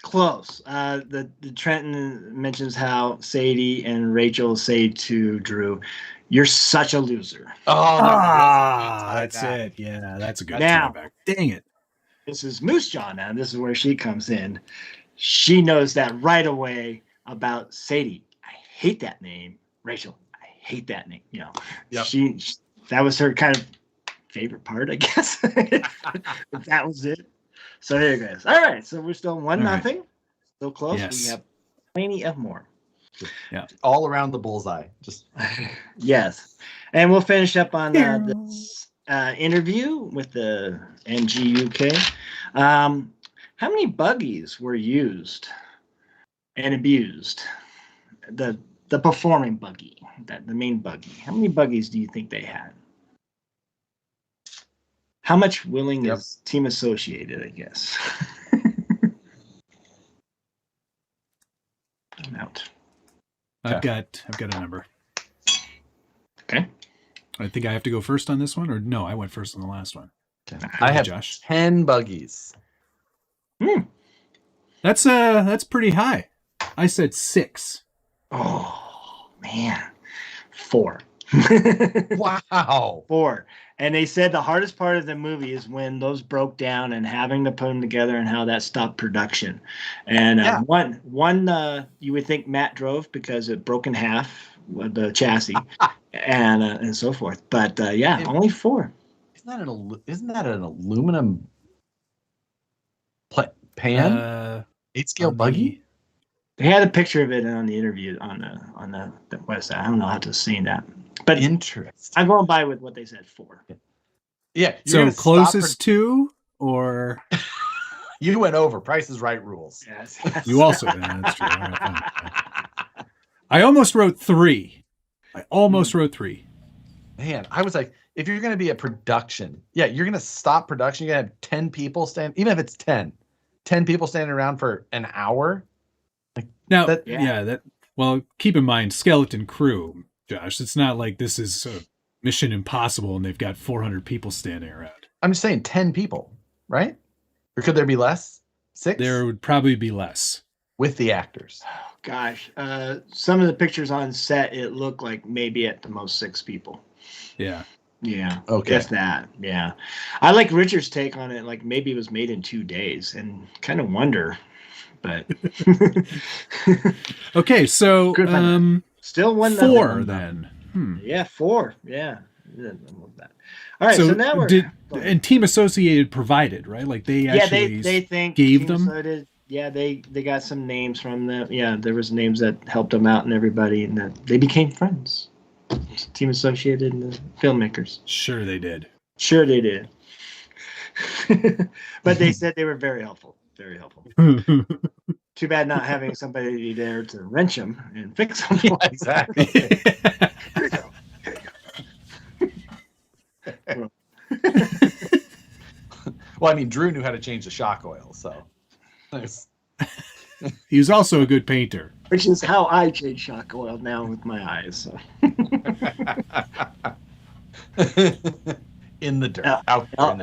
Speaker 3: Close. The Trenton mentions how Sadie and Rachel say to Drew, "You're such a loser."
Speaker 1: Oh,
Speaker 2: that's it. Yeah, that's a good
Speaker 3: now,
Speaker 2: tie back. Dang it.
Speaker 3: This is Moose Jaw now. This is where she comes in. She knows that right away about Sadie. I hate that name. Rachel, I hate that name. Yep. That was her kind of favorite part, I guess. That was it. So there it goes. All right. So we're still 1-0. Still close.
Speaker 2: Yes.
Speaker 3: We have plenty of more.
Speaker 1: Yeah. All around the bullseye. Just
Speaker 3: yes. And we'll finish up on this interview with the NG UK. How many buggies were used and abused? The performing buggy, the main buggy. How many buggies do you think they had? How much willing is Team Associated, I guess? I'm out.
Speaker 2: I've got a number.
Speaker 3: Okay.
Speaker 2: I think I have to go first on this one, or no? I went first on the last one.
Speaker 1: I have
Speaker 2: Josh.
Speaker 1: 10 buggies.
Speaker 2: That's pretty high. I said 6.
Speaker 3: Oh man, 4.
Speaker 1: Wow.
Speaker 3: 4. And they said the hardest part of the movie is when those broke down and having to put them together and how that stopped production. And one you would think Matt drove because it broke in half with the chassis and so forth. But only 4.
Speaker 1: Isn't that an aluminum pan? 8-scale buggy?
Speaker 3: They had a picture of it on the interview on the website. I don't know how to see that. But
Speaker 1: interesting.
Speaker 3: I'm going by with what they said 4.
Speaker 1: Yeah.
Speaker 2: So closest to, or
Speaker 1: you went over. Price is Right rules.
Speaker 3: Yes.
Speaker 2: You also. That's true. All right, fine. I almost wrote 3.
Speaker 1: Man, I was like, if you're going to be a production, you're going to stop production. You're going to have 10 people stand, even if it's 10 people standing around for an hour.
Speaker 2: Now, well, keep in mind, skeleton crew, Josh. It's not like this is Mission Impossible and they've got 400 people standing around.
Speaker 1: I'm just saying 10 people, right? Or could there be less? 6?
Speaker 2: There would probably be less.
Speaker 1: With the actors.
Speaker 3: gosh. Some of the pictures on set, it looked like maybe at the most 6 people.
Speaker 2: Yeah.
Speaker 3: Yeah.
Speaker 1: Okay.
Speaker 3: If that. Yeah. I like Richard's take on it. Like maybe it was made in 2 days, and kind of wonder, but.
Speaker 2: Okay, so
Speaker 3: still 1-0.
Speaker 2: 4 then.
Speaker 3: Yeah, 4. Yeah. I love that. All right, so now we're
Speaker 2: and Team Associated provided, right? Like they actually
Speaker 3: they think
Speaker 2: gave
Speaker 3: Team
Speaker 2: them.
Speaker 3: Associated, yeah, they got some names from them. Yeah, there was names that helped them out and everybody, and that they became friends. Team Associated and the filmmakers.
Speaker 2: Sure they did.
Speaker 3: Sure they did. But they said they were very helpful. Very helpful. Too bad not having somebody there to wrench them and fix them.
Speaker 1: Exactly.
Speaker 3: Here you go.
Speaker 1: Well, I mean, Drew knew how to change the shock oil, so. Nice.
Speaker 2: He was also a good painter.
Speaker 3: Which is how I change shock oil now with my eyes. So.
Speaker 1: In the dirt.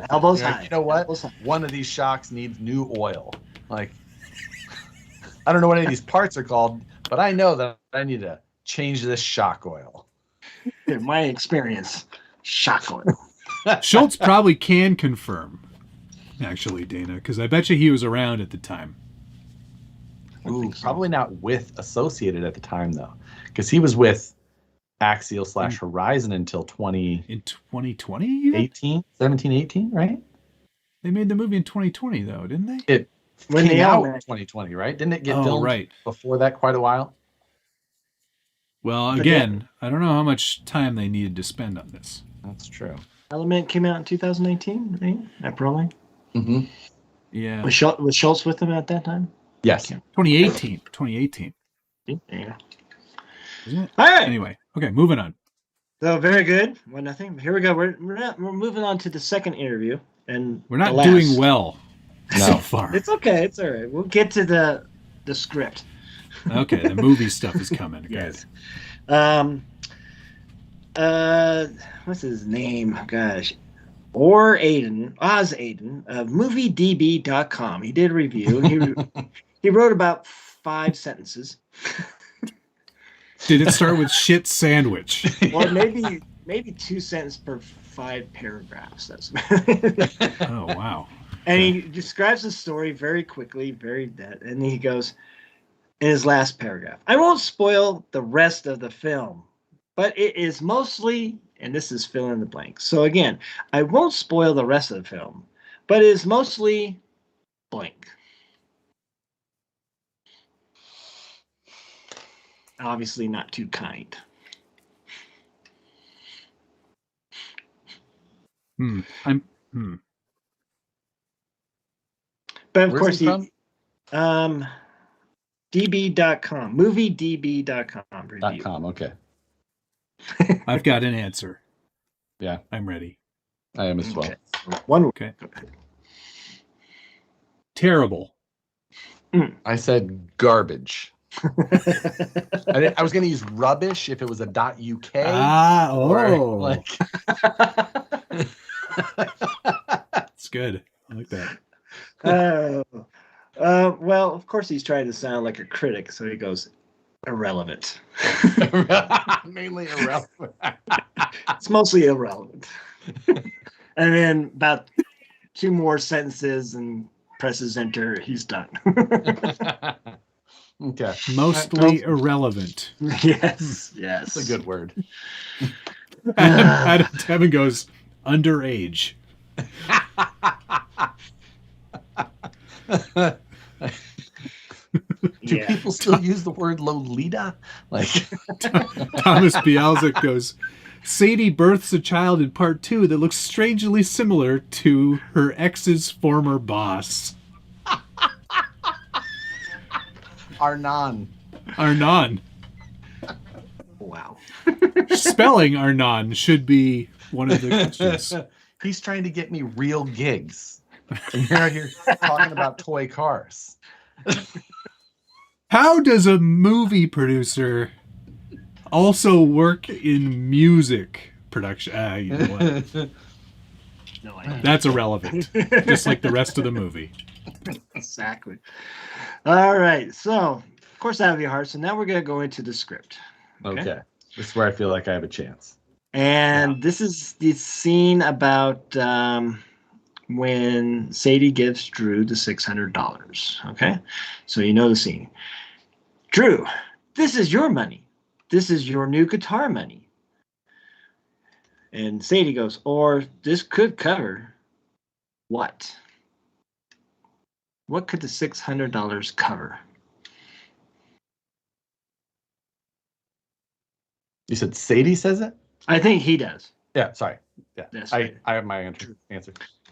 Speaker 3: Elbows high.
Speaker 1: You know what? One of these shocks needs new oil. Like, I don't know what any of these parts are called, but I know that I need to change this shock oil.
Speaker 3: In my experience, shock oil.
Speaker 2: Schultz probably can confirm, actually, Dana, because I bet you he was around at the time.
Speaker 1: Ooh, probably not with Associated at the time, though, because he was with Axial / Horizon until
Speaker 2: in 2020, even?
Speaker 1: 17, 18, right?
Speaker 2: They made the movie in 2020, though, didn't they?
Speaker 1: It came out in 2020, right? Didn't it get filmed before that quite a while?
Speaker 2: Well, again, I don't know how much time they needed to spend on this.
Speaker 1: That's true.
Speaker 3: Element came out in 2018, right? April.
Speaker 2: Mm-hmm. Yeah.
Speaker 3: Was Schultz with them at that time?
Speaker 1: Yes.
Speaker 2: 2018. 2018.
Speaker 3: Yeah.
Speaker 2: Isn't it?
Speaker 3: All right.
Speaker 2: Anyway, okay, moving on.
Speaker 3: So very good. 1-0. Here we go. We're moving on to the second interview, and
Speaker 2: we're not doing well so far.
Speaker 3: It's okay. It's all right. We'll get to the script.
Speaker 2: Okay, the movie stuff is coming.
Speaker 3: Yes. What's his name? Gosh. Oz Aiden of MovieDB.com. He did a review. He wrote about 5 sentences.
Speaker 2: Did it start with shit sandwich?
Speaker 3: Or maybe 2 sentences per 5 paragraphs. That's
Speaker 2: Oh, wow.
Speaker 3: And he describes the story very quickly, and he goes in his last paragraph, I won't spoil the rest of the film, but it is mostly, and this is fill in the blank. So again, I won't spoil the rest of the film, but it is mostly blank. Obviously not too kind.
Speaker 2: But
Speaker 3: of
Speaker 1: Where's
Speaker 3: course
Speaker 1: he from?
Speaker 3: DB.com, MovieDB.com review.
Speaker 1: .com, okay.
Speaker 2: I've got an answer.
Speaker 1: Yeah.
Speaker 2: I'm ready.
Speaker 1: I am as well.
Speaker 3: Okay. One word.
Speaker 2: Okay. Terrible.
Speaker 1: I said garbage. I was going to use rubbish if it was a .uk.
Speaker 2: It's good. I like that.
Speaker 3: Well, of course he's trying to sound like a critic, so he goes irrelevant.
Speaker 1: Mainly irrelevant.
Speaker 3: It's mostly irrelevant. And then about 2 more sentences and presses enter. He's done.
Speaker 1: Okay.
Speaker 2: Mostly irrelevant.
Speaker 3: Yes.
Speaker 1: That's a good word.
Speaker 2: Adam Tevin goes underage.
Speaker 1: Do people still use the word Lolita? Like
Speaker 2: Thomas Bialzik goes, Sadie births a child in part 2 that looks strangely similar to her ex's former boss.
Speaker 1: Arnon.
Speaker 3: Wow.
Speaker 2: Spelling Arnon should be one of the questions.
Speaker 1: He's trying to get me real gigs. And you're out here talking about toy cars.
Speaker 2: How does a movie producer also work in music production? You know what?
Speaker 3: No idea.
Speaker 2: That's irrelevant. Just like the rest of the movie.
Speaker 3: Exactly. All right. So Of course, that would be hard. So now we're going to go into the script.
Speaker 1: Okay. This is where I feel like I have a chance.
Speaker 3: And this is the scene about when Sadie gives Drew the $600. Okay. So you know the scene. Drew, this is your money. This is your new guitar money. And Sadie goes, or this could cover what? What could the $600 cover?
Speaker 1: You said Sadie says it?
Speaker 3: I think he does.
Speaker 1: Yeah, sorry. Yeah,
Speaker 3: That's right.
Speaker 1: I have my answer.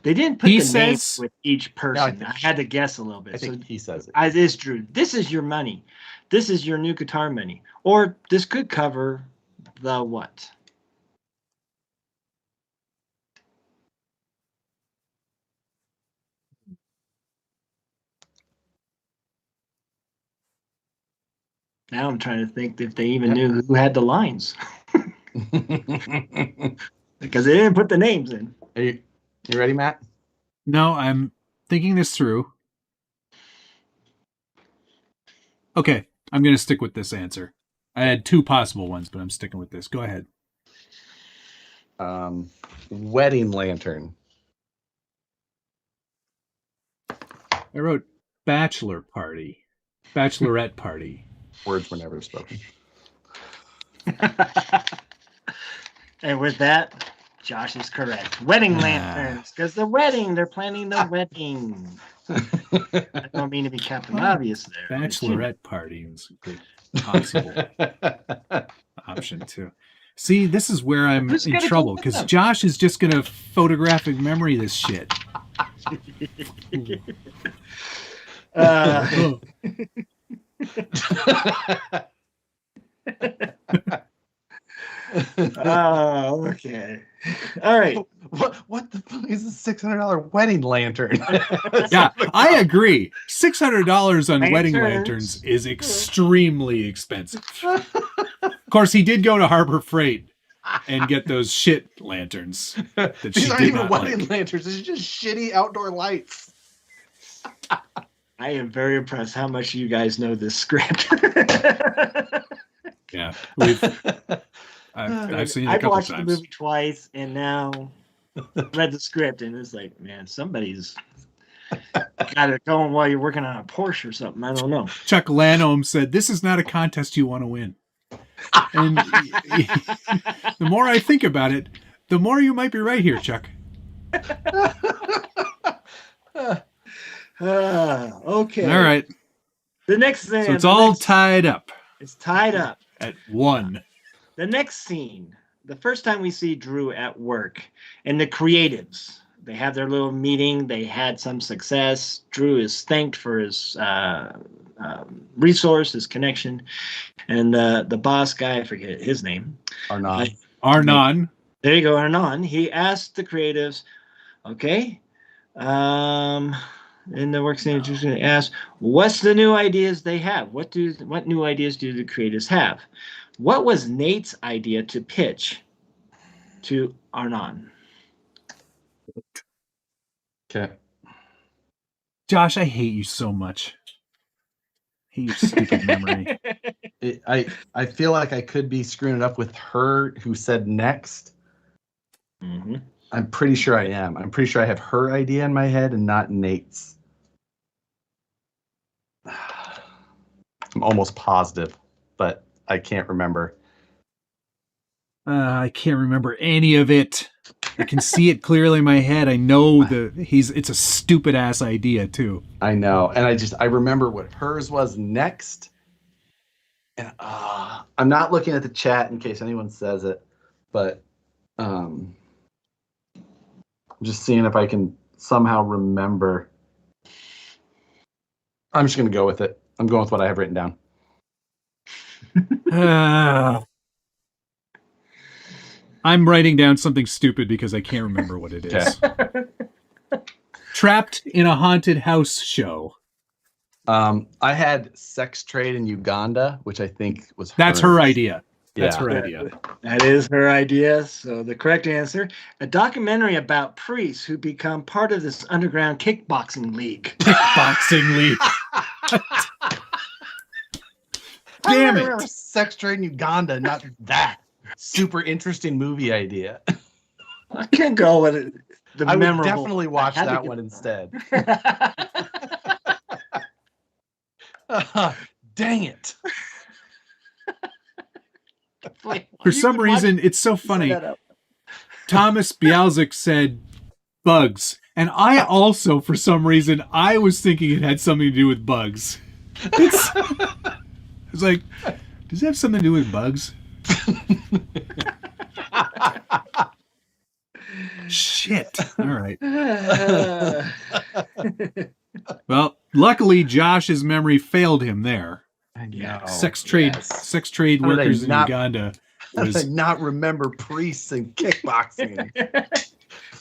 Speaker 3: They didn't put
Speaker 2: He
Speaker 3: the names
Speaker 2: says-
Speaker 3: with each person.
Speaker 1: No,
Speaker 3: I had to guess a little bit.
Speaker 1: I think he says it.
Speaker 3: It is Drew. This is your money. This is your new guitar money. Or this could cover the what? Now I'm trying to think if they even knew who had the lines. Because they didn't put the names in.
Speaker 1: Are you ready, Matt?
Speaker 2: No, I'm thinking this through. Okay, I'm going to stick with this answer. I had two possible ones, but I'm sticking with this. Go ahead.
Speaker 1: Wedding lantern.
Speaker 2: I wrote bachelor party. Bachelorette party.
Speaker 1: Words were never spoken.
Speaker 3: And with that, Josh is correct. Wedding lanterns, because they're planning the wedding. I don't mean to be Captain Obvious there.
Speaker 2: Bachelorette party was a good possible option too. See, this is where I'm
Speaker 3: Who's
Speaker 2: in
Speaker 3: gonna
Speaker 2: trouble
Speaker 3: go with
Speaker 2: because
Speaker 3: them?
Speaker 2: Josh is just going to photographic memory this shit.
Speaker 3: Uh, oh, okay. All right.
Speaker 1: What the fuck is a $600 wedding lantern?
Speaker 2: Yeah, I agree. $600 on wedding
Speaker 3: Lanterns.
Speaker 2: lanterns is extremely expensive. Of course, he did go to Harbor Freight and get those shit lanterns that she
Speaker 1: These aren't
Speaker 2: did
Speaker 1: even
Speaker 2: not
Speaker 1: wedding
Speaker 2: like.
Speaker 1: lanterns. This is just shitty outdoor lights.
Speaker 3: I am very impressed how much you guys know this script.
Speaker 2: Yeah, I've seen it a
Speaker 3: I've
Speaker 2: couple
Speaker 3: watched
Speaker 2: times.
Speaker 3: the movie twice and now read the script, and it's like, man, somebody's got it going while you're working on a Porsche or something. I don't know.
Speaker 2: Chuck Lanholm said, "This is not a contest you want to win." And the more I think about it, the more you might be right here, Chuck.
Speaker 3: Okay.
Speaker 2: All right.
Speaker 3: The next thing.
Speaker 2: So it's all tied up
Speaker 3: It's tied up.
Speaker 2: at 1.
Speaker 3: The next scene, the first time we see Drew at work and the creatives, they have their little meeting. They had some success. Drew is thanked for his resource, his connection. And the boss guy, I forget his name.
Speaker 2: Arnon.
Speaker 3: There you go, Arnon. He asked the creatives, okay, in the work scene, just going to ask, what's the new ideas they have? What new ideas do the creatives have? What was Nate's idea to pitch to Arnon?
Speaker 1: Okay.
Speaker 2: Josh, I hate you so much. I hate your stupid memory.
Speaker 1: I feel like I could be screwing it up with her who said next.
Speaker 3: Mm-hmm.
Speaker 1: I'm pretty sure I am. I'm pretty sure I have her idea in my head and not Nate's. I'm almost positive, but I can't remember.
Speaker 2: I can't remember any of it. I can see it clearly in my head. I know it's a stupid ass idea too.
Speaker 1: I know, and I remember what hers was next. And I'm not looking at the chat in case anyone says it, but I'm just seeing if I can somehow remember. I'm just gonna go with it. I'm going with what I have written down.
Speaker 2: I'm writing down something stupid because I can't remember what it is. Trapped in a haunted house show.
Speaker 1: I had sex trade in Uganda, which I think was
Speaker 2: That's her idea. That's
Speaker 1: Yeah.
Speaker 2: her idea.
Speaker 3: That is her idea. So the correct answer, a documentary about priests who become part of this underground kickboxing league.
Speaker 2: Boxing league. Damn
Speaker 1: remember
Speaker 2: it!
Speaker 1: sex trade in Uganda, not that super interesting movie idea.
Speaker 3: I can't go with it. The
Speaker 1: I would
Speaker 3: memorable.
Speaker 1: definitely watch
Speaker 3: I had to
Speaker 1: that
Speaker 3: get-
Speaker 1: one instead. Dang it.
Speaker 2: For some reason, it's so funny. Thomas Bialzik said bugs. And I also, for some reason, I was thinking it had something to do with bugs. It's like, does it have something to do with bugs? Shit. All right. Well, luckily, Josh's memory failed him there.
Speaker 1: Yeah.
Speaker 2: Sex trade
Speaker 1: How did I
Speaker 2: workers in
Speaker 1: not-
Speaker 2: Uganda
Speaker 1: How did I
Speaker 2: was
Speaker 1: not remember priests and kickboxing?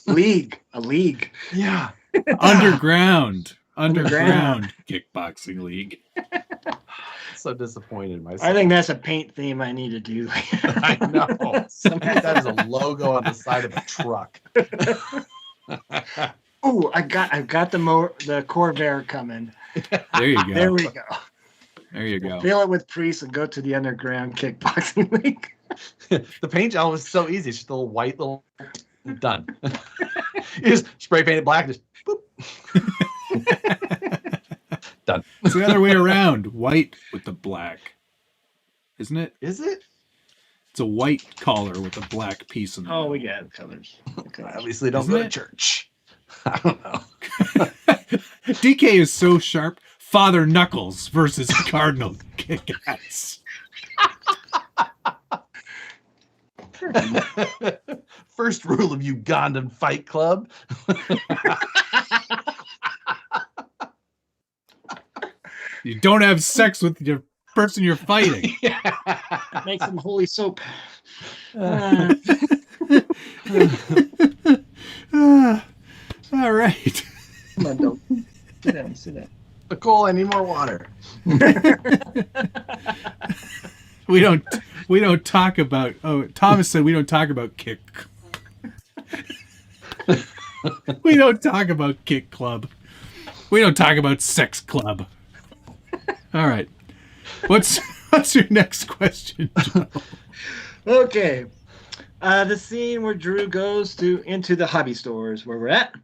Speaker 3: A league.
Speaker 1: Yeah.
Speaker 2: underground kickboxing league.
Speaker 1: So disappointed in myself.
Speaker 3: I think that's a paint theme I need to do.
Speaker 1: I know. Somebody that is a logo on the side of a truck.
Speaker 3: Oh, I've got the Corvair coming.
Speaker 2: There you go.
Speaker 3: There we go.
Speaker 2: There you go.
Speaker 3: Fill it with priests and go to the underground kickboxing league.
Speaker 1: The paint job was so easy. It's just a little white little done. You just spray paint it black, just boop. Done.
Speaker 2: It's the other way around. White with the black. Isn't it?
Speaker 1: Is it?
Speaker 2: It's a white collar with a black piece in it.
Speaker 3: Oh, we got colors.
Speaker 1: Obviously don't
Speaker 2: Isn't
Speaker 1: go to
Speaker 2: it?
Speaker 1: church. I don't know.
Speaker 2: DK is so sharp. Father Knuckles versus Cardinal Kick-Ass.
Speaker 1: First rule of Ugandan Fight Club.
Speaker 2: You don't have sex with your person you're fighting.
Speaker 3: Make some holy soap.
Speaker 2: All right.
Speaker 3: Come on, don't. Sit down.
Speaker 1: Nicole, I need more water.
Speaker 2: We don't talk about. Oh, Thomas said we don't talk about kick. We don't talk about kick club. We don't talk about sex club. All right. What's your next question, Joe?
Speaker 3: Okay. The scene where Drew goes into the hobby stores where we're at.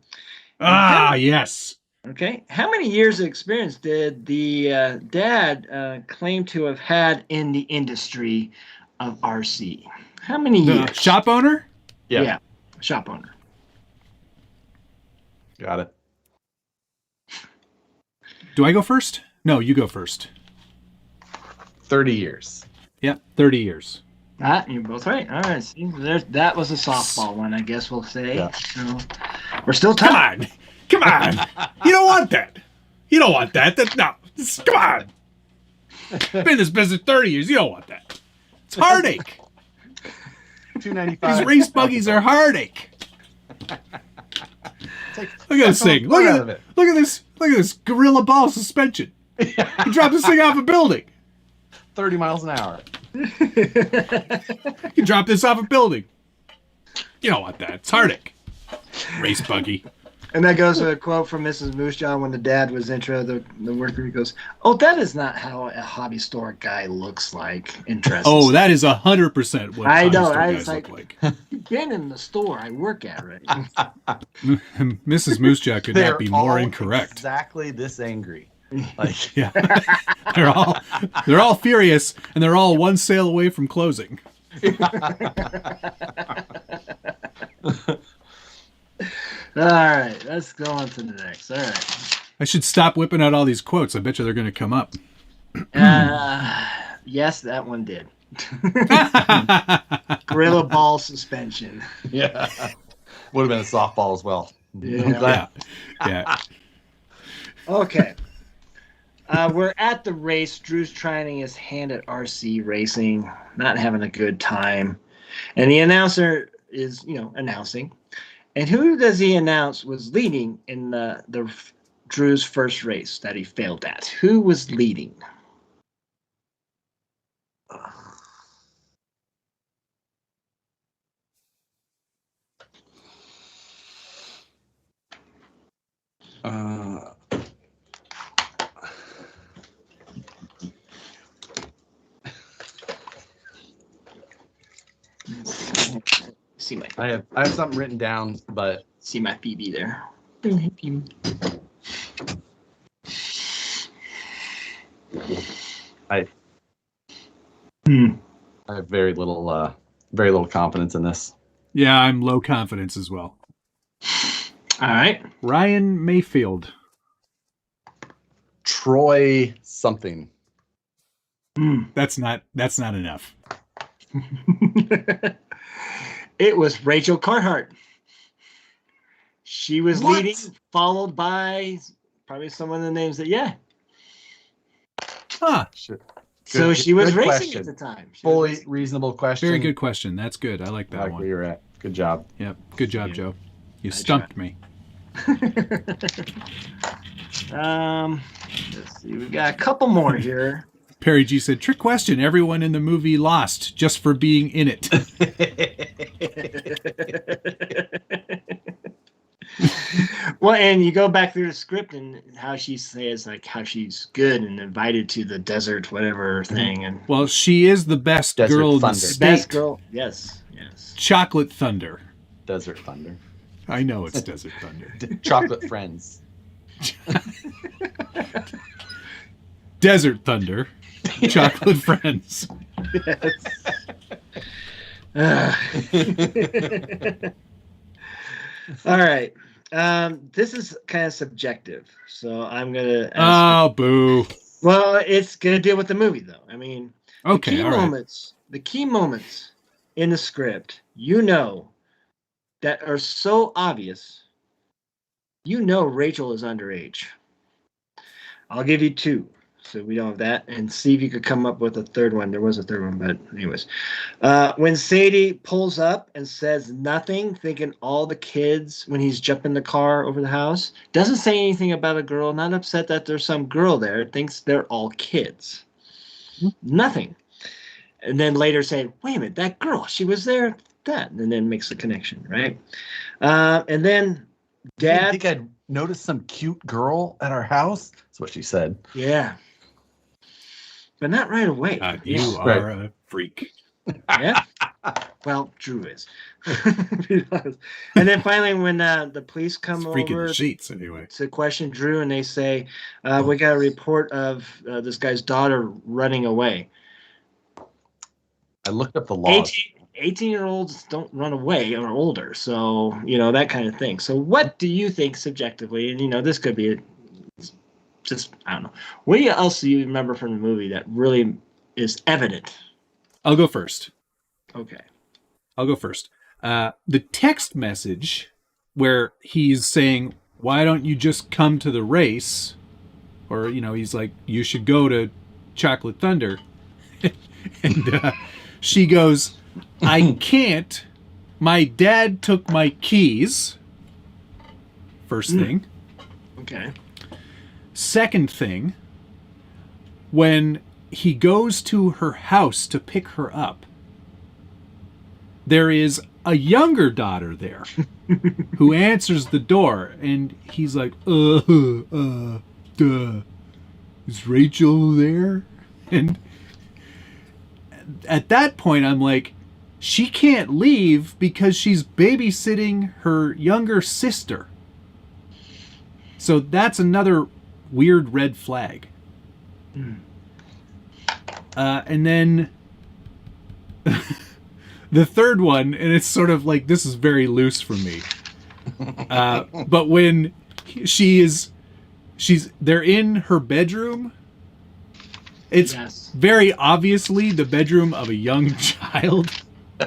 Speaker 2: Ah, yes.
Speaker 3: Okay. How many years of experience did the dad claim to have had in the industry of RC? How many
Speaker 2: The
Speaker 3: years?
Speaker 2: shop owner?
Speaker 3: Yeah. Shop owner.
Speaker 1: Got it.
Speaker 2: Do I go first? No, you go first.
Speaker 1: 30 years.
Speaker 2: Yep, 30 years.
Speaker 3: You're both right. All right. See, that was a softball one, I guess we'll say.
Speaker 1: Yeah.
Speaker 3: So, we're still
Speaker 2: Come
Speaker 3: tied.
Speaker 2: on. Come on. You don't want that. You don't want that. No. Come on. Been in this business 30 years. You don't want that. It's heartache.
Speaker 1: $295.
Speaker 2: These race buggies are heartache. Look at this thing. Look at this. Look at this gorilla ball suspension. You drop this thing off a building.
Speaker 1: 30 miles an hour.
Speaker 2: You drop this off a building. You don't want that. It's heartache. Race buggy.
Speaker 3: And that goes to a quote from Mrs. Moosejaw when the dad was intro the worker. He goes, "Oh, that is not how a hobby store guy looks like." Interesting.
Speaker 2: Oh, that is 100% what
Speaker 3: I
Speaker 2: hobby
Speaker 3: know.
Speaker 2: store
Speaker 3: I
Speaker 2: guys
Speaker 3: was
Speaker 2: look
Speaker 3: like,
Speaker 2: like.
Speaker 3: "You've been in the store I work at, right?"
Speaker 2: Mrs. Moosejaw could not be more
Speaker 1: all
Speaker 2: incorrect.
Speaker 1: Exactly this angry. Like,
Speaker 2: Yeah, they're all furious, and they're all one sale away from closing.
Speaker 3: All right, let's go on to the next. All right.
Speaker 2: I should stop whipping out all these quotes. I bet you they're going to come up.
Speaker 3: Yes, that one did. Gorilla ball suspension.
Speaker 1: yeah. Would have been a softball as well.
Speaker 3: Yeah.
Speaker 1: I'm glad.
Speaker 2: Yeah.
Speaker 3: Okay. We're at the race. Drew's trying his hand at RC racing, not having a good time. And the announcer is, announcing. And who does he announce was leading in the Drew's first race that he failed at? Who was leading? See my
Speaker 1: I have something written down, but
Speaker 3: see my Phoebe there.
Speaker 1: I
Speaker 3: Hmm.
Speaker 1: I have very little confidence in this.
Speaker 2: Yeah, I'm low confidence as well.
Speaker 3: All right.
Speaker 2: Ryan Mayfield.
Speaker 1: Troy something.
Speaker 2: That's not enough.
Speaker 3: It was Rachel Carhart. She was leading, followed by probably some of the names that,
Speaker 2: Huh.
Speaker 1: Shit.
Speaker 3: So she was racing
Speaker 1: question.
Speaker 3: at the time.
Speaker 1: Fully reasonable question.
Speaker 2: Very good question. That's good. I like that
Speaker 1: I like
Speaker 2: one.
Speaker 1: where you're at. Good job.
Speaker 2: Yep. Good job,
Speaker 3: Yeah.
Speaker 2: Joe. You stumped me.
Speaker 3: Let's see. We've got a couple more here.
Speaker 2: Perry G said, trick question. Everyone in the movie lost just for being in it.
Speaker 3: Well, and you go back through the script and how she says like how she's good and invited to the desert, whatever thing. And
Speaker 2: Well, she is the best
Speaker 1: Desert
Speaker 2: girl in the
Speaker 1: Thunder.
Speaker 2: state.
Speaker 3: best girl. Yes.
Speaker 2: Chocolate Thunder.
Speaker 1: Desert Thunder.
Speaker 2: I know it's Desert Thunder.
Speaker 1: Chocolate Friends.
Speaker 2: Desert Thunder. Chocolate Friends.
Speaker 3: All right. This is kind of subjective, so I'm gonna ask.
Speaker 2: Oh, boo.
Speaker 3: Well, it's gonna deal with the movie, though. I mean,
Speaker 2: Okay,
Speaker 3: the
Speaker 2: all right.
Speaker 3: the key moments in the script, that are so obvious. Rachel is underage. I'll give you two, so we don't have that, and see if you could come up with a third one. There was a third one, but anyways. When Sadie pulls up and says nothing, thinking all the kids, when he's jumping the car over the house, doesn't say anything about a girl, not upset that there's some girl there, thinks they're all kids. Nothing. And then later saying, wait a minute, that girl, she was there, and then makes the connection, right? And then Dad.
Speaker 1: I think I'd noticed some cute girl at our house. That's what she said.
Speaker 3: Yeah. But not right away.
Speaker 2: You are a freak.
Speaker 3: Yeah. Well, Drew is. And then finally, when the police come
Speaker 2: Freaking
Speaker 3: over
Speaker 2: the sheets, anyway.
Speaker 3: to question Drew, and they say, we got a report of this guy's daughter running away.
Speaker 1: I looked up the law.
Speaker 3: 18-year-olds don't run away or older, so that kind of thing. So what do you think subjectively? And this could be just, I don't know. What else do you remember from the movie that really is evident?
Speaker 2: I'll go first.
Speaker 3: Okay.
Speaker 2: I'll go first. The text message where he's saying, why don't you just come to the race? Or, he's like, you should go to Chocolate Thunder. And she goes, I can't. My dad took my keys. First thing.
Speaker 3: Okay.
Speaker 2: Second thing, when he goes to her house to pick her up, there is a younger daughter there who answers the door, and he's like, duh. Is Rachel there? And at that point, I'm like, she can't leave because she's babysitting her younger sister. So that's another weird red flag. And then the third one, and it's sort of like, this is very loose for me. But when they're in her bedroom, it's very obviously the bedroom of a young child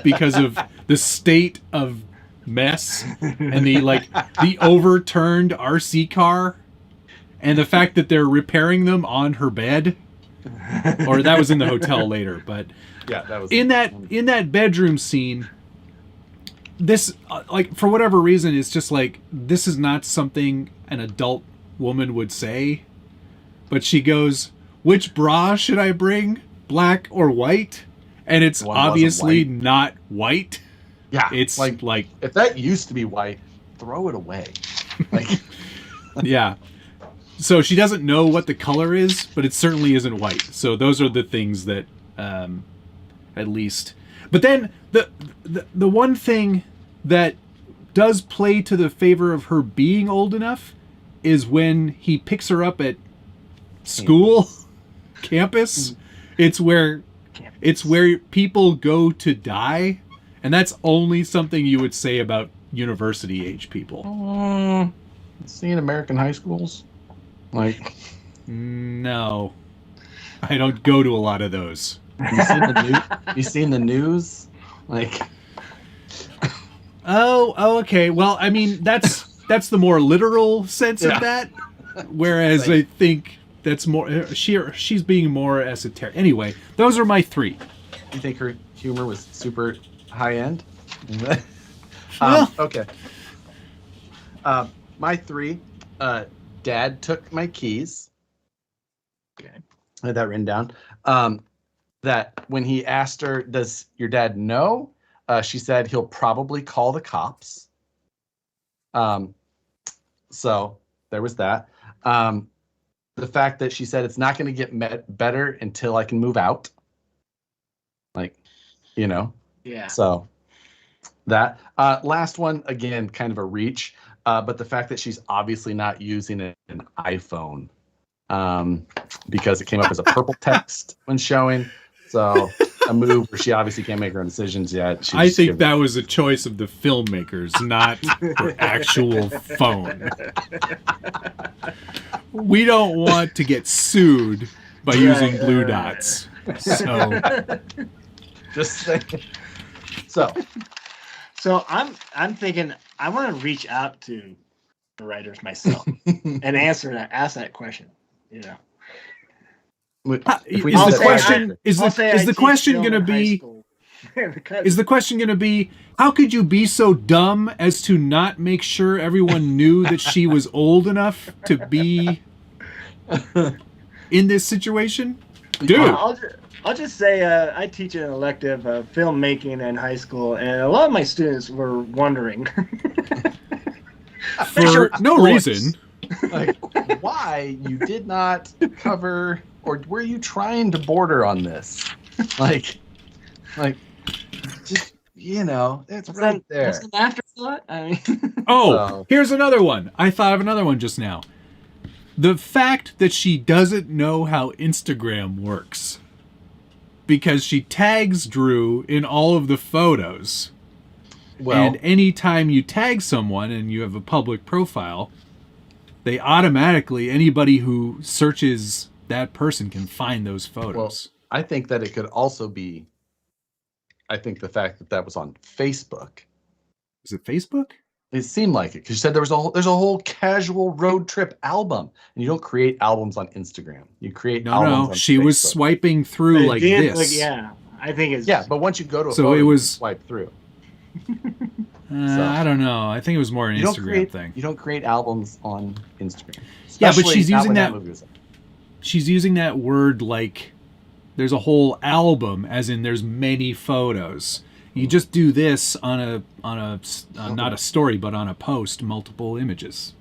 Speaker 2: because of the state of mess and the overturned RC car and the fact that they're repairing them on her bed. Or that was in the hotel later, but
Speaker 1: yeah, that was
Speaker 2: in that bedroom scene. This for whatever reason, it's just like, this is not something an adult woman would say. But she goes, which bra should I bring? Black or white? And it's obviously not white.
Speaker 1: Yeah.
Speaker 2: It's like
Speaker 1: if that used to be white, throw it away.
Speaker 2: Yeah. So she doesn't know what the color is, but it certainly isn't white. So those are the things that at least. But then the one thing that does play to the favor of her being old enough is when he picks her up at school, campus. It's where people go to die, and that's only something you would say about university age people.
Speaker 1: Seeing American high schools, like,
Speaker 2: no, I don't go to a lot of those.
Speaker 1: You seen the news? Like,
Speaker 2: oh, okay. Well, I mean, that's the more literal sense of that. Whereas I think that's more she's being more esoteric. Anyway, those are my three.
Speaker 1: You think her humor was super high end? Okay. My three. Dad took my keys. Okay. I had that written down. That when he asked her, "Does your dad know?" She said he'll probably call the cops. So there was that. The fact that she said it's not going to get better until I can move out. Like, Yeah. So that. Last one, again, kind of a reach. But the fact that she's obviously not using an iPhone because it came up as a purple text when showing. So a move where she obviously can't make her own decisions yet.
Speaker 2: I think that was a choice of the filmmakers, not her actual phone. We don't want to get sued by using blue dots. So
Speaker 1: just saying. So
Speaker 3: I'm thinking I want to reach out to the writers myself and ask that question. Is the question going
Speaker 2: to be how could you be so dumb as to not make sure everyone knew that she was old enough to be in this situation? Dude,
Speaker 3: I'll just say I teach an elective of filmmaking in high school, and a lot of my students were wondering
Speaker 2: for no reason,
Speaker 1: like why you did not cover, or were you trying to border on this? Like just it's right there.
Speaker 3: That's an afterthought. I mean,
Speaker 2: Here's another one. I thought of another one just now. The fact that she doesn't know how Instagram works. Because she tags Drew in all of the photos. And anytime you tag someone and you have a public profile, they automatically, anybody who searches that person can find those photos.
Speaker 1: Well, I think that it could also be, the fact that was on Facebook.
Speaker 2: Is it Facebook?
Speaker 1: It seemed like it because you said there's a whole casual road trip album, and you don't create albums on Instagram. You create albums on
Speaker 2: she
Speaker 1: Facebook.
Speaker 2: Was swiping through like this.
Speaker 3: I think it's
Speaker 1: but once you go to a
Speaker 2: so
Speaker 1: photo,
Speaker 2: it was
Speaker 1: you swipe through.
Speaker 2: I don't know. I think it was more an Instagram thing.
Speaker 1: You don't create albums on Instagram.
Speaker 2: But she's using that. She's using that word like there's a whole album, as in there's many photos. You just do this on a not a story, but on a post, multiple images.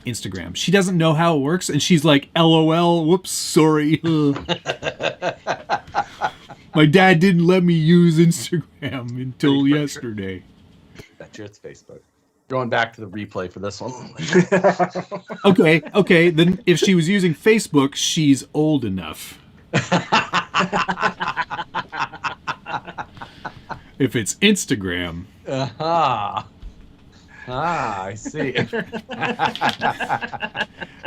Speaker 2: Instagram. She doesn't know how it works, and she's like, "LOL, whoops, sorry. My dad didn't let me use Instagram until yesterday."
Speaker 1: That's it's Facebook. Going back to the replay for this one.
Speaker 2: Okay. Then if she was using Facebook, she's old enough. If it's Instagram.
Speaker 1: I see.
Speaker 2: And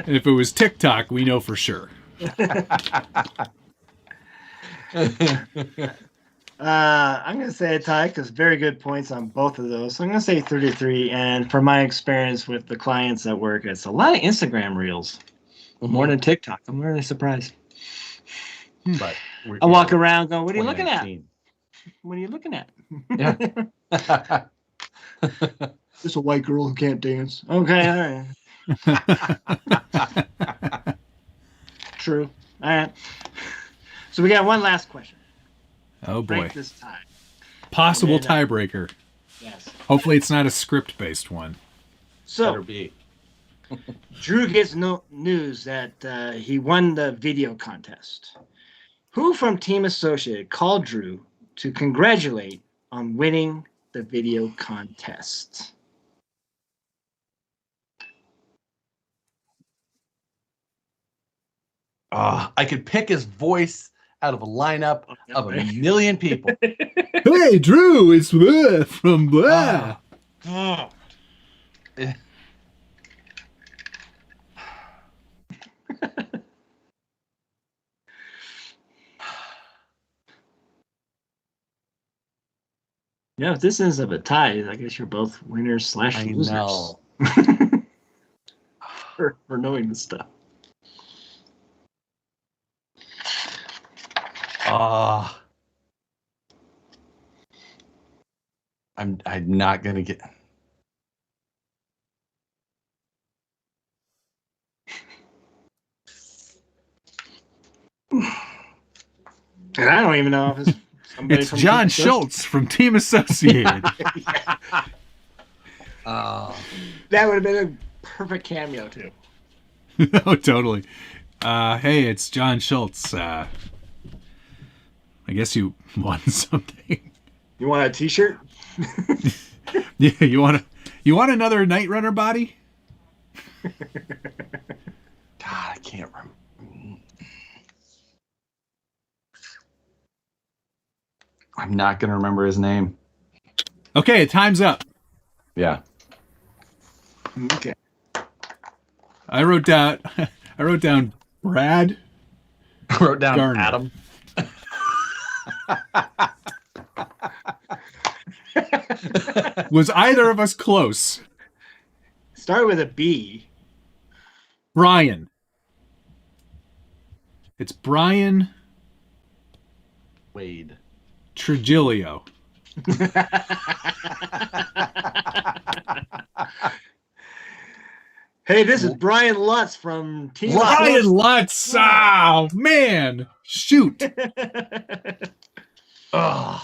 Speaker 2: if it was TikTok, we know for sure.
Speaker 3: I'm going to say a tie because very good points on both of those. So I'm going to say 33. And from my experience with the clients at work, it's a lot of Instagram reels. More than TikTok. I'm really surprised.
Speaker 1: But
Speaker 3: I walk around going, what are you looking at? What are you looking at?
Speaker 1: Yeah.
Speaker 3: Just a white girl who can't dance. Okay, all right. True. All right. So we got one last question.
Speaker 2: Oh boy.
Speaker 3: Break this tie.
Speaker 2: Possible tiebreaker.
Speaker 3: Yes.
Speaker 2: Hopefully it's not a script-based one.
Speaker 3: So
Speaker 1: better be.
Speaker 3: Drew gets news that he won the video contest. Who from Team Associated called Drew to congratulate on winning the video contest.
Speaker 1: I could pick his voice out of a lineup of a million people.
Speaker 2: Hey, Drew, it's from blah.
Speaker 3: Yeah, if this ends up a tie, I guess you're both winners / losers.
Speaker 1: I know.
Speaker 3: for knowing this stuff.
Speaker 1: I'm not gonna get.
Speaker 3: And I don't even know if it's somebody
Speaker 2: It's
Speaker 3: from
Speaker 2: John
Speaker 3: Team
Speaker 2: Schultz from Team Associated.
Speaker 3: That would have been a perfect cameo too.
Speaker 2: Oh, totally. Hey, it's John Schultz. I guess you won something.
Speaker 3: You want a T-shirt?
Speaker 2: Yeah, you want another Night Runner body?
Speaker 1: God, I can't remember. I'm not gonna remember his name.
Speaker 2: Okay, time's up.
Speaker 1: Yeah.
Speaker 3: Okay.
Speaker 2: I wrote down Brad.
Speaker 1: I wrote down
Speaker 2: Garner.
Speaker 1: Adam.
Speaker 2: Was either of us close?
Speaker 3: Start with a B.
Speaker 2: Brian. It's Brian
Speaker 1: Wade.
Speaker 2: Trujillo.
Speaker 3: Hey, this is Brian Lutz from Team
Speaker 2: Brian Lutz. Oh, man. Shoot.
Speaker 1: Ugh.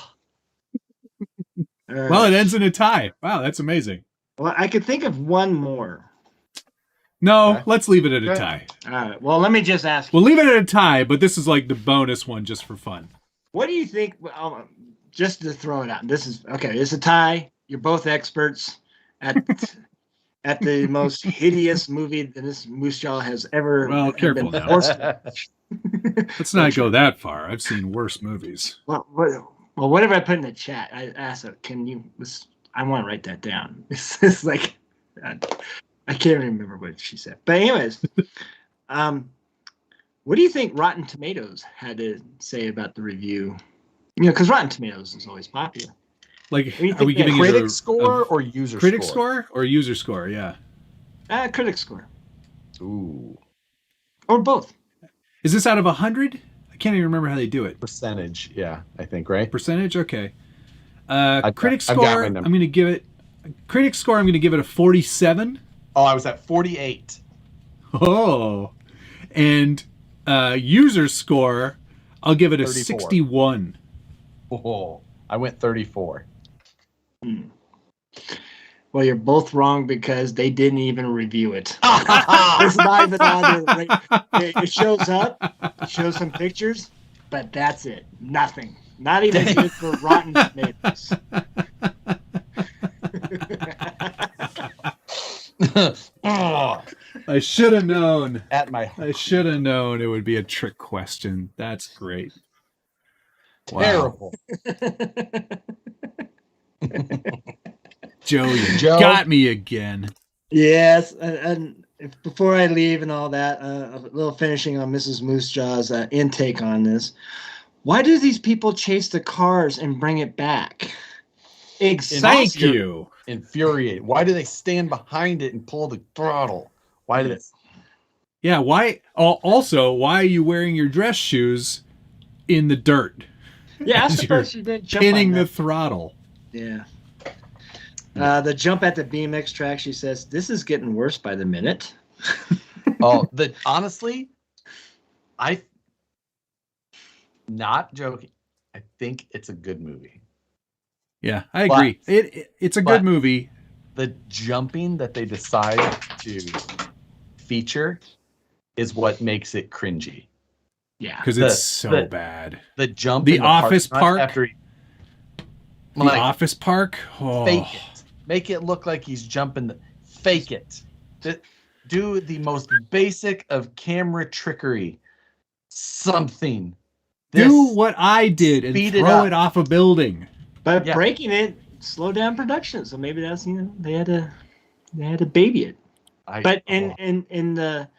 Speaker 2: Well, it ends in a tie. Wow, that's amazing.
Speaker 3: Well, I could think of one more.
Speaker 2: No,
Speaker 1: Okay.
Speaker 2: let's leave it at a
Speaker 3: Okay.
Speaker 2: tie.
Speaker 3: All right. Well, let me just ask you.
Speaker 2: We'll leave it at a tie, but this is like the bonus one just for fun.
Speaker 3: What do you think? Just to throw it out. This is okay. It's a tie. You're both experts at the most hideous movie that this Moose Jaw has ever.
Speaker 2: Well, careful
Speaker 3: been
Speaker 2: now.
Speaker 3: forced to watch.
Speaker 2: Let's not go that far. I've seen worse movies.
Speaker 3: Well, whatever I put in the chat, I asked her, can you? I want to write that down. It's like I can't remember what she said. But anyways, what do you think Rotten Tomatoes had to say about the review? You know, because Rotten Tomatoes is always popular.
Speaker 2: Like,
Speaker 3: do you
Speaker 2: are we
Speaker 3: think
Speaker 2: giving it
Speaker 1: Critic
Speaker 2: a
Speaker 1: score or user
Speaker 2: critic
Speaker 1: score?
Speaker 2: score or user score? Yeah.
Speaker 3: Critic score,
Speaker 1: Ooh.
Speaker 3: or both.
Speaker 2: Is this out of 100? I can't even remember how they do it.
Speaker 1: Percentage, yeah, I think, right?
Speaker 2: Percentage? Okay.
Speaker 1: I've
Speaker 2: Critic
Speaker 1: got my
Speaker 2: score, I'm
Speaker 1: number.
Speaker 2: going to give it... Critic score, I'm going to give it a 47.
Speaker 1: Oh, I was at 48.
Speaker 2: Oh. And user score, I'll give it a
Speaker 1: 34.
Speaker 2: 61.
Speaker 1: Oh, I went 34.
Speaker 3: Well, you're both wrong because they didn't even review it. It's not even on there. It shows up, it shows some pictures, but that's it. Nothing. Not even good for Rotten Tomatoes.
Speaker 1: Oh,
Speaker 2: I should have known.
Speaker 1: at my
Speaker 2: I should have known it would be a trick question. That's great. Wow.
Speaker 1: terrible.
Speaker 2: Joe, you
Speaker 1: Joe?
Speaker 2: got me again.
Speaker 3: Yes, and before I leave and all that, a little finishing on Mrs. Moose Jaw's intake on this. Why do these people chase the cars and bring it back?
Speaker 2: Thank you.
Speaker 1: Infuriate. Why do they stand behind it and pull the throttle? Why do they?
Speaker 2: Yeah, why? Also, why are you wearing your dress shoes in the dirt?
Speaker 3: Yeah, I
Speaker 2: As
Speaker 3: suppose you didn't jump
Speaker 2: Pinning
Speaker 3: on
Speaker 2: the
Speaker 3: that.
Speaker 2: throttle.
Speaker 3: Yeah. The jump at the BMX track, she says, this is getting worse by the minute.
Speaker 1: Honestly, not joking. I think it's a good movie.
Speaker 2: Yeah, I agree. It's a good movie.
Speaker 1: The jumping that they decide to feature is what makes it cringy.
Speaker 3: Yeah.
Speaker 2: Because it's so bad.
Speaker 1: The jump
Speaker 2: The
Speaker 1: in
Speaker 2: office
Speaker 1: parking lot
Speaker 2: park? The Office Park. Oh.
Speaker 1: Fake it. Make it look like he's jumping. Fake it. Do the most basic of camera trickery. Something.
Speaker 2: Do what I did and throw it off a building.
Speaker 3: But breaking it slowed down production, so maybe that's they had to baby it. But in the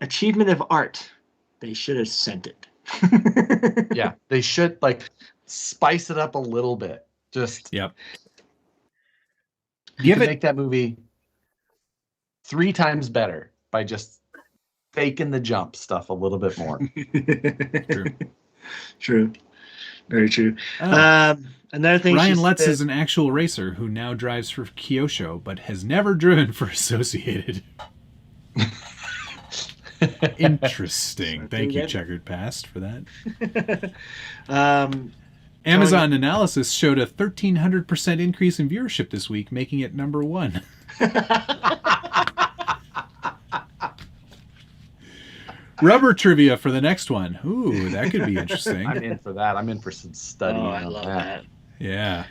Speaker 3: achievement of art, they should have sent it.
Speaker 1: Yeah, they should spice it up a little bit. Just
Speaker 2: you
Speaker 1: can make that movie 3 times better by just faking the jump stuff a little bit more.
Speaker 3: True. Very true. Another thing,
Speaker 2: Ryan Letts is an actual racer who now drives for Kyosho, but has never driven for Associated. Interesting. Thank you, Checkered Past, for that. Amazon Analysis showed a 1,300% increase in viewership this week, making it number 1. Rubber trivia for the next one. Ooh, that could be interesting.
Speaker 1: I'm in for that. I'm in for some studying.
Speaker 3: I love that.
Speaker 2: Yeah.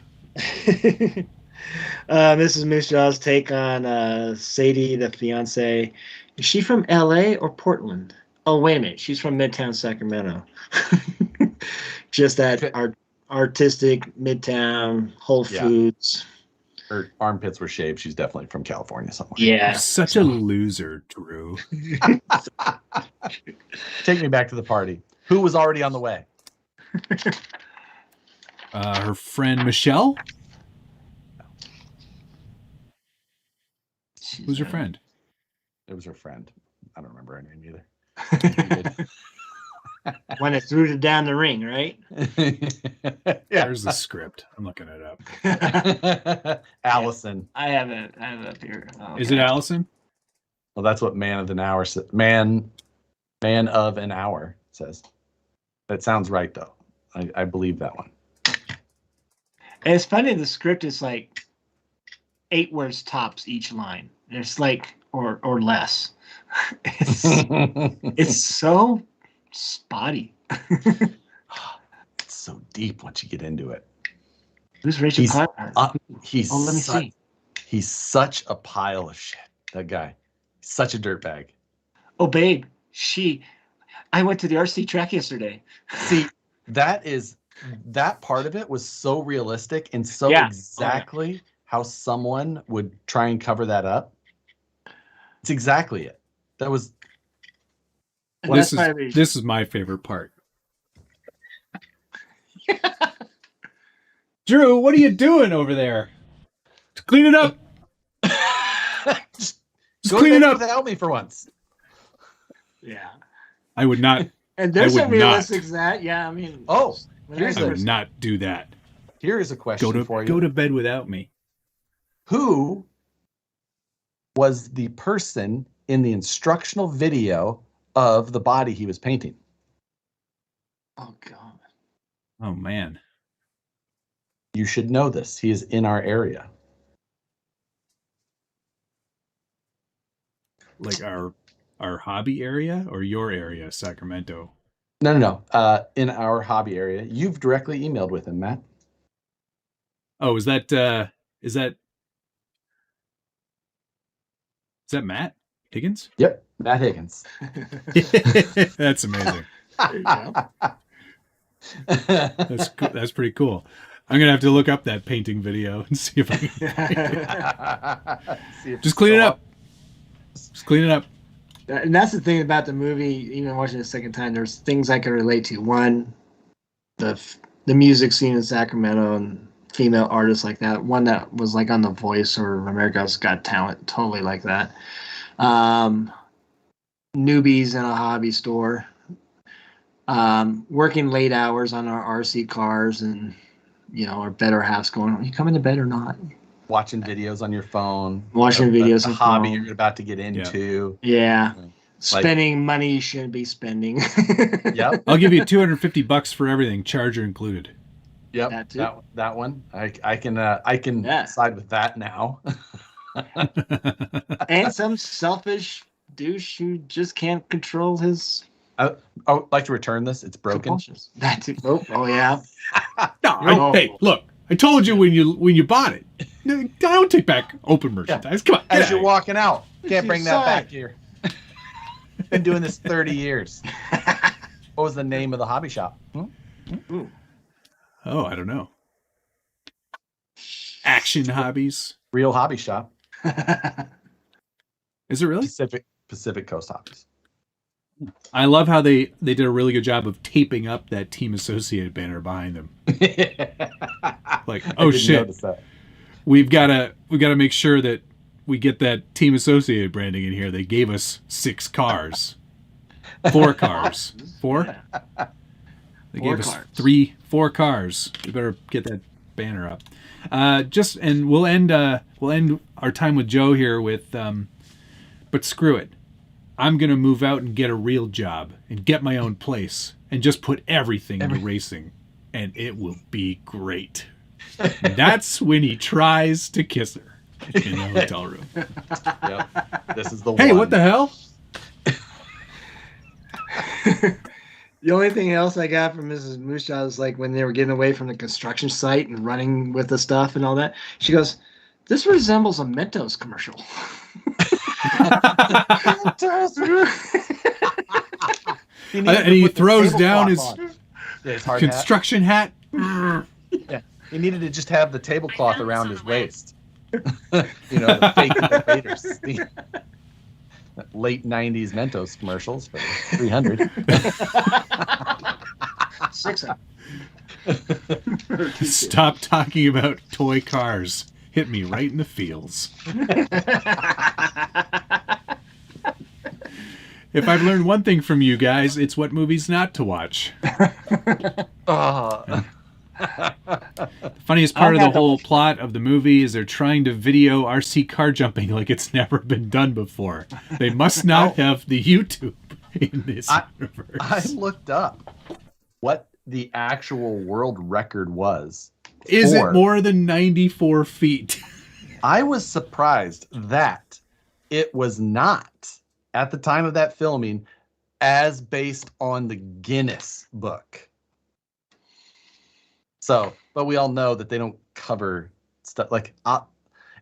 Speaker 3: This is Miss Jaw's take on Sadie, the fiance. Is she from LA or Portland? Oh, wait a minute. She's from Midtown Sacramento. Just that artistic Midtown Whole Foods.
Speaker 1: Her armpits were shaved. She's definitely from California somewhere.
Speaker 3: Yeah.
Speaker 2: You're such a loser, Drew.
Speaker 1: Take me back to the party. Who was already on the way?
Speaker 2: Her friend Michelle? Who's her friend?
Speaker 1: It was her friend. I don't remember her name either.
Speaker 3: When it threw it down the ring, right?
Speaker 2: There's the script. I'm looking it up.
Speaker 1: Allison.
Speaker 3: I have it up here.
Speaker 2: Oh, is it Allison?
Speaker 1: Well, that's what Man of an Hour says. Man of an Hour says. That sounds right, though. I believe that one.
Speaker 3: And it's funny. The script is like 8 words tops each line. There's or less. It's so spotty.
Speaker 1: It's so deep once you get into it.
Speaker 3: Who's Rachel Clark?
Speaker 1: Let me
Speaker 3: see.
Speaker 1: He's such a pile of shit. That guy. He's such a dirtbag.
Speaker 3: Oh, babe, I went to the RC track yesterday.
Speaker 1: See, that part of it was so realistic and so exactly how someone would try and cover that up. It's exactly it. That was.
Speaker 2: This is my favorite part. Drew, what are you doing over there? Clean it up.
Speaker 1: Just
Speaker 2: clean it up.
Speaker 1: Without me for once.
Speaker 3: Yeah.
Speaker 2: I would not.
Speaker 3: And there's some realistic that. Yeah, I mean.
Speaker 1: Oh,
Speaker 2: I would not do that.
Speaker 1: Here is a question for you.
Speaker 2: Go to bed without me.
Speaker 1: Who was the person in the instructional video of the body he was painting?
Speaker 3: Oh, God.
Speaker 2: Oh, man.
Speaker 1: You should know this. He is in our area.
Speaker 2: Like our hobby area or your area, Sacramento?
Speaker 1: No. In our hobby area. You've directly emailed with him, Matt.
Speaker 2: Oh, is that Matt Higgins?
Speaker 1: Yep, Matt Higgins.
Speaker 2: That's amazing. That's pretty cool. I'm gonna have to look up that painting video and see if I can. Just clean it up. Just clean it up.
Speaker 3: And that's the thing about the movie. Even watching it a second time, there's things I can relate to. One, the music scene in Sacramento and female artists like that. One that was like on The Voice or America's Got Talent, totally like that. Newbies in a hobby store. Working late hours on our RC cars and, our better halves going, are you coming to bed or not?
Speaker 1: Watching videos on your phone.
Speaker 3: Videos
Speaker 1: on hobby phone. You're about to get into.
Speaker 3: Yeah. Spending money you shouldn't be spending.
Speaker 1: Yep.
Speaker 2: I'll give you $250 for everything, charger included.
Speaker 1: Yep. That one. I can side with that now.
Speaker 3: And some selfish douche who just can't control his.
Speaker 1: I would like to return this. It's broken.
Speaker 3: That too. Oh yeah.
Speaker 2: No, hey, look. I told you when you bought it. I don't take back open merchandise. Come on.
Speaker 1: As you're walking out, can't bring that back here. Been doing this 30 years. What was the name of the hobby shop?
Speaker 2: Oh, I don't know. Action Hobbies.
Speaker 1: Real hobby shop.
Speaker 2: Is it really?
Speaker 1: Pacific Coast Hobbies.
Speaker 2: I love how they did a really good job of taping up that Team Associated banner behind them. Like, oh shit, we've got to make sure that we get that Team Associated branding in here. They gave us 6 cars, 4 cars, 4. They gave us 4 cars. We better get that banner up. And we'll end our time with Joe here with, but screw it. I'm going to move out and get a real job and get my own place and just put everything into racing, and it will be great. That's when he tries to kiss her in the hotel room.
Speaker 1: Yep. This is the
Speaker 2: Hey,
Speaker 1: one.
Speaker 2: what the hell?
Speaker 3: The only thing else I got from Mrs. Musha was like when they were getting away from the construction site and running with the stuff and all that. She goes, "This resembles a Mentos commercial."
Speaker 2: And he throws down his
Speaker 1: hard
Speaker 2: construction hat.
Speaker 1: Yeah, he needed to just have the tablecloth around his waist. The fake Raiders. The late 90s Mentos commercials for 300.
Speaker 3: 600.
Speaker 2: Stop talking about toy cars. Hit me right in the feels. If I've learned one thing from you guys, it's what movies not to watch. The funniest part of the whole plot of the movie is they're trying to video RC car jumping like it's never been done before. They must not have the YouTube in this universe.
Speaker 1: I looked up what the actual world record was.
Speaker 2: Is it more than 94 feet?
Speaker 1: I was surprised that it was not, at the time of that filming, as based on the Guinness book. So, but we all know that they don't cover stuff like,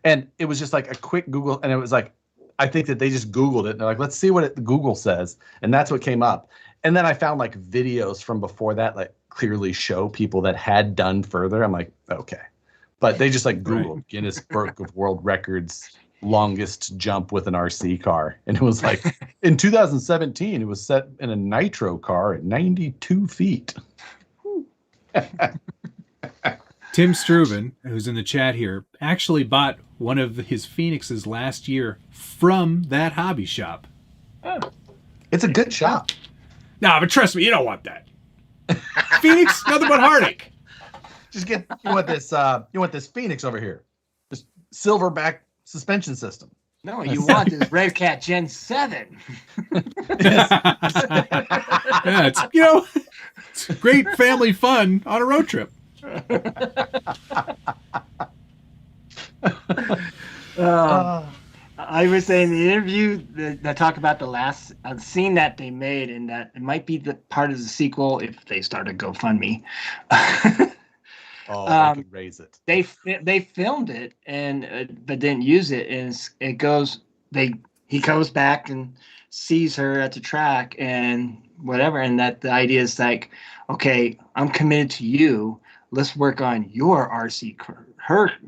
Speaker 1: and it was just like a quick Google, and it was like, I think that they just Googled it, and they're like, let's see what Google says, and that's what came up. And then I found like videos from before that, like clearly show people that had done further. I'm like, okay, but they just like Googled Guinness Book of World Records longest jump with an RC car, and it was like in 2017 it was set in a nitro car at 92 feet.
Speaker 2: Tim Struven, who's in the chat here, actually bought one of his Phoenixes last year from that hobby shop.
Speaker 1: It's a good shop.
Speaker 2: Nah, but trust me, you don't want that. Phoenix, nothing but heartache.
Speaker 1: Just you want this Phoenix over here, this silverback suspension system.
Speaker 3: No, you want this Red Cat Gen 7.
Speaker 2: Yeah, it's great family fun on a road trip.
Speaker 3: I was saying in the interview that talk about the last scene that they made, and that it might be the part of the sequel if they start a GoFundMe.
Speaker 1: They could raise it.
Speaker 3: They filmed it but didn't use it, and he goes back and sees her at the track and whatever, and that the idea is like, okay, I'm committed to you. Let's work on your her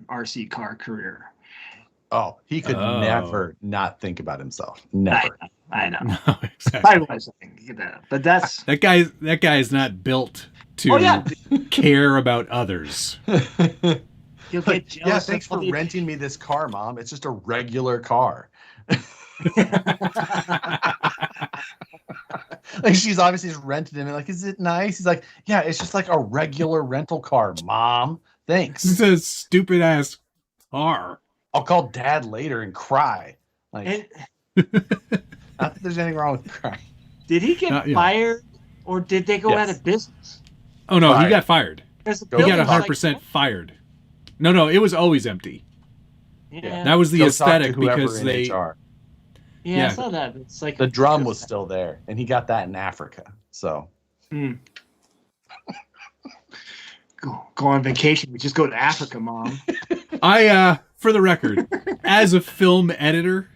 Speaker 3: RC car career.
Speaker 1: Oh, he could never not think about himself. Never.
Speaker 3: I know.
Speaker 2: No, exactly.
Speaker 3: I was thinking that, but that's
Speaker 2: that guy's not built to care about others.
Speaker 3: You'll get jealous.
Speaker 1: Yeah, thanks for renting me this car, Mom. It's just a regular car. Like she's obviously just rented him. And like, is it nice? He's like, yeah, it's just like a regular rental car, Mom. Thanks.
Speaker 2: This is a stupid ass car.
Speaker 1: I'll call Dad later and cry. Like, not that there's anything wrong with crying.
Speaker 3: Did he get fired, or did they go out of business?
Speaker 2: Oh no, he got fired. He got 100%
Speaker 3: like,
Speaker 2: fired. No, it was always empty.
Speaker 3: Yeah,
Speaker 2: that was the aesthetic because they.
Speaker 3: HR. Yeah, I saw that. It's like
Speaker 1: the drum was still there, and he got that in Africa. So.
Speaker 3: Go go on vacation. We just go to Africa, Mom.
Speaker 2: For the record, as a film editor,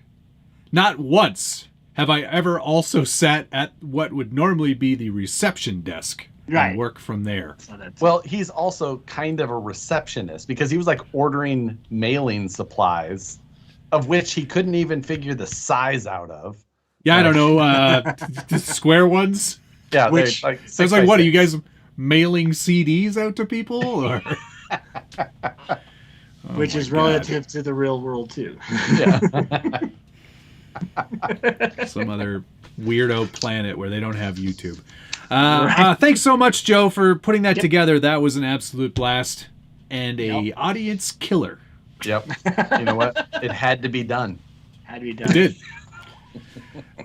Speaker 2: not once have I ever also sat at what would normally be the reception desk and work from there.
Speaker 1: Well, he's also kind of a receptionist because he was like ordering mailing supplies, of which he couldn't even figure the size out of.
Speaker 2: Yeah, I don't know. The square ones?
Speaker 1: Yeah,
Speaker 2: which
Speaker 1: like
Speaker 2: so it's like, what, are you guys mailing CDs out to people? Or?
Speaker 3: Which is relative to the real world, too.
Speaker 1: Yeah.
Speaker 2: Some other weirdo planet where they don't have YouTube. Thanks so much, Joe, for putting that together. That was an absolute blast and a audience killer.
Speaker 1: Yep. You know what? It had to be done.
Speaker 2: It did.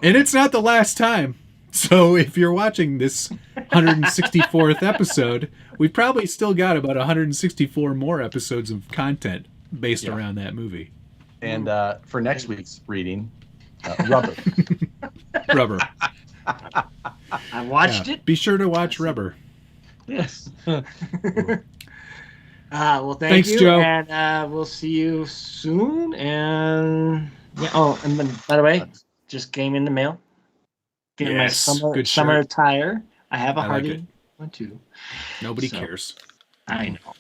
Speaker 2: And it's not the last time. So if you're watching this 164th episode, we've probably still got about 164 more episodes of content based around that movie.
Speaker 1: And for next week's reading, Rubber.
Speaker 2: Rubber.
Speaker 3: I watched it.
Speaker 2: Be sure to watch Rubber.
Speaker 1: Yes.
Speaker 3: Well,
Speaker 2: Thanks,
Speaker 3: you,
Speaker 2: Joe.
Speaker 3: And we'll see you soon. And and then, by the way, just came in the mail. Getting my summer attire. I have a Harley one too.
Speaker 2: Nobody cares.
Speaker 3: I know.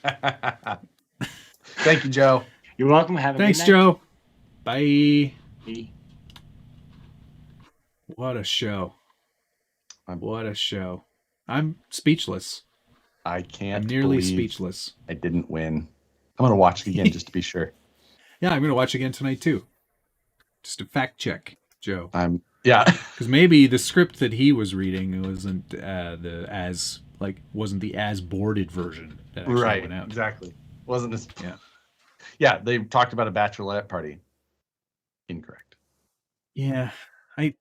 Speaker 1: Thank you, Joe.
Speaker 3: You're welcome. Have a
Speaker 2: Thanks,
Speaker 3: good night.
Speaker 2: Joe. Bye.
Speaker 3: Bye.
Speaker 2: What a show. What a show. I'm speechless.
Speaker 1: I can't
Speaker 2: I'm nearly
Speaker 1: believe
Speaker 2: speechless.
Speaker 1: I didn't win. I'm going to watch it again just to be sure.
Speaker 2: Yeah, I'm going to watch again tonight too. Just a fact check, Joe.
Speaker 1: Yeah.
Speaker 2: Because maybe the script that he was reading wasn't wasn't the as boarded version that actually went out.
Speaker 1: Exactly. Wasn't this?
Speaker 2: Yeah.
Speaker 1: Yeah, they talked about a bachelorette party. Incorrect.
Speaker 2: Yeah. I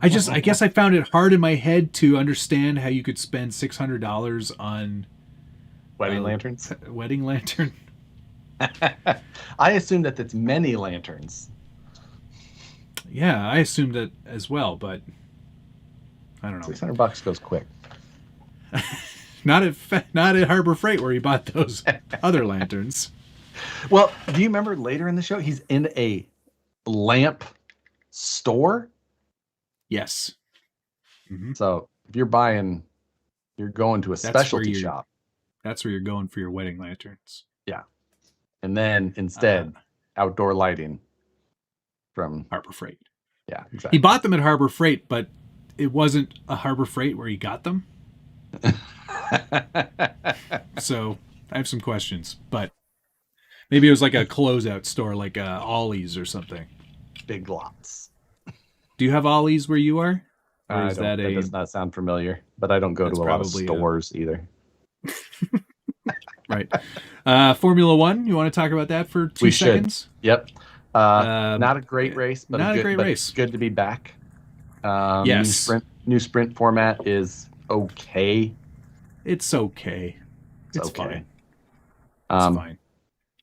Speaker 2: guess I found it hard in my head to understand how you could spend $600 on
Speaker 1: wedding lanterns.
Speaker 2: Wedding lantern.
Speaker 1: I assume that it's many lanterns.
Speaker 2: Yeah, I assumed that as well, but I don't know.
Speaker 1: $600 goes quick.
Speaker 2: Not at Harbor Freight where he bought those other lanterns.
Speaker 1: Well, do you remember later in the show he's in a lamp store?
Speaker 2: Yes. Mm-hmm.
Speaker 1: So if you're going to a specialty shop.
Speaker 2: That's where you're going for your wedding lanterns.
Speaker 1: Yeah. And then instead, outdoor lighting from
Speaker 2: Harbor Freight.
Speaker 1: Yeah, exactly.
Speaker 2: He bought them at Harbor Freight, but it wasn't a Harbor Freight where he got them. So I have some questions, but maybe it was like a closeout store, like Ollie's or something.
Speaker 1: Big Lots.
Speaker 2: Do you have Ollie's where you are? Or is
Speaker 1: that does not sound familiar, but I don't go to a lot of stores either.
Speaker 2: Right. Formula One, you want to talk about that for 2 seconds?
Speaker 1: Yep. Not a great race, but
Speaker 2: not a great race.
Speaker 1: Good to be back.
Speaker 2: Yes.
Speaker 1: New sprint format is okay.
Speaker 2: It's okay.
Speaker 1: It's
Speaker 2: okay.
Speaker 1: Fine.
Speaker 2: It's fine.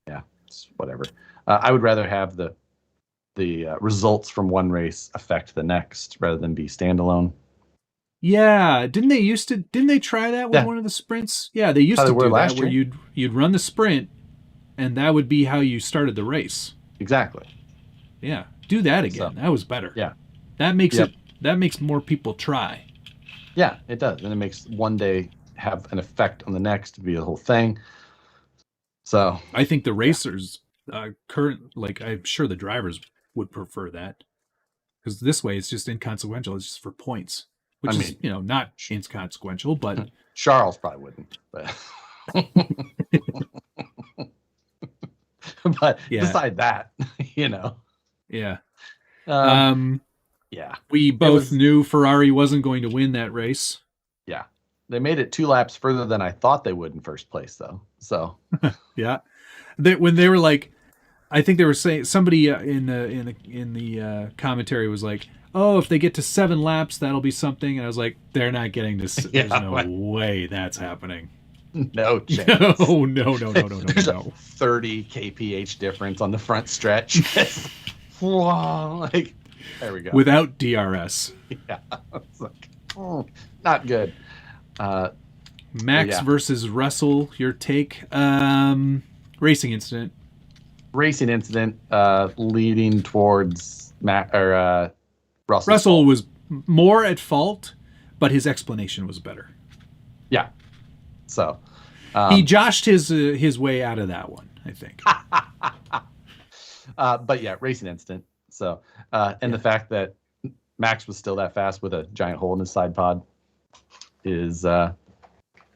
Speaker 1: Yeah, it's whatever. I would rather have the results from one race affect the next rather than be standalone.
Speaker 2: Yeah, didn't they try that with one of the sprints? Yeah, they used to do that where you'd run the sprint and that would be how you started the race.
Speaker 1: Exactly.
Speaker 2: Yeah, do that again. That was better.
Speaker 1: Yeah.
Speaker 2: That makes more people try.
Speaker 1: Yeah, it does. And it makes one day have an effect on the next to be the whole thing. So
Speaker 2: I think the racers I'm sure the drivers would prefer that. Because this way it's just inconsequential. It's just for points. Which is, not inconsequential, but
Speaker 1: Charles probably wouldn't. But but beside that,
Speaker 2: Yeah.
Speaker 1: Yeah.
Speaker 2: We both knew Ferrari wasn't going to win that race.
Speaker 1: Yeah. They made it 2 laps further than I thought they would in first place, though. So
Speaker 2: yeah. When they were like, I think they were saying, somebody in the commentary was like, oh, if they get to 7 laps, that'll be something. And I was like, they're not getting this. There's no way that's happening.
Speaker 1: No chance.
Speaker 2: No.
Speaker 1: There's a 30 kph difference on the front stretch. Like, there we go.
Speaker 2: Without DRS.
Speaker 1: Yeah. It's like, not good.
Speaker 2: Max versus Russell, your take. Racing incident.
Speaker 1: Racing incident leading towards Russell.
Speaker 2: Russell was more at fault, but his explanation was better.
Speaker 1: Yeah. So
Speaker 2: he joshed his way out of that one, I think.
Speaker 1: But yeah, racing incident. So and the fact that Max was still that fast with a giant hole in his side pod is
Speaker 2: the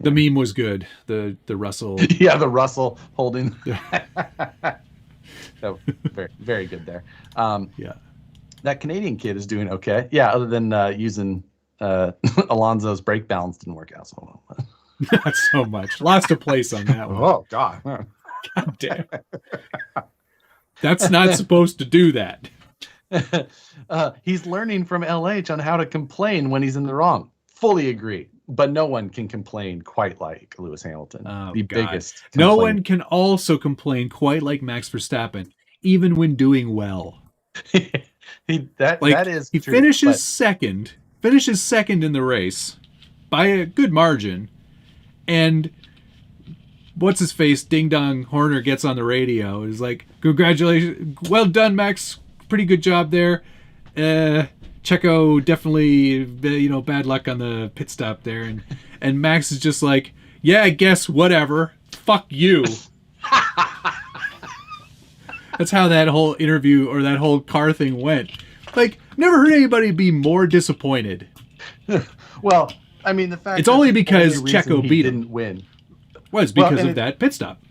Speaker 2: meme was good. The Russell.
Speaker 1: Yeah, the Russell holding. So, very, very good there.
Speaker 2: Yeah.
Speaker 1: That Canadian kid is doing okay. Yeah, other than using Alonso's brake balance didn't work out so well.
Speaker 2: Not so much. Lost a place on that one.
Speaker 1: Oh, God.
Speaker 2: God damn. That's not supposed to do that.
Speaker 1: He's learning from LH on how to complain when he's in the wrong. Fully agree. But no one can complain quite like Lewis Hamilton. Biggest.
Speaker 2: No one can also complain quite like Max Verstappen, even when doing well.
Speaker 1: That is
Speaker 2: he
Speaker 1: true,
Speaker 2: finishes second in the race by a good margin, and what's his face, Ding Dong Horner gets on the radio. He's like, "Congratulations, well done, Max. Pretty good job there. Checo definitely, bad luck on the pit stop there." And Max is just like, "Yeah, I guess whatever. Fuck you." That's how that whole interview or that whole car thing went. Like, never heard anybody be more disappointed.
Speaker 1: Well, I mean, the fact
Speaker 2: it's only because Checo beat him.
Speaker 1: Didn't win.
Speaker 2: Was because of that pit stop.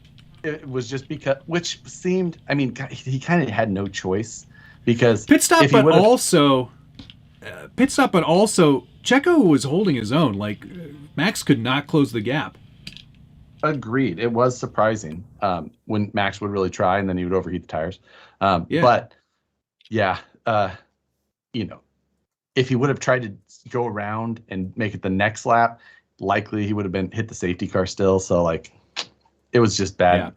Speaker 1: It was just because, which seemed, I mean, he kind of had no choice because
Speaker 2: pit stop, but also Checo was holding his own. Like, Max could not close the gap.
Speaker 1: Agreed. It was surprising when Max would really try, and then he would overheat the tires.
Speaker 2: Yeah.
Speaker 1: But yeah, if he would have tried to go around and make it the next lap, likely he would have hit the safety car still. So like, it was just bad.
Speaker 2: Yeah.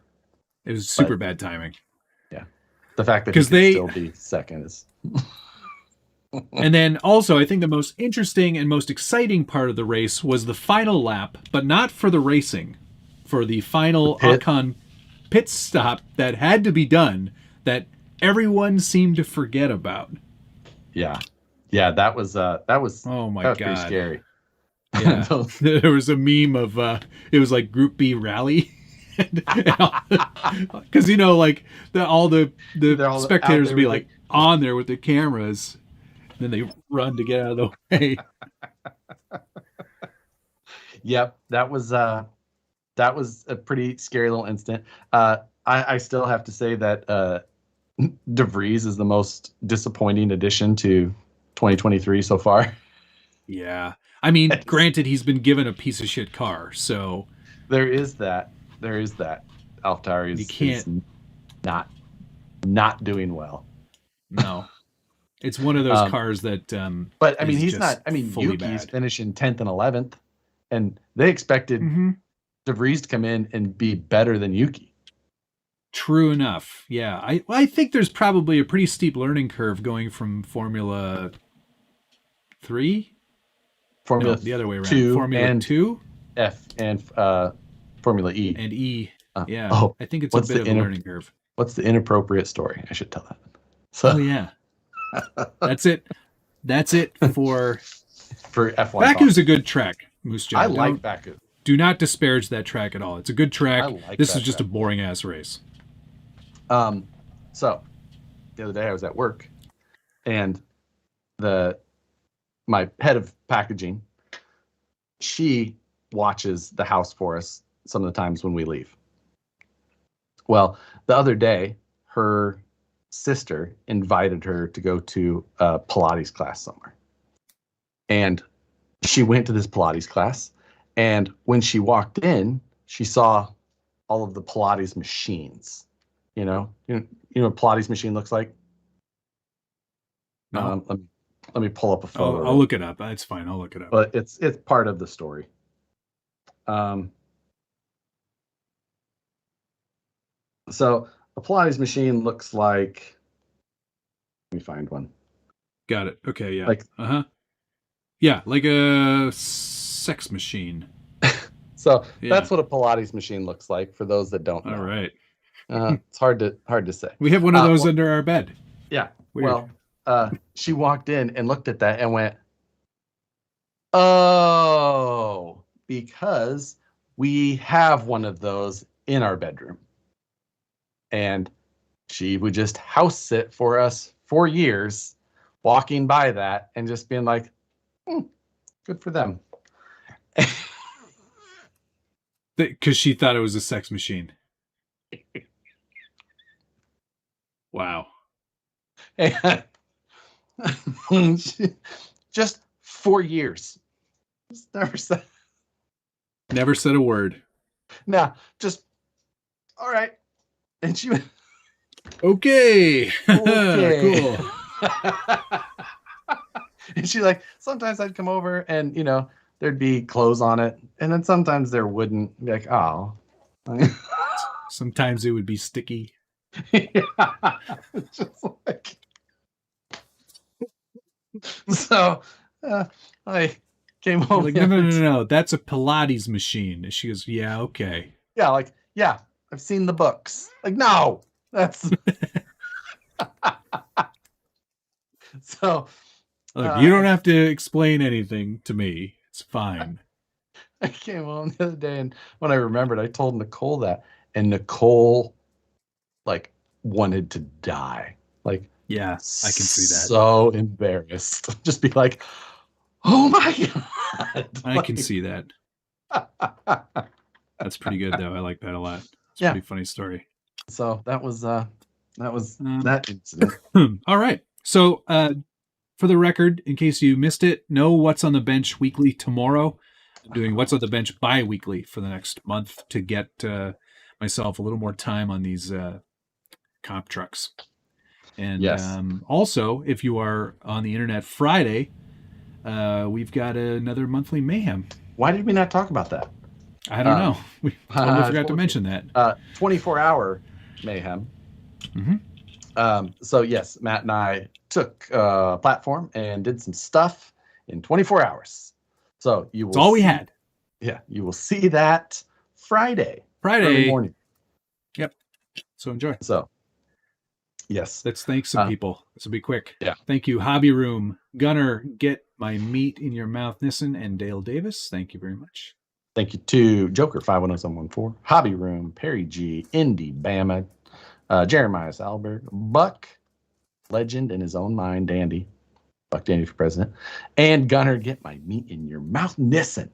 Speaker 2: It was super bad timing.
Speaker 1: Yeah, the fact that he could still be second is.
Speaker 2: And then also, I think the most interesting and most exciting part of the race was the final lap, but not for the racing. For the final Ocon pit stop that had to be done that everyone seemed to forget about.
Speaker 1: Yeah, that was
Speaker 2: oh my God,
Speaker 1: pretty scary.
Speaker 2: Yeah, there was a meme of it was like Group B rally, because like all the spectators would be like on there with the cameras, and then they run to get out of the way.
Speaker 1: Yep, that was a pretty scary little incident. I still have to say that De Vries is the most disappointing addition to 2023 so far.
Speaker 2: Yeah. I mean, granted, he's been given a piece of shit car, so...
Speaker 1: There is that. AlphaTauri is not doing well.
Speaker 2: No. It's one of those cars that...
Speaker 1: but, I mean, he's not... I mean, Yuki's finishing 10th and 11th, and they expected... De Vries to come in and be better than Yuki.
Speaker 2: True enough. Yeah. I think there's probably a pretty steep learning curve going from Formula 3? The other way around. Formula 2?
Speaker 1: F and Formula E.
Speaker 2: And E. Yeah. I think it's
Speaker 1: a
Speaker 2: bit of a learning curve.
Speaker 1: What's the inappropriate story? I should tell that. So.
Speaker 2: Oh, yeah. That's it. That's it for
Speaker 1: F1.
Speaker 2: Baku's a good track, Moose John.
Speaker 1: I like Baku.
Speaker 2: Do not disparage that track at all. It's a good track. This is just a boring ass race.
Speaker 1: So the other day I was at work, and my head of packaging, she watches the house for us some of the times when we leave. Well, the other day, her sister invited her to go to a Pilates class somewhere, and she went to this Pilates class. And when she walked in, she saw all of the Pilates machines. You know what a Pilates machine looks like?
Speaker 2: No.
Speaker 1: Let me pull up a photo.
Speaker 2: I'll look it up. It's fine. I'll look it up.
Speaker 1: But it's part of the story. So a Pilates machine looks like. Let me find one.
Speaker 2: Got it. Okay. Yeah. Yeah, like a sex machine.
Speaker 1: So
Speaker 2: Yeah.
Speaker 1: that's what a Pilates machine looks like for those that don't know.
Speaker 2: All right.
Speaker 1: It's hard to say.
Speaker 2: We have one of those under our bed.
Speaker 1: Yeah.
Speaker 2: Weird.
Speaker 1: Well, she walked in and looked at that and went, "Oh, because we have one of those in our bedroom." And she would just house sit for us for years, walking by that and just being like, good for them.
Speaker 2: Because she thought it was a sex machine. Wow.
Speaker 1: And just 4 years. Just
Speaker 2: Never said a word.
Speaker 1: Nah, just all right. And she went,
Speaker 2: Okay.
Speaker 1: okay.
Speaker 2: Cool.
Speaker 1: And she like, sometimes I'd come over and, there'd be clothes on it. And then sometimes there wouldn't. Be like, oh.
Speaker 2: Sometimes it would be sticky.
Speaker 1: Yeah. Just like. So I came home.
Speaker 2: Like, no. That's a Pilates machine. And she goes, yeah, okay.
Speaker 1: Yeah, like, yeah, I've seen the books. Like, no, that's. So.
Speaker 2: Look, you don't have to explain anything to me. It's fine.
Speaker 1: I came home the other day, and when I remembered, I told Nicole that, and Nicole, like, wanted to die. Like,
Speaker 2: yeah, I can see that.
Speaker 1: So embarrassed. Just be like, oh my God.
Speaker 2: I can see that. That's pretty good, though. I like that a lot. It's a pretty funny story.
Speaker 1: So that was that incident.
Speaker 2: All right. So, for the record, in case you missed it, no What's on the Bench weekly tomorrow. I'm doing What's on the Bench bi-weekly for the next month to get myself a little more time on these comp trucks. And
Speaker 1: yes.
Speaker 2: Also, if you are on the internet Friday, we've got another monthly mayhem.
Speaker 1: Why did we not talk about that?
Speaker 2: I don't know. We totally forgot to mention that.
Speaker 1: 24-hour mayhem.
Speaker 2: Mm-hmm.
Speaker 1: So yes, Matt and I took a platform and did some stuff in 24 hours. So you will.
Speaker 2: That's all we had.
Speaker 1: Yeah, you will see that Friday early morning.
Speaker 2: Yep. So enjoy.
Speaker 1: So. Yes.
Speaker 2: Let's thank some people. This will be quick.
Speaker 1: Yeah.
Speaker 2: Thank you, Hobby Room, Gunner, Get My Meat in Your Mouth, Nissen, and Dale Davis. Thank you very much.
Speaker 1: Thank you to Joker 510714, Hobby Room, Perry G, Indy, Bama, Jeremiah Salberg, Buck, Legend in his own mind, Dandy, Buck Dandy for president, and Gunner, Get My Meat in Your Mouth, Nissen.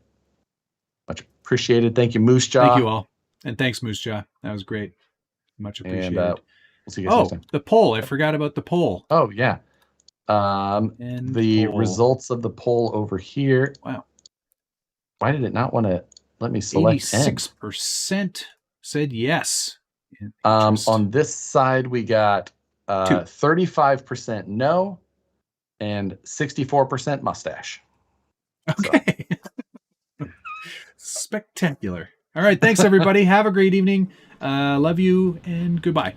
Speaker 1: Much appreciated. Thank you, Moose Jaw.
Speaker 2: Thank you all. And thanks, Moose Jaw. That was great. Much appreciated.
Speaker 1: And, we'll see you guys next time.
Speaker 2: The poll. I forgot about the poll.
Speaker 1: Oh, yeah.
Speaker 2: And
Speaker 1: the
Speaker 2: poll.
Speaker 1: results of the poll over here.
Speaker 2: Wow.
Speaker 1: Why did it not want to let me select
Speaker 2: 86% said yes.
Speaker 1: On this side, we got 35% no and 64% mustache.
Speaker 2: Okay. So. Spectacular. All right. Thanks, everybody. Have a great evening. Love you and goodbye.